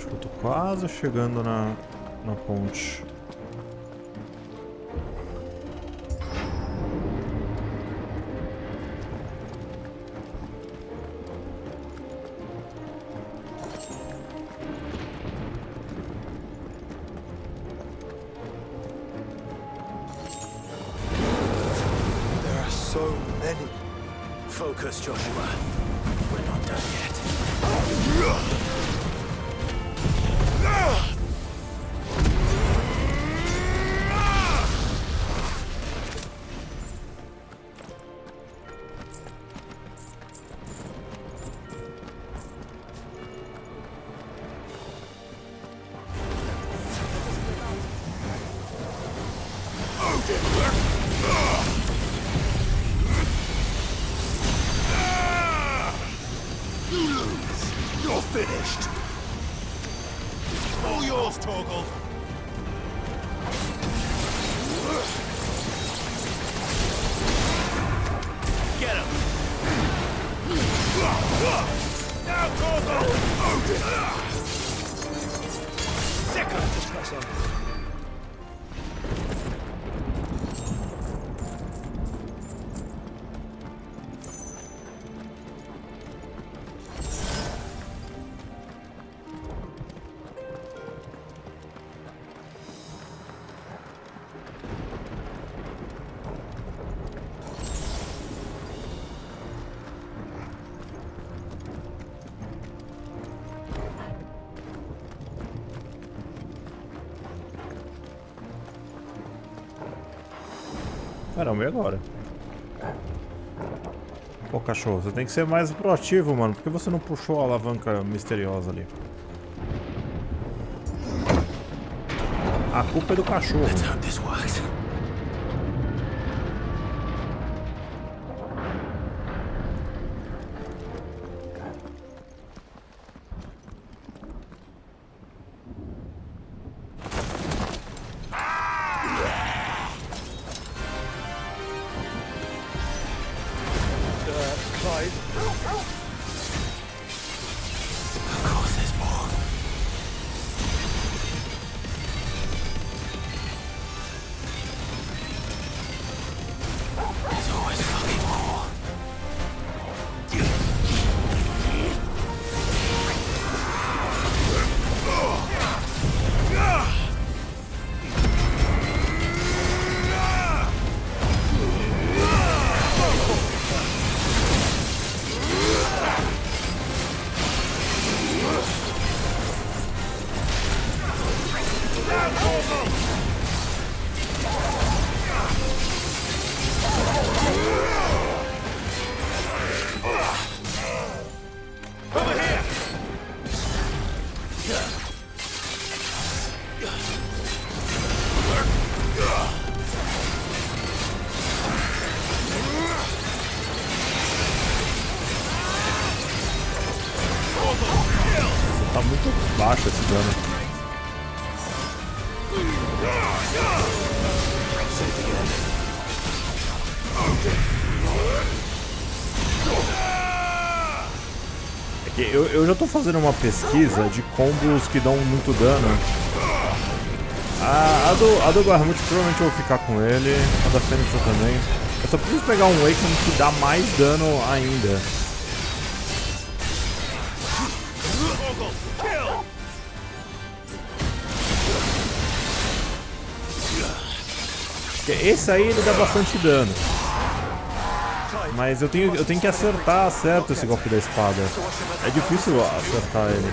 que eu tô quase chegando na ponte.
Focus, Joshua. We're not done yet.
Finished. All yours, Torgal. Get him. Now, Torgal. Second. Just press on.
Caramba, e agora? Pô, cachorro, você tem que ser mais proativo, mano. Por que você não puxou a alavanca misteriosa ali? A culpa é do cachorro.
Let's hope this works.
Tá muito baixo esse dano. É que eu já tô fazendo uma pesquisa de combos que dão muito dano. A do Bahamut provavelmente eu vou ficar com ele. A da Fênix também. Eu só preciso pegar um Eikons que dá mais dano ainda. Esse aí ele dá bastante dano. Mas eu tenho que acertar certo esse golpe da espada. É difícil acertar ele.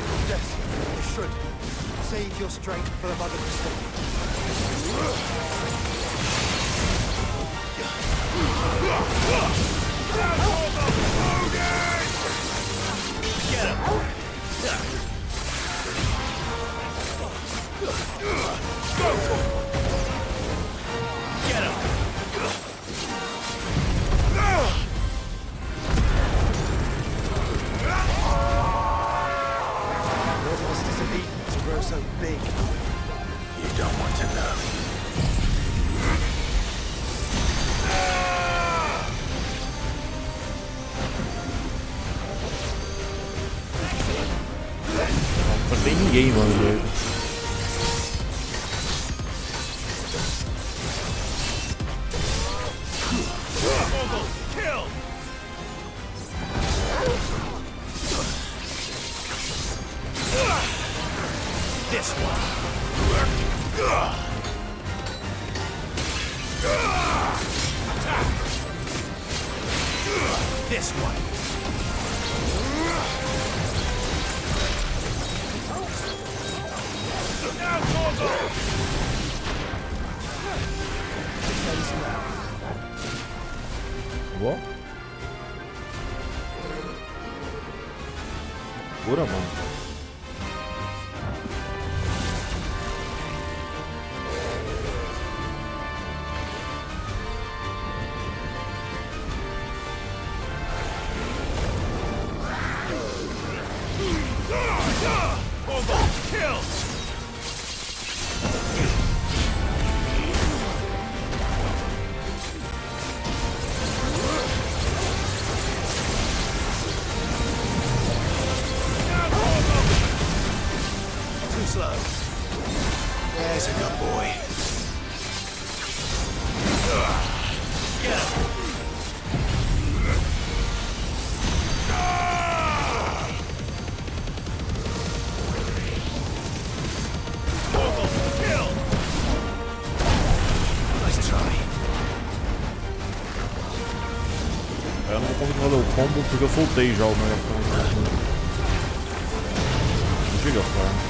So big.
You don't want to know.
Não tem ninguém, mano.
This one. This one.
What? Pura, mano.
There's a good boy. Get him. Kill. Nice try.
Eu não vou conseguir fazer o combo porque eu soltei já o megafone. Gigafone.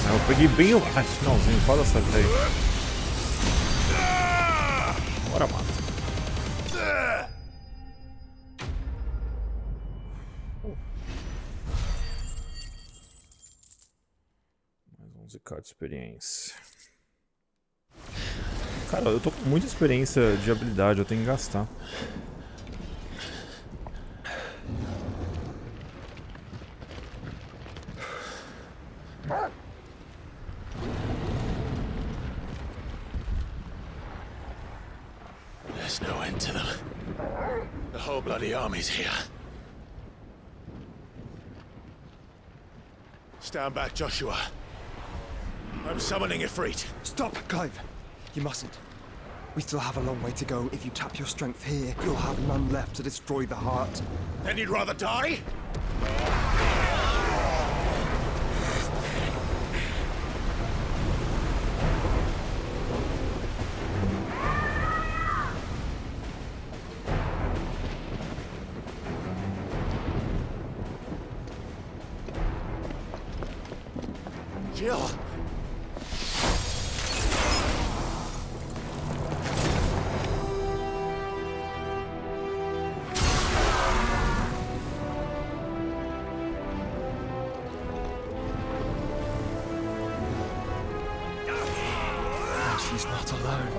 Eu peguei bem o... Ai, finalzinho, quase acertei. Bora, mata. Mais 11k de experiência. Cara, eu tô com muita experiência de habilidade, eu tenho que gastar.
There's no end to them. The whole bloody army's here. Stand back, Joshua. I'm summoning Ifrit.
Stop, Clive. You mustn't. We still have a long way to go. If you tap your strength here, you'll have none left to destroy the heart.
Then you'd rather die?
She's not alone.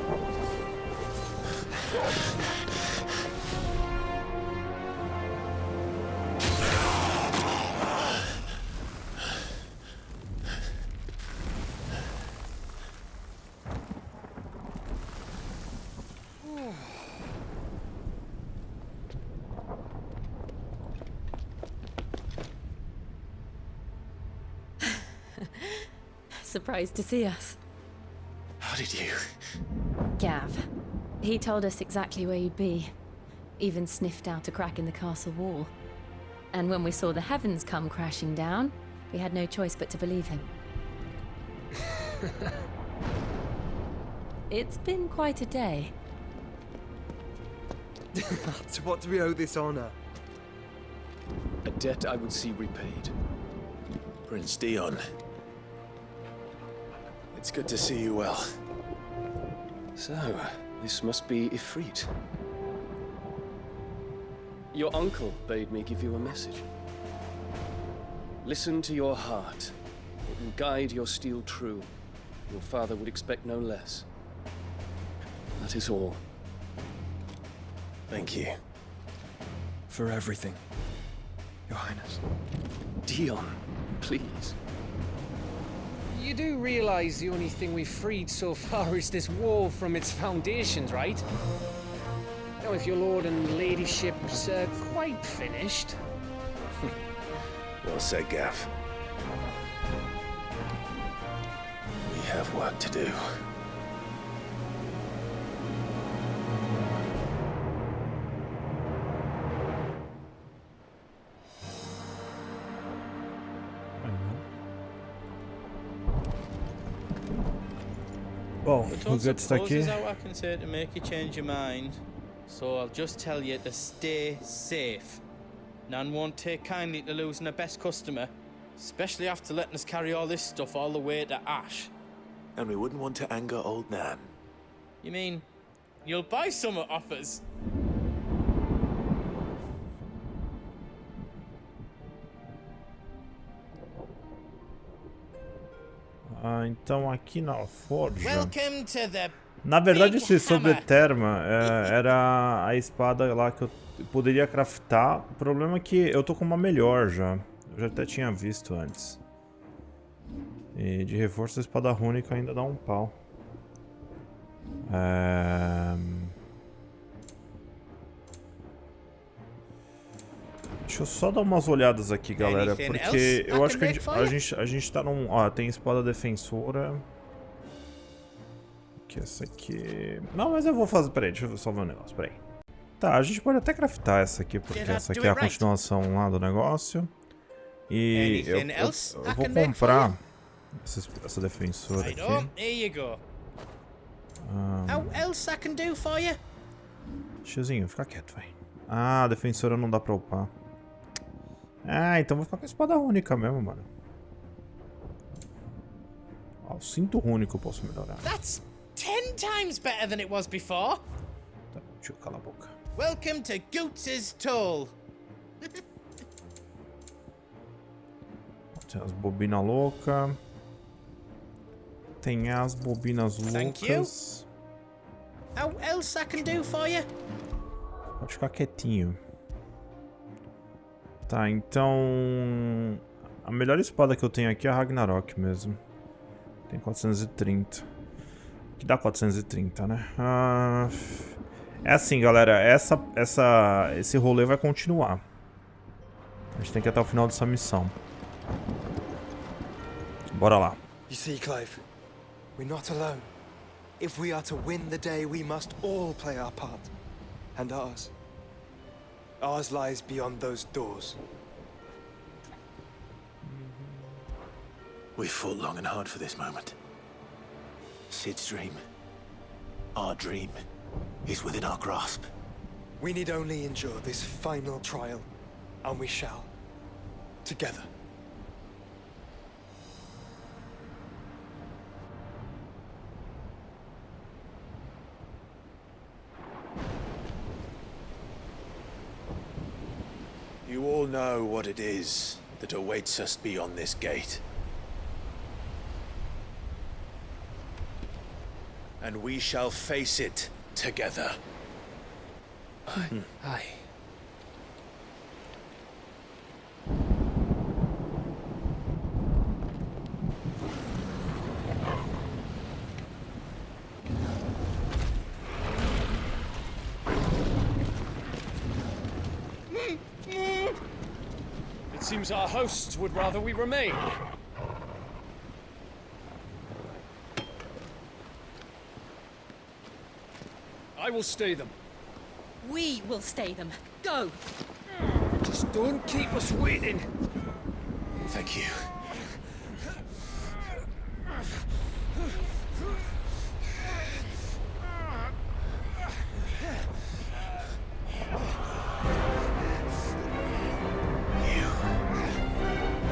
Surprised to see us.
How did you?
Gav. He told us exactly where you'd be. Even sniffed out a crack in the castle wall. And when we saw the heavens come crashing down, we had no choice but to believe him. It's been quite a day.
To what do we owe this honor?
A debt I would see repaid.
Prince Dion. It's good to see you well.
So, this must be Ifrit. Your uncle bade me give you a message. Listen to your heart. It will guide your steel true. Your father would expect no less. That is all.
Thank you.
For everything, Your Highness.
Dion, please.
You do realize the only thing we've freed so far is this wall from its foundations, right? Now, if your lord and ladyship's quite finished.
Well said, Gav. We have work to do.
Bom,
But
o
also
Guts tá aqui.
closes out I can say to make you change your mind. So I'll just tell you to stay safe. Nan won't take kindly to losing her best customer, especially after letting us carry all this stuff all the way to Ash.
And we wouldn't want to anger old Nan.
You mean, you'll buy some off us?
Ah, então aqui na forja.
Welcome to the
Na verdade, esse
Big
sobre
Hammer.
Terma era a espada lá que eu poderia craftar. O problema é que eu tô com uma melhor já. Eu já até tinha visto antes. E de reforço a espada rúnica ainda dá um pau. Deixa eu só dar umas olhadas aqui, galera, porque eu acho que a gente tá num... Ó, tem espada defensora. Que essa aqui... Não, mas eu vou fazer... Peraí, deixa eu só ver um negócio, peraí. Tá, a gente pode até craftar essa aqui, porque essa aqui é a continuação lá do negócio. E eu vou comprar essa defensora aqui.
Here you go. How else I can do for you?
Tiozinho, fica quieto, vai. Ah, a defensora não dá pra upar. Ah, então vou ficar com a espada única mesmo, mano. Ó, o cinto único eu posso melhorar.
That's 10 times better than it was before.
Tá, deixa eu calar a boca.
Welcome to Goots's Toll.
Tem as bobinas loucas. Tem as bobinas loucas.
How else I can do for you?
Pode ficar quietinho. Tá, então... A melhor espada que eu tenho aqui é a Ragnarok mesmo. Tem 430. Que dá 430, né? É assim, galera. Esse rolê vai continuar. A gente tem que ir até o final dessa missão. Bora lá.
You see, Clive, we're not alone. If we are to win the day, we must all play our part. And ours. Ours lies beyond those doors.
We fought long and hard for this moment. Sid's dream, our dream, is within our grasp.
We need only endure this final trial, and we shall. Together.
will know what it is that awaits us beyond this gate. And we shall face it together.
Aye.
It seems our hosts would rather we remain. I will stay them.
We will stay them. Go!
Just don't keep us waiting.
Thank you.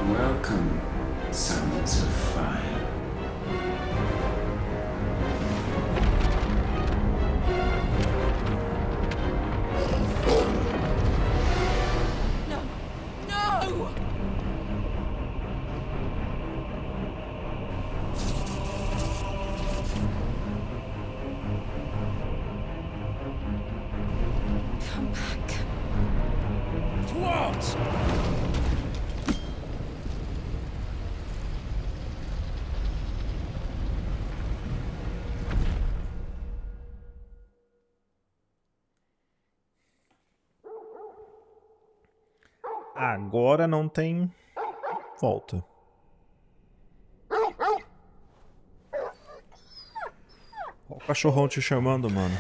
Welcome, sons of fire.
No! No! Come back.
Towards!
Agora não tem volta. Olha o cachorrão te chamando, mano.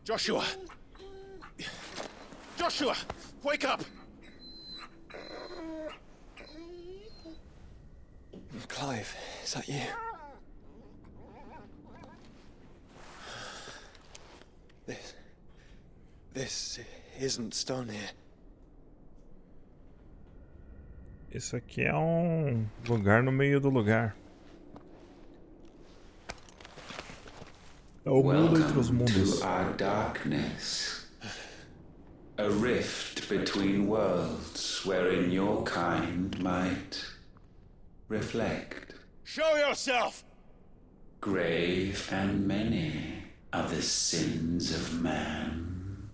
Joshua! Joshua! Wake up!
Clive, is that you? This isn't stone here.
Isso aqui é um lugar no meio do lugar. É o mundo entre os mundos.
Welcome to our darkness. A rift between worlds wherein your kind might reflect.
Show yourself!
Grave and many are the sins of man.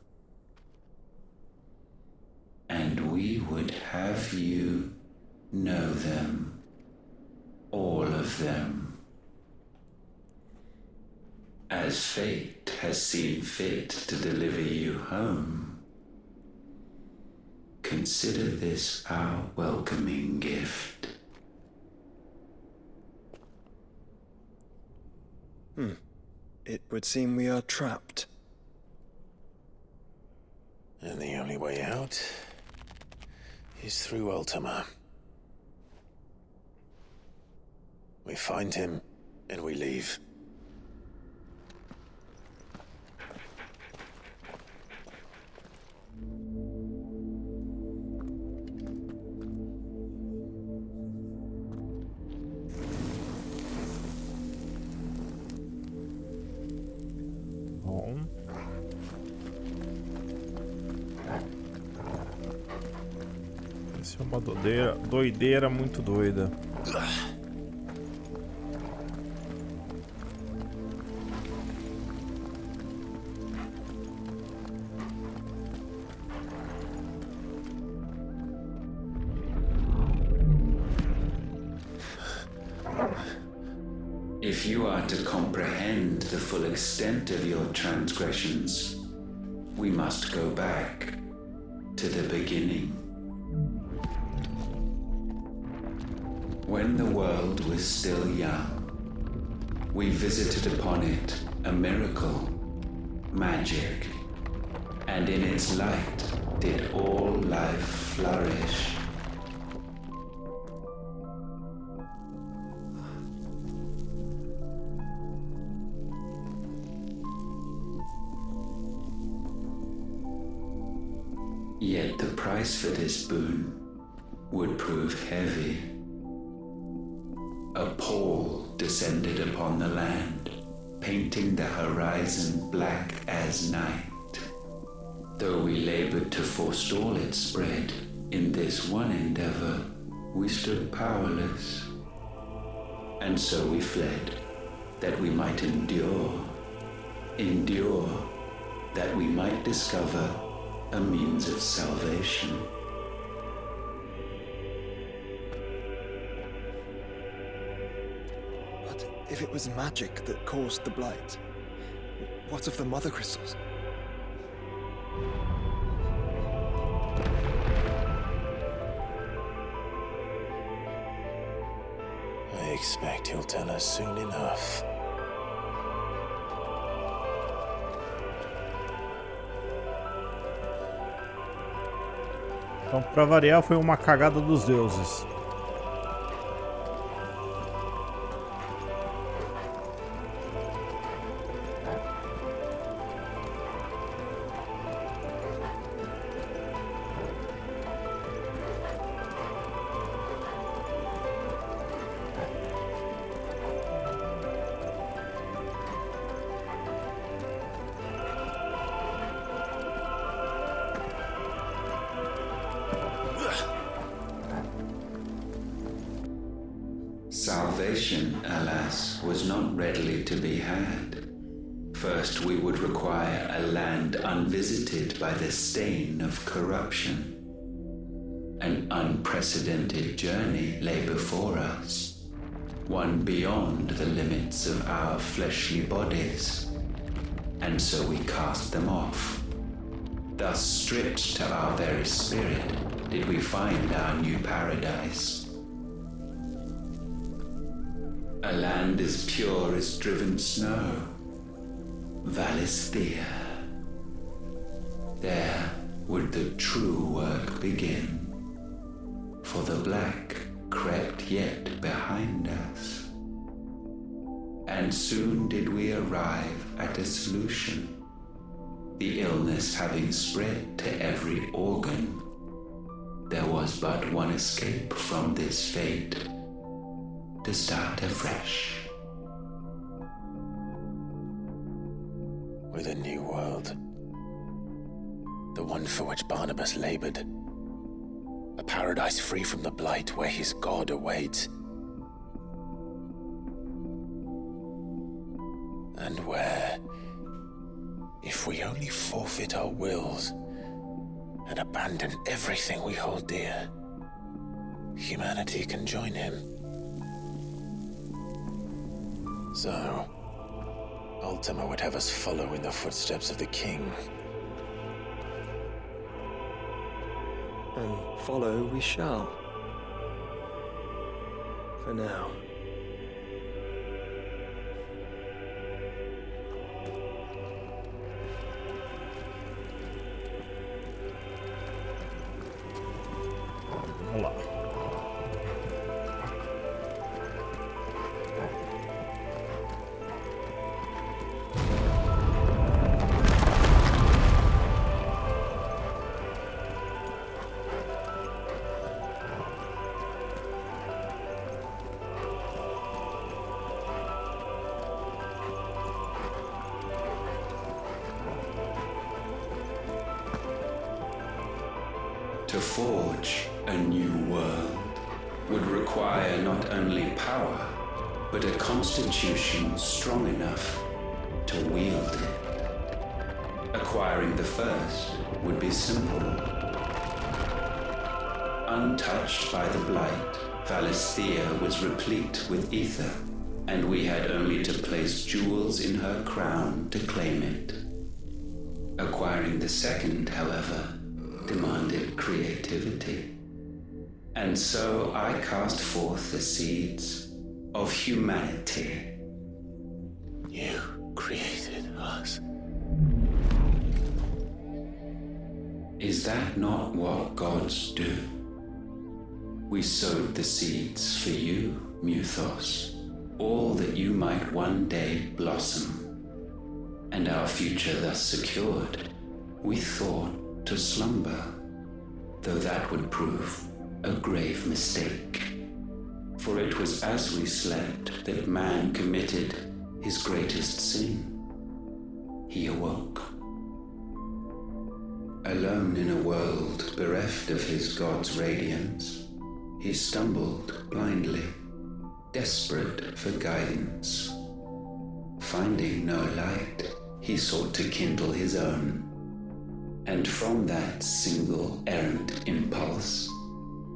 And we would have you know them, all of them. As fate has seen fit to deliver you home, consider this our welcoming gift.
It would seem we are trapped.
And the only way out is through Ultima. We find him, and we leave.
Bom. Isso é uma doideira muito doida.
If you are to comprehend the full extent of your transgressions, we must go back to the beginning. When the world was still young, we visited upon it a miracle, magic, and in its light did all life flourish. Yet the price for this boon would prove heavy. pall descended upon the land, painting the horizon black as night. Though we labored to forestall its spread, in this one endeavor, we stood powerless. And so we fled, that we might endure, that we might discover a means of salvation.
But if it was magic that caused the blight, what of the mother crystals?
I expect he'll tell us soon enough.
Então, pra variar, foi uma cagada dos deuses.
Salvation, alas, was not readily to be had. First, we would require a land unvisited by the stain of corruption. An unprecedented journey lay before us, one beyond the limits of our fleshly bodies. And so we cast them off. Thus, stripped to our very spirit, did we find our new paradise. A land as pure as driven snow, Valisthea. There would the true work begin, for the black crept yet behind us. And soon did we arrive at a solution, the illness having spread to every organ. There was but one escape from this fate, to start afresh.
With a new world. The one for which Barnabas labored. A paradise free from the blight where his God awaits. And where, if we only forfeit our wills and abandon everything we hold dear, humanity can join him. So, Ultima would have us follow in the footsteps of the king.
And follow we shall. For now.
Vamos lá.
To forge a new world would require not only power, but a constitution strong enough to wield it. Acquiring the first would be simple. Untouched by the blight, Valisthea was replete with ether, and we had only to place jewels in her crown to claim it. Acquiring the second, however, demanded creativity. And so I cast forth the seeds of humanity.
You created us.
Is that not what gods do? We sowed the seeds for you, Muthos, all that you might one day blossom. And our future thus secured, we thought to slumber, though that would prove a grave mistake. For it was as we slept that man committed his greatest sin. He awoke. Alone in a world bereft of his God's radiance, he stumbled blindly, desperate for guidance. Finding no light, he sought to kindle his own. And from that single errant impulse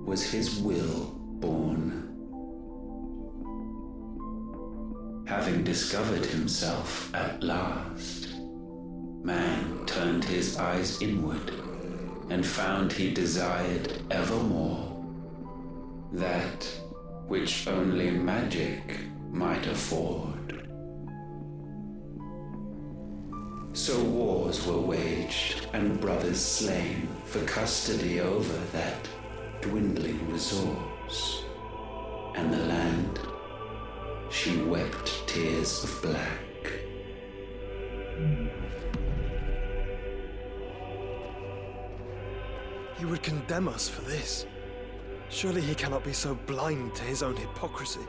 was his will born. Having discovered himself at last, man turned his eyes inward and found he desired evermore that which only magic might afford. So wars were waged and brothers slain for custody over that dwindling resource, and the land, she wept tears of black.
He would condemn us for this. Surely he cannot be so blind to his own hypocrisy.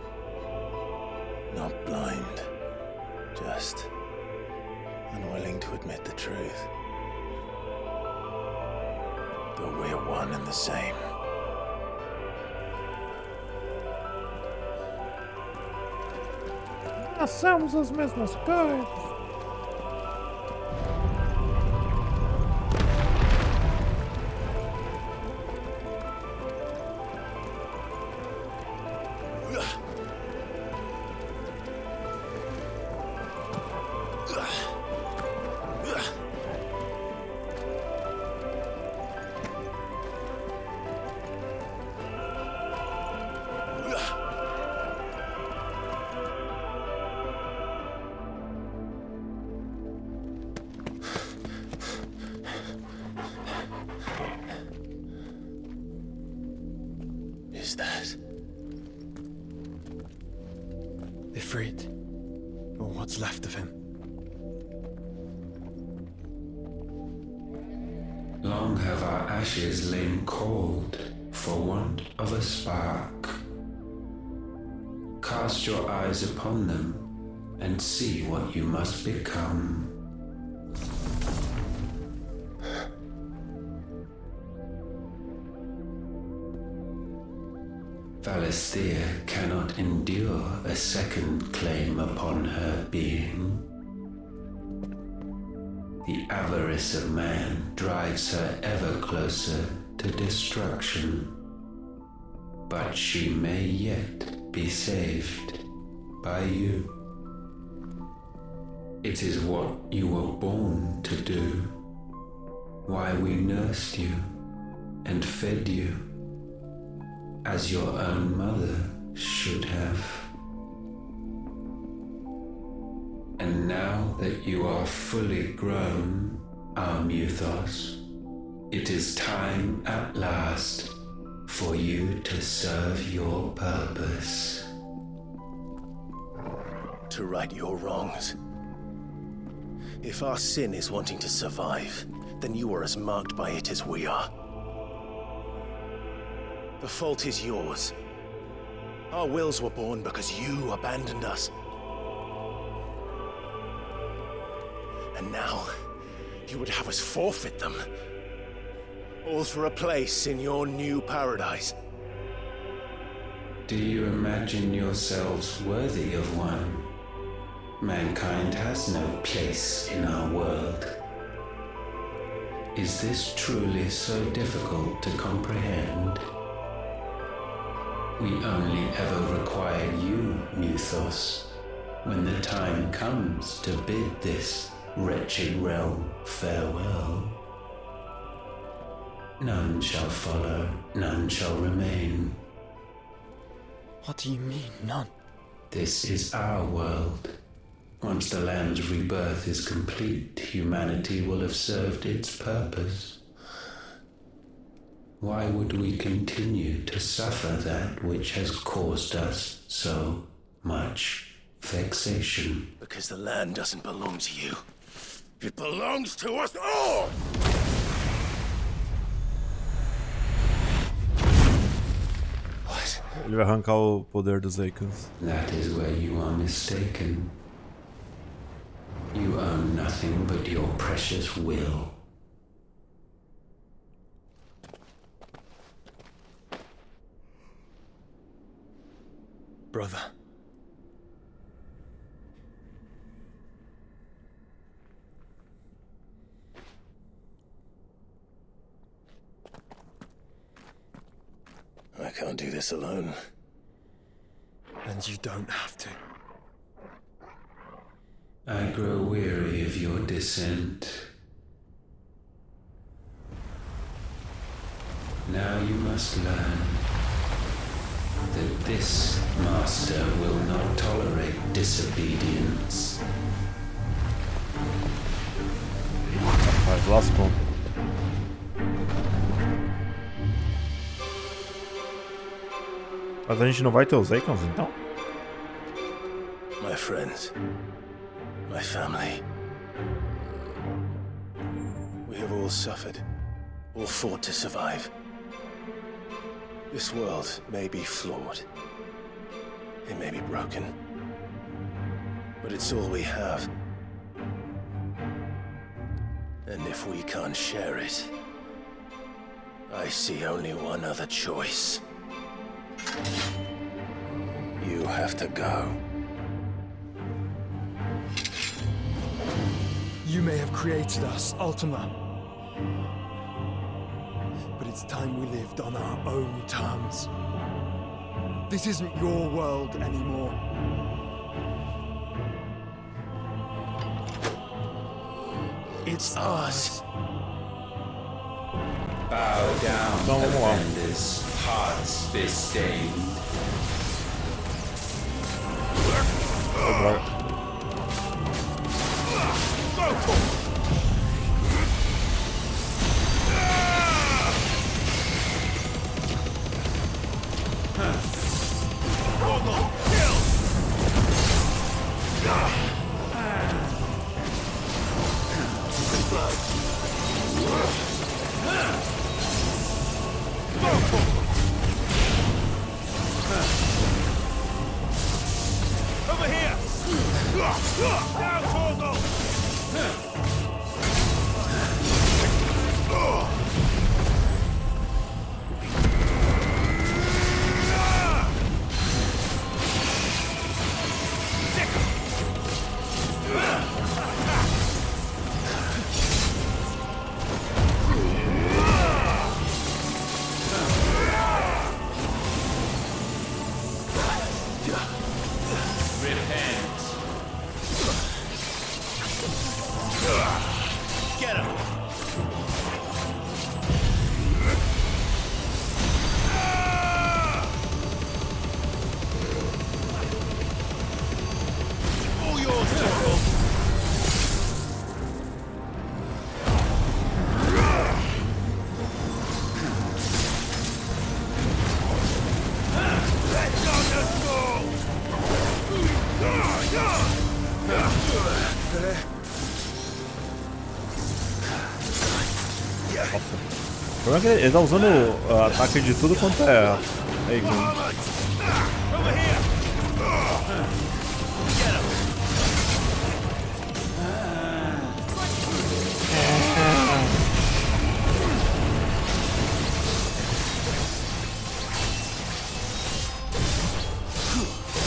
Not blind, just unwilling to admit the truth. But we're one and the same.
Somos as mesmas coisas.
Is that
Ifrit, or what's left of him?
Long have our ashes lain cold for want of a spark. Cast your eyes upon them and see what you must become. Valisthea cannot endure a second claim upon her being. The avarice of man drives her ever closer to destruction. But she may yet be saved by you. It is what you were born to do, why we nursed you and fed you, as your own mother should have. And now that you are fully grown, our Muthos, it is time at last for you to serve your purpose.
to right your wrongs? If our sin is wanting to survive, then you are as marked by it as we are. The fault is yours. Our wills were born because you abandoned us. And now, you would have us forfeit them. All for a place in your new paradise.
Do you imagine yourselves worthy of one? Mankind has no place in our world. Is this truly so difficult to comprehend? We only ever require you, Muthos, when the time comes to bid this wretched realm farewell. None shall follow, none shall remain.
What do you mean, none?
This is our world. Once the land's rebirth is complete, humanity will have served its purpose. Why would we continue to suffer that which has caused us so much vexation?
Because the land doesn't belong to you. It belongs to us all!
What?
Ele vai arrancar o poder dos Eikons.
That is where you are mistaken. You own nothing but your precious will.
Brother.
I can't do this alone.
And you don't have to.
I grow weary of your dissent. Now you must learn that this master will not tolerate disobedience.
Rapaz, lascou. Mas a gente não vai ter os Eikons, então?
My friends. My family. We have all suffered. All fought to survive. This world may be flawed. It may be broken. But it's all we have. And if we can't share it, I see only one other choice. You have to go.
You may have created us, Ultima. But it's time we lived on our own terms. This isn't your world anymore. It's ours.
Bow down, offenders, hearts be stained.
Over here! Down, Torgal!
Get him! All yours, Torgal! Let's go, let's go!
Nossa. O problema é que ele tá usando ataque de tudo quanto é Eikon.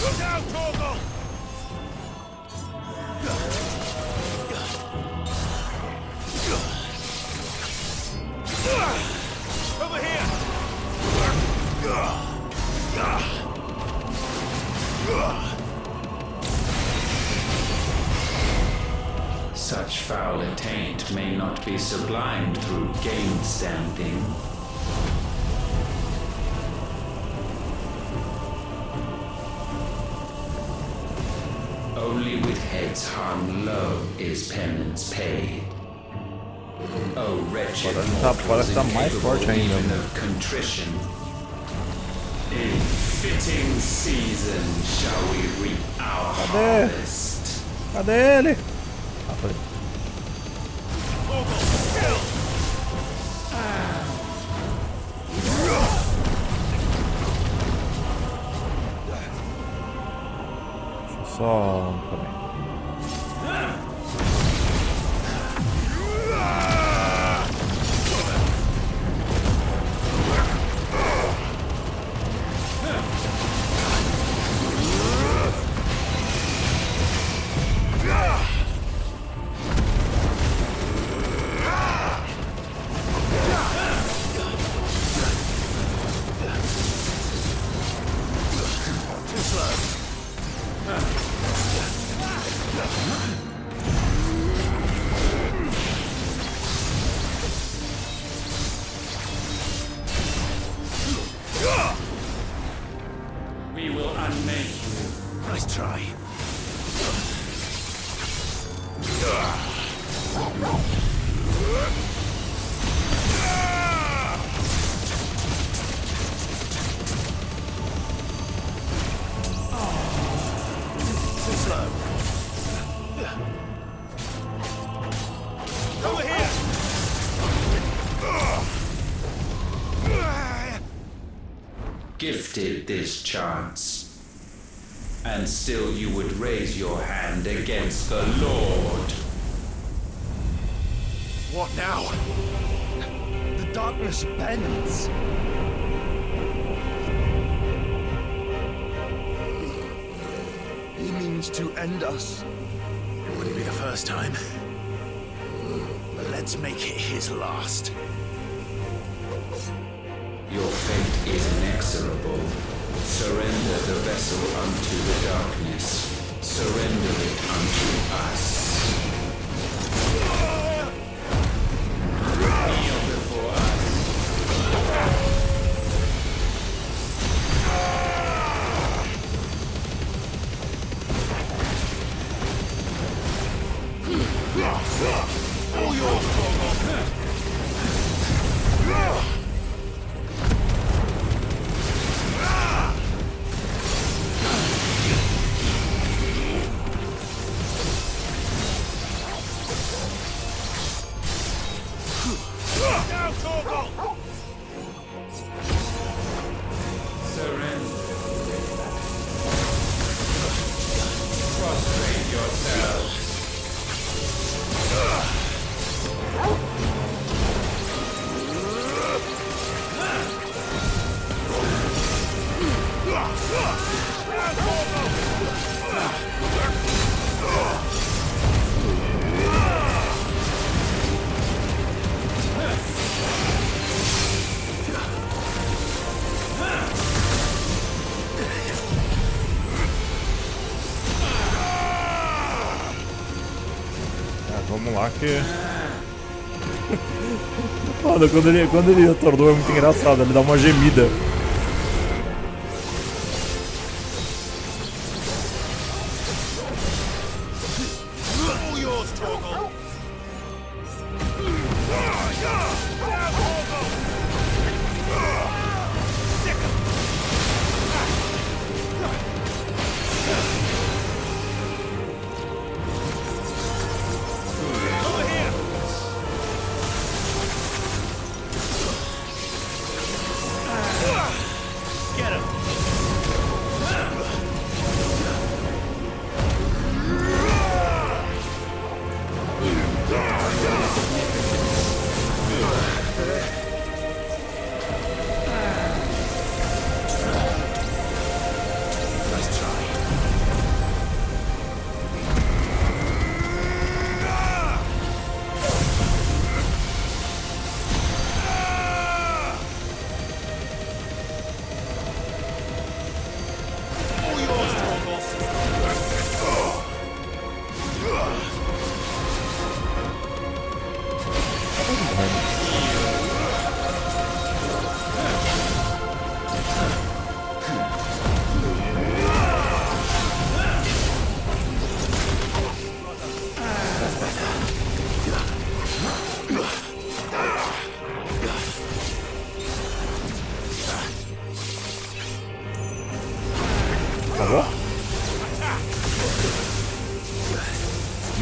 Look out, Torgal! Over here!
Such foul attaint may not be sublimed through gain-standing. Only with heads hung low is penance paid. Oh, wretched mortals incapable even of contrition. In fitting season shall we reap our harvest.
Cadê ele? Ah, foi. Só um também.
We will unmake you.
Nice try. Too slow. Over here!
Gifted this chance. And still you would raise your hand against the Lord.
What now? The darkness bends. He means to end us.
It wouldn't be the first time. But let's make it his last.
Your fate is inexorable. Surrender the vessel unto the darkness. Surrender it unto us. Kneel before us.
All yours,
Surrender. Prostrate yourself.
Vamos lá que... Mano, quando ele retornou é muito engraçado, ele dá uma gemida.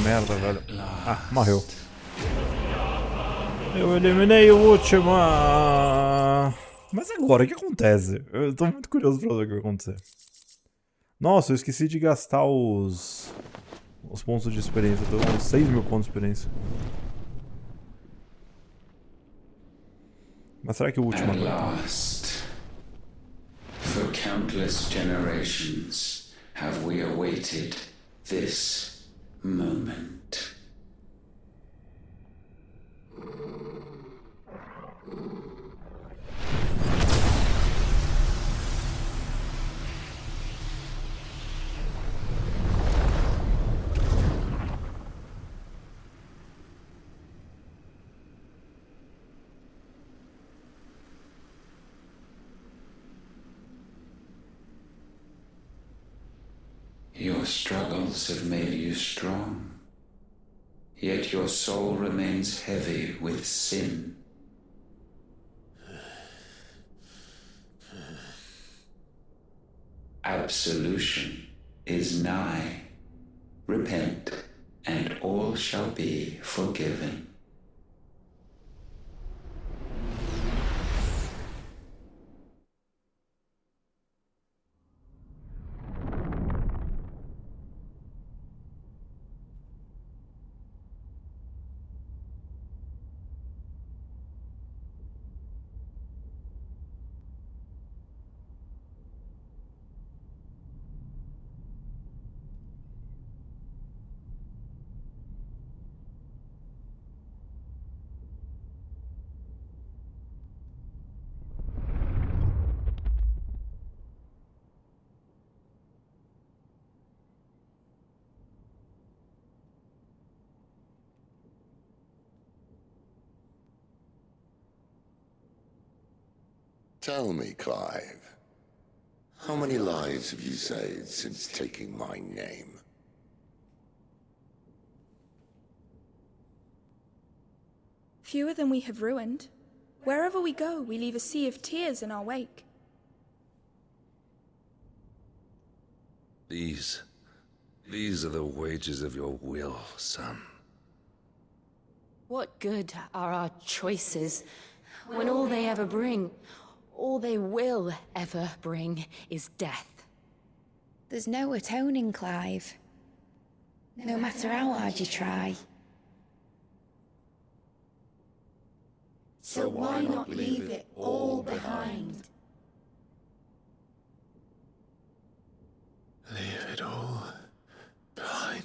Merda, velho. Ah, morreu. Eu eliminei o último. Mas agora, o que acontece? Eu tô muito curioso pra ver o que vai acontecer. Nossa, eu esqueci de gastar os pontos de experiência. Eu tô com 6.000 pontos de experiência. Mas será que o último
At
agora?
last, for countless generations have we awaited this moment. Your struggles have made you strong, yet your soul remains heavy with sin. Absolution is nigh. Repent, and all shall be forgiven.
Tell me, Clive, how many lives have you saved since taking my name?
Fewer than we have ruined. Wherever we go, we leave a sea of tears in our wake.
These are the wages of your will, son.
What good are our choices when all they ever bring, all they will ever bring, is death?
There's no atoning, Clive. No matter how hard you try.
So why not leave it all behind?
Leave it all behind.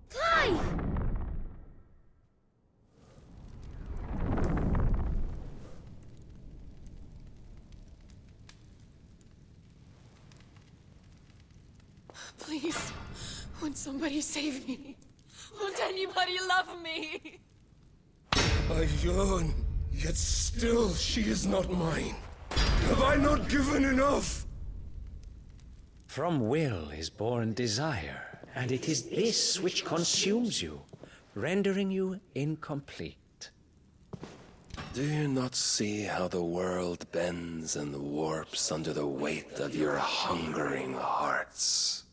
Clive!
Please, won't somebody save me? Won't anybody love me?
I yearn, yet still she is not mine. Have I not given enough?
From will is born desire, and it is this which consumes you, rendering you incomplete.
Do you not see how the world bends and warps under the weight of your hungering hearts?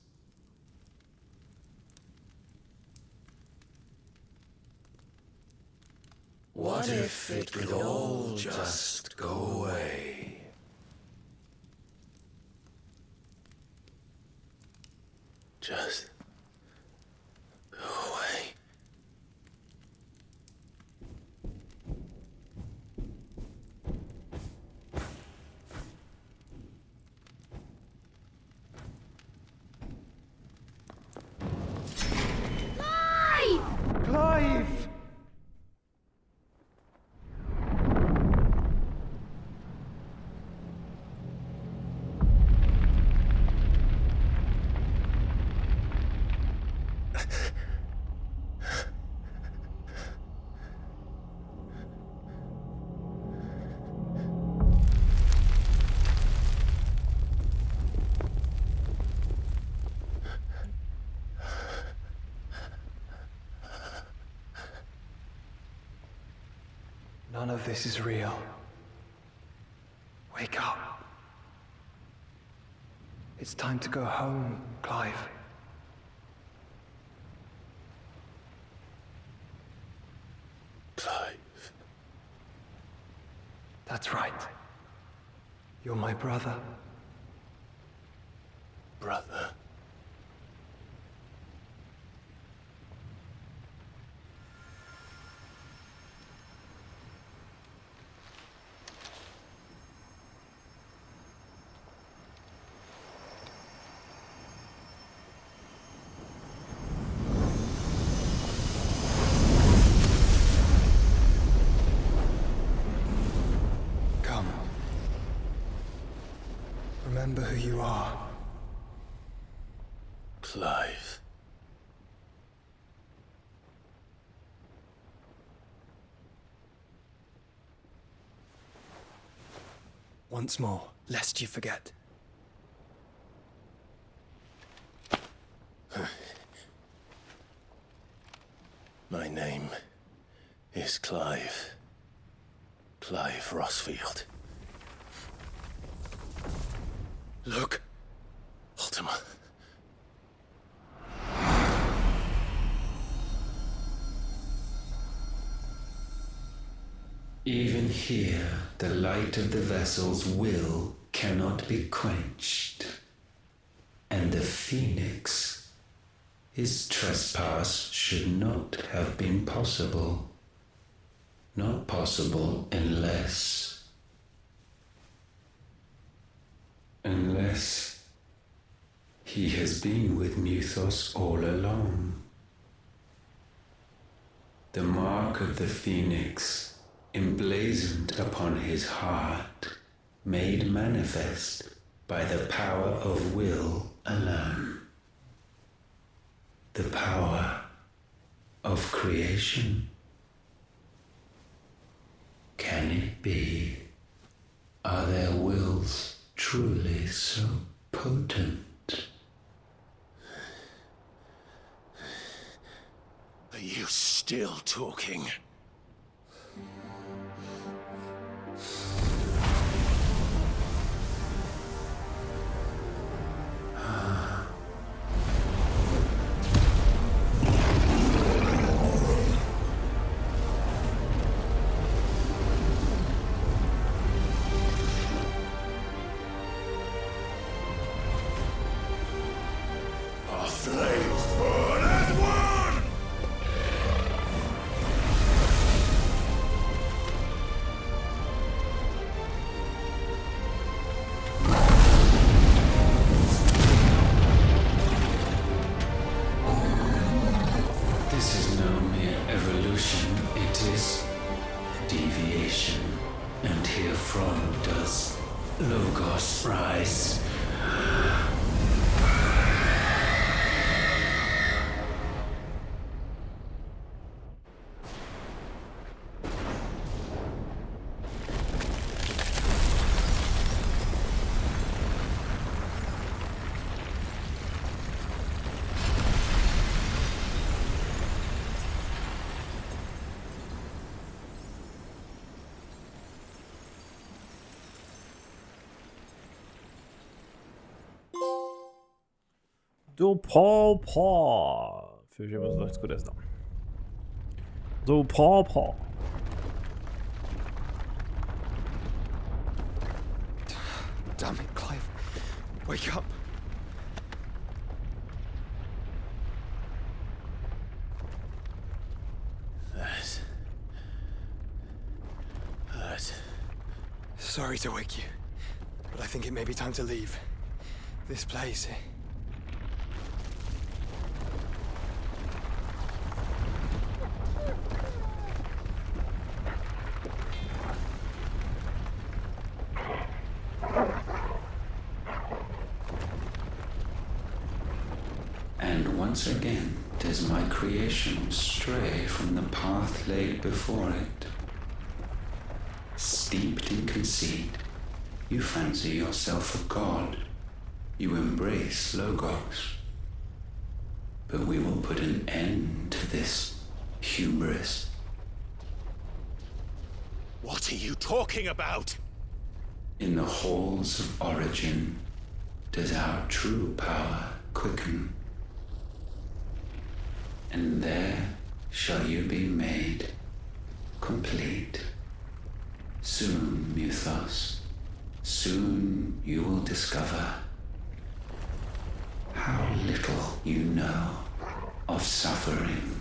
What if it could all just go away? Just go away.
Clive!
Clive! None of this is real. Wake up. It's time to go home, Clive.
That's right. You're my brother.
Brother.
Come. Remember who you are.
Clive.
Once more, lest you forget.
My name is Clive. Clive Rosfield. Look, Ultima.
Even here, the light of the vessel's will cannot be quenched. And the Phoenix, his trespass should not have been possible. Not possible unless he has been with Muthos all along. The mark of the Phoenix, emblazoned upon his heart, made manifest by the power of will alone. The power of creation. Can it be? Are their wills truly so potent?
Are you still talking? Our flames burn as one!
This is no mere evolution, it is deviation. And herefrom does Logos rise.
Do pó. Fugimos da escuridão. Do pó.
Damn it, Clive. Wake up.
That.
Sorry to wake you, but I think it may be time to leave. This place.
And once again does my creation stray from the path laid before it. Steeped in conceit, you fancy yourself a god. You embrace Logos. But we will put an end to this hubris.
What are you talking about?
In the halls of origin does our true power quicken. And there shall you be made complete. Soon, Mythos, soon you will discover how little you know of suffering.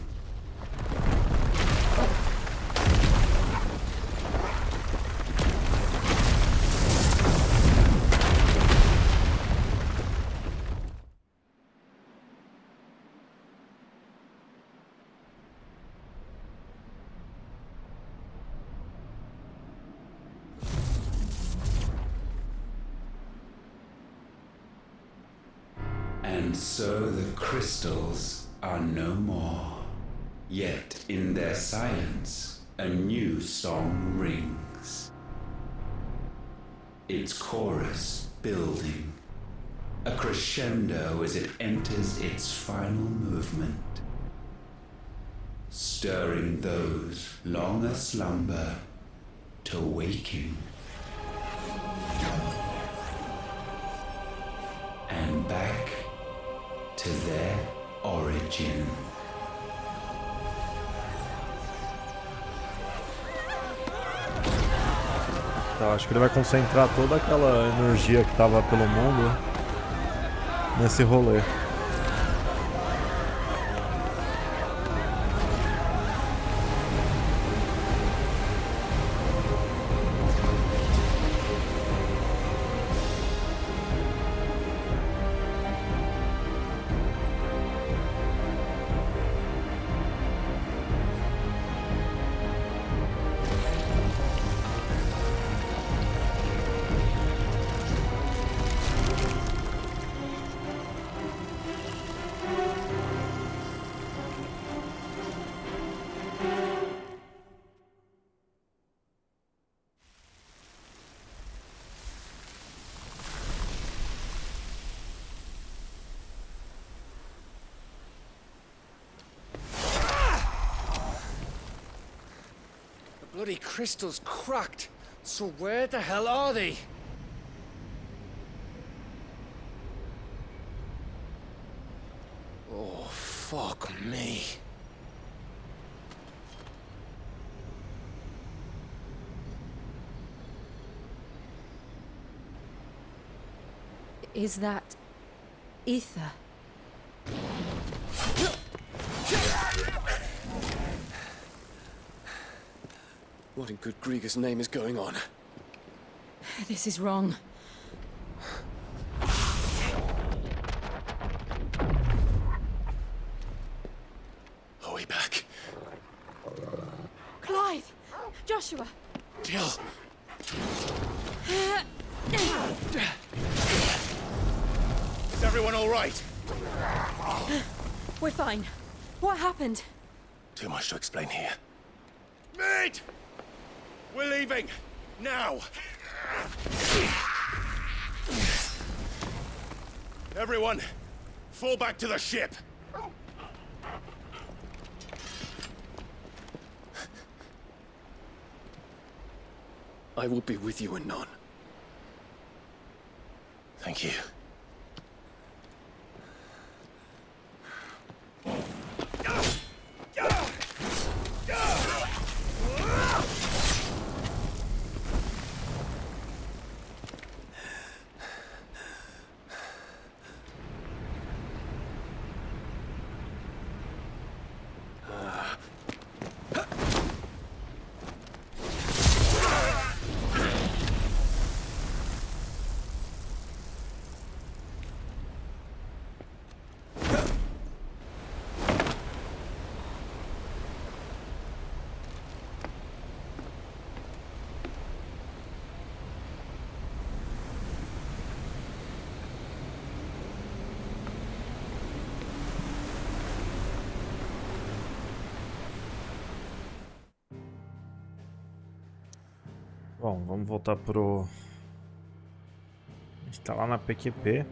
And so the crystals are no more. Yet in their silence, a new song rings. Its chorus building, a crescendo as it enters its final movement, stirring those long aslumber to waking. And back to their origin.
Tá, acho que ele vai concentrar toda aquela energia que tava pelo mundo nesse rolê.
Bloody crystal's cracked. So where the hell are they? Oh, fuck me.
Is that ether?
What in good Grieger's name is going on?
This is wrong.
Are we back?
Clive! Joshua!
Jill!
Is everyone all right?
We're fine. What happened?
Too much to explain here.
Mate! We're leaving! Now! Everyone, fall back to the ship!
I will be with you anon.
Thank you.
Bom, vamos voltar pro... A gente tá lá na PQP,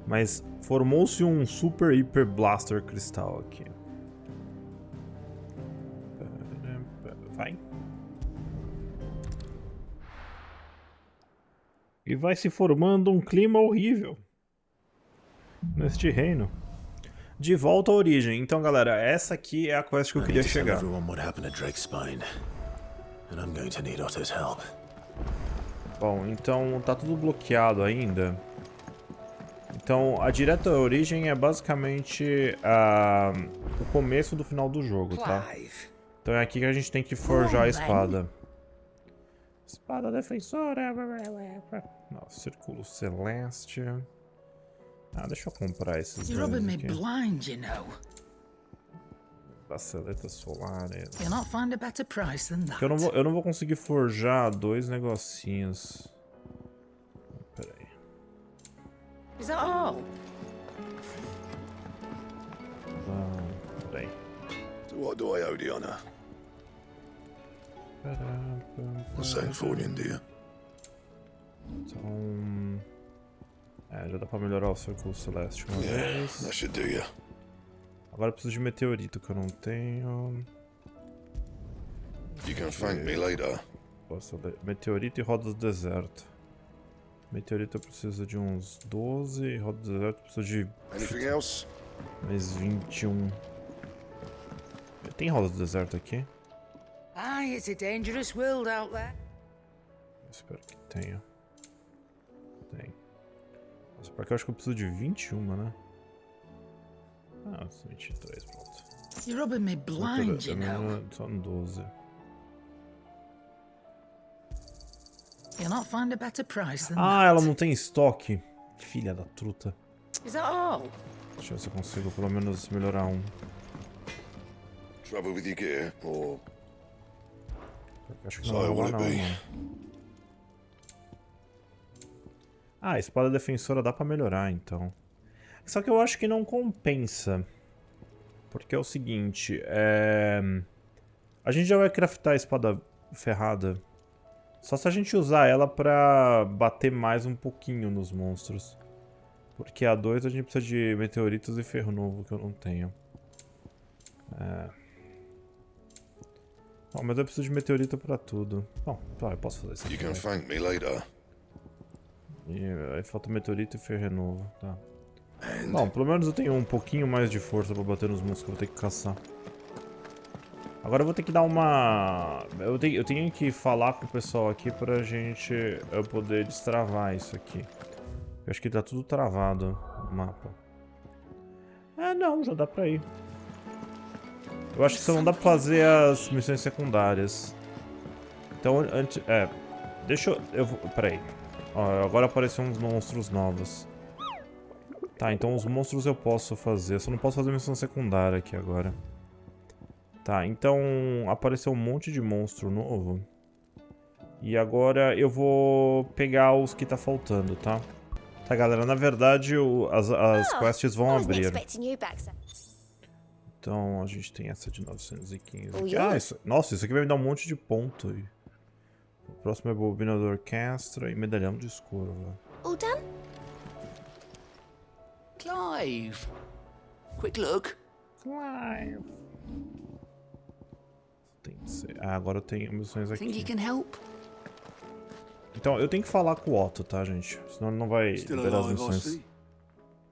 mas formou-se um Super Hyper Blaster Cristal aqui. Vai. E vai se formando um clima horrível neste reino. De volta à origem. Então, galera, essa aqui é a quest que eu queria chegar.
And I'm going to need Otto's help.
Bom, então tá tudo bloqueado ainda. Então a direta origem é basicamente o começo do final do jogo, tá? Então é aqui que a gente tem que forjar a espada. Espada defensora. Nossa, círculo celeste. Deixa eu comprar esses dois aqui. Braceletas solares. Eu não vou conseguir forjar dois negocinhos. Pera aí. Peraí.
So what do I owe the honor? What's that for you, dear?
Então... já dá pra melhorar o círculo celeste uma vez.
That should do ya.
Agora eu preciso de meteorito, que eu não tenho.
You can thank me later.
Posso ler. Meteorito e roda do deserto. Meteorito eu preciso de uns 12, e roda do deserto eu preciso de...
Anything else?
Mais 21. Tem roda do deserto aqui?
It's a dangerous world out there.
Espero que tenha. Tem. Mas pra cá eu acho que eu preciso de 21, né? 23, pronto.
You're rubbing me blind, you know.
Só no 12.
You'll not find a better price than
ela não tem estoque. Filha da truta.
Is that all?
Deixa eu ver se eu consigo pelo menos melhorar um.
Trouble with your gear, or...
Acho que não vai rolar, não. A espada defensora dá pra melhorar, então. Só que eu acho que não compensa. Porque é o seguinte, a gente já vai craftar a espada ferrada. Só se a gente usar ela pra bater mais um pouquinho nos monstros. Porque a 2 a gente precisa de meteoritos e ferro novo, que eu não tenho. Bom, mas eu preciso de meteorito pra tudo. Bom, tá, eu posso fazer isso aqui.
You can thank me later.
E aí falta meteorito e ferro novo, tá. Bom, pelo menos eu tenho um pouquinho mais de força pra bater nos monstros que eu vou ter que caçar. Agora eu vou ter que dar uma... Eu tenho que falar com o pessoal aqui pra gente poder destravar isso aqui. Eu acho que tá tudo travado no mapa. Não, já dá pra ir. Eu acho que só não dá pra fazer as missões secundárias. Então, antes... deixa eu... Peraí. Agora apareceram uns monstros novos. Tá, então os monstros eu posso fazer. Eu só não posso fazer missão secundária aqui agora. Tá, então apareceu um monte de monstro novo. E agora eu vou pegar os que tá faltando, tá? Tá, galera, na verdade as quests vão abrir. Então a gente tem essa de 915 aqui. Nossa, isso aqui vai me dar um monte de ponto. O próximo é bobina da orquestra e medalhão de escuro.
All done?
Clive! Quick look!
Clive! Tem que ser... agora eu tenho missões aqui.
Think you can help?
Então, eu tenho que falar com o Otto, tá, gente? Senão ele não vai liberar as missões.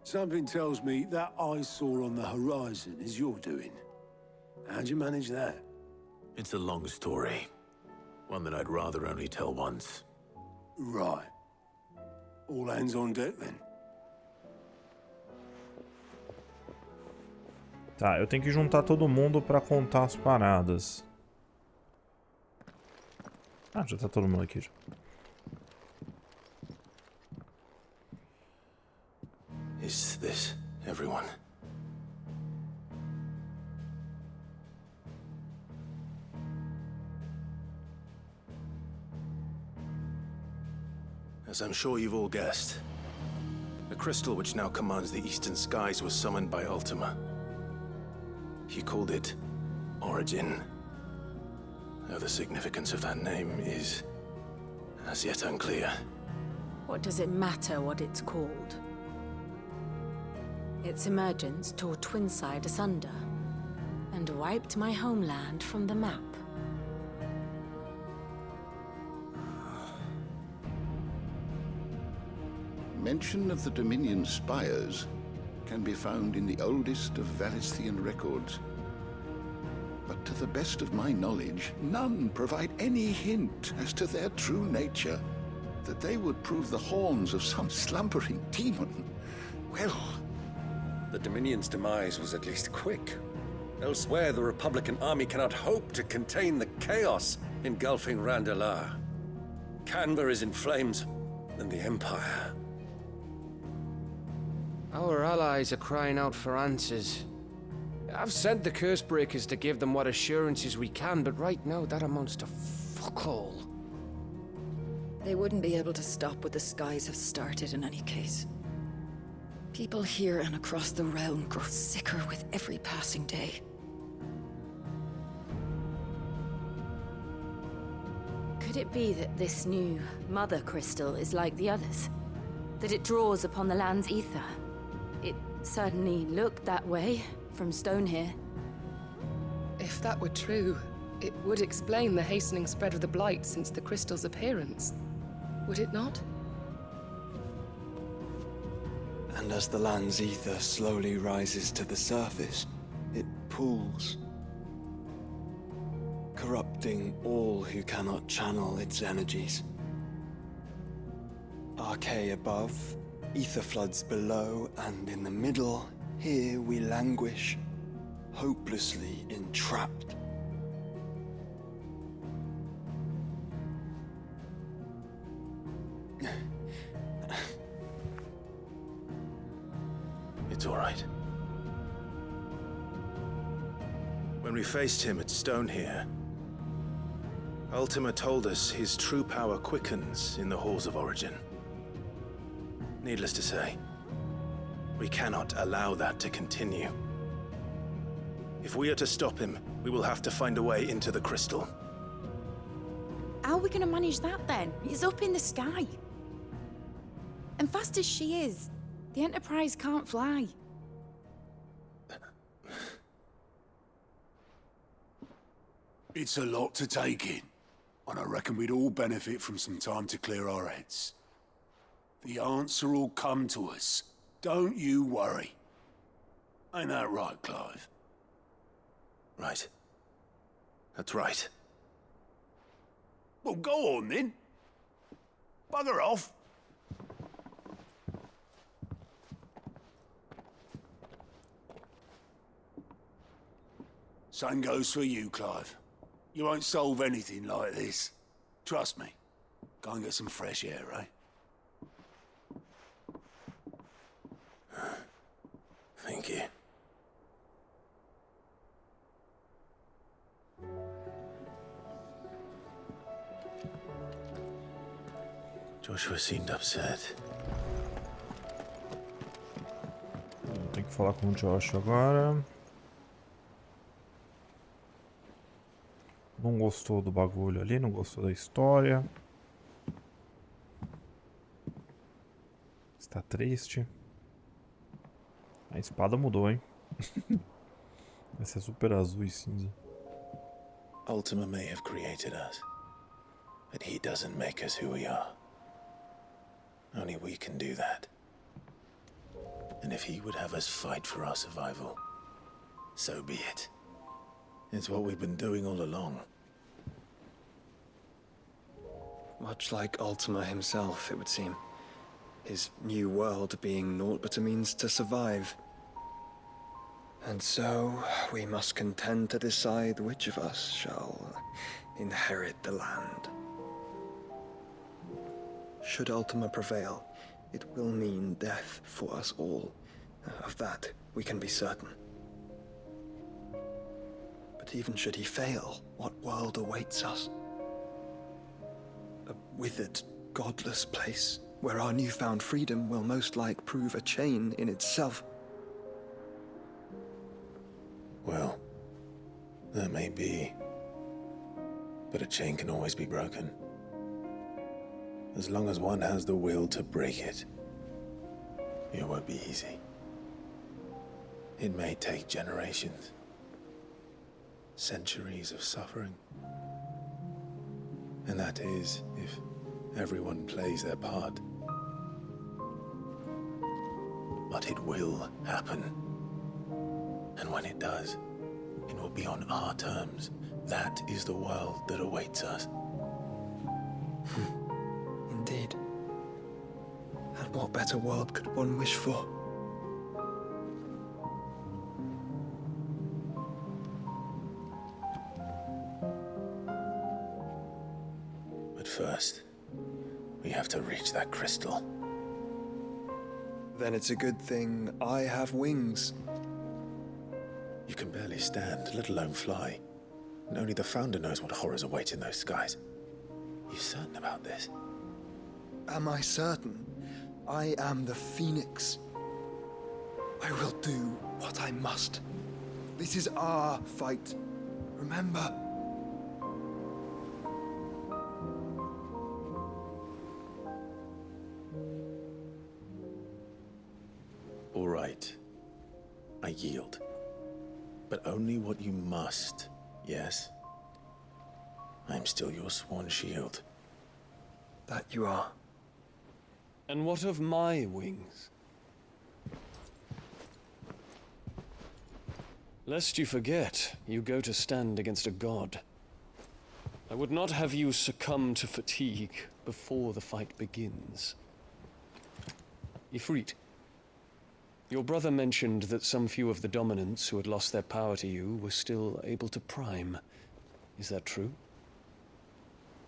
Something tells me that eyesore on the horizon is your doing. How'd you manage that?
It's a long story. One that I'd rather only tell once.
Right. All hands on deck then.
Tá, eu tenho que juntar todo mundo pra contar as paradas. Já tá todo mundo aqui já.
Is this everyone? As I'm sure you've all guessed, the crystal which now commands the eastern skies was summoned by Ultima. He called it Origin. Though the significance of that name is as yet unclear.
What does it matter what it's called? Its emergence tore Twinside asunder and wiped my homeland from the map.
Mention of the Dominion spires can be found in the oldest of Valisthian records. But To the best of my knowledge, none provide any hint as to their true nature. That they would prove the horns of some slumbering demon. Well,
The Dominion's demise was at least quick. Elsewhere, the Republican army cannot hope to contain the chaos engulfing Randalar. Canva is in flames, and the Empire.
Our allies are crying out for answers. I've sent the Cursebreakers to give them what assurances we can, but right now that amounts to fuck all.
They wouldn't be able to stop what the skies have started in any case. People here and across the realm grow sicker with every passing day.
Could it be that this new Mother Crystal is like the others? That it draws upon the land's ether? It certainly looked that way from stone here.
If that were true, it would explain the hastening spread of the Blight since the crystal's appearance. Would it not?
And as the land's ether slowly rises to the surface, it pools, corrupting all who cannot channel its energies. Archay above, ether floods below, and in the middle, here we languish, hopelessly entrapped.
It's all right. When we faced him at Stone here, Ultima told us his true power quickens in the Halls of Origin. Needless to say, we cannot allow that to continue. If we are to stop him, we will have to find a way into the crystal.
How are we gonna manage that then? It's up in the sky. And fast as she is, the Enterprise can't fly.
It's a lot to take in, and I reckon we'd all benefit from some time to clear our heads. The answer will come to us. Don't you worry. Ain't that right, Clive?
Right. That's right.
Well, go on then. Bugger off. Same goes for you, Clive. You won't solve anything like this. Trust me. Go and get some fresh air, eh?
Thank you. Joshua seemed upset.
Tem que falar com o Joshua agora. Não gostou do bagulho ali, não gostou da história. Está triste. A espada mudou, hein? Vai ser super azul e cinza.
Ultima may have created us, but he doesn't make us who we are. Only we can do that. And if he would have us fight for our survival, so be it. It's what we've been doing all along.
Much like Ultima himself, it would seem. His new world being naught but a means to survive. And so, we must contend to decide which of us shall inherit the land. Should Ultima prevail, it will mean death for us all. Of that, we can be certain. But even should he fail, what world awaits us? A withered, godless place, where our newfound freedom will most like prove a chain in itself.
Well, that may be. But a chain can always be broken. As long as one has the will to break it, it won't be easy. It may take generations. Centuries of suffering. And that is, if everyone plays their part. But it will happen. And when it does, It will be on our terms. That is the world that awaits us.
Indeed. And what better world could one wish for?
But first, we have to reach that crystal.
Then it's a good thing I have wings.
You can barely stand, let alone fly. And only the Founder knows what horrors await in those skies. You certain about this?
Am I certain? I am the Phoenix. I will do what I must. This is our fight. Remember?
All right. I yield. But only what you must, yes? I'm still your sworn shield.
That you are.
And what of my wings? Lest you forget, you go to stand against a god. I would not have you succumb to fatigue before the fight begins. Ifrit, your brother mentioned that some few of the dominants who had lost their power to you were still able to prime. Is that true?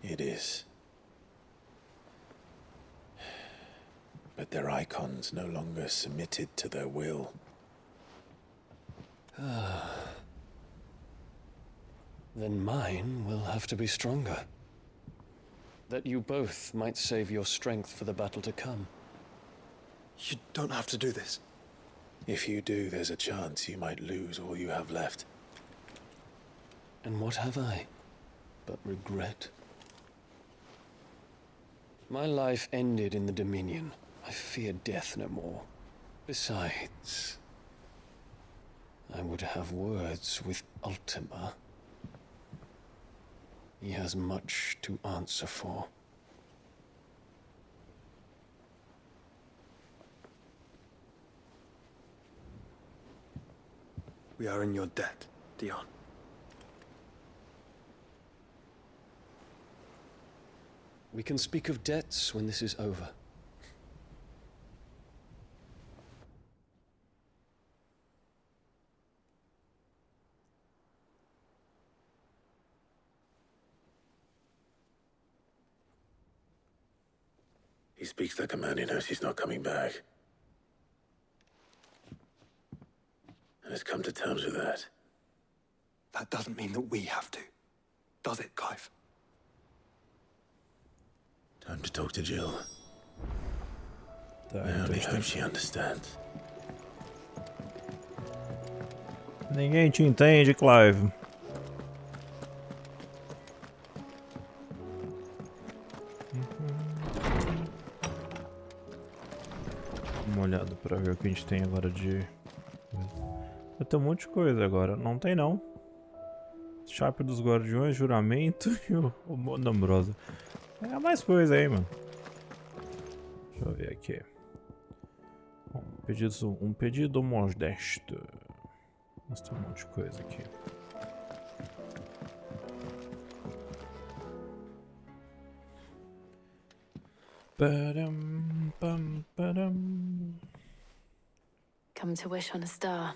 It is. But their Eikons no longer submitted to their will.
Then mine will have to be stronger. That you both might save your strength for the battle to come.
You don't have to do this.
If you do, there's a chance you might lose all you have left.
And what have I but regret? My life ended in the Dominion. I fear death no more. Besides, I would have words with Ultima. He has much to answer for.
We are in your debt, Dion.
We can speak of debts when this is over.
He speaks like a man who knows he's not coming back. And has come to terms with that.
That doesn't mean that we have to, does it, Clive?
Time to talk to Jill. I only hope she understands.
Ninguém te entende, Clive. Uma olhada pra ver o que a gente tem agora de... Vai ter um monte de coisa agora. Não tem não. Chapa dos Guardiões, Juramento e o Mondo Ambrosa. É mais coisa aí, mano. Deixa eu ver aqui. Um pedido modesto. Mas tem um monte de coisa aqui. Badum, bum, badum.
Come to wish on a star.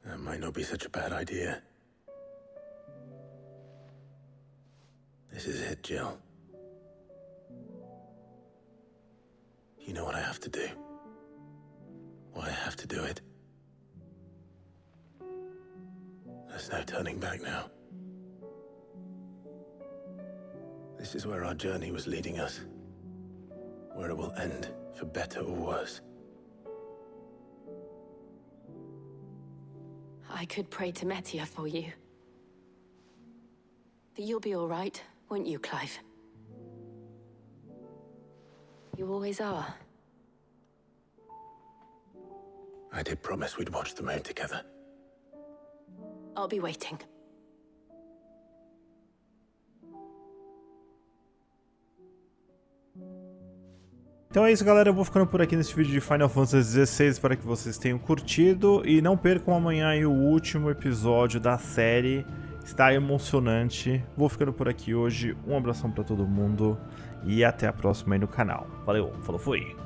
That might not be such a bad idea. This is it, Jill. You know what I have to do. Why I have to do it. There's no turning back now. This is where our journey was leading us. Where it will end, for better or worse.
I could pray to Metia for you. But you'll be all right, won't you, Clive? You always are.
I did promise we'd watch the moon together.
I'll be waiting.
Então é isso, galera, eu vou ficando por aqui nesse vídeo de Final Fantasy XVI, espero que vocês tenham curtido, e não percam amanhã aí o último episódio da série, está emocionante. Vou ficando por aqui hoje, um abração pra todo mundo, e até a próxima aí no canal. Valeu, falou, fui!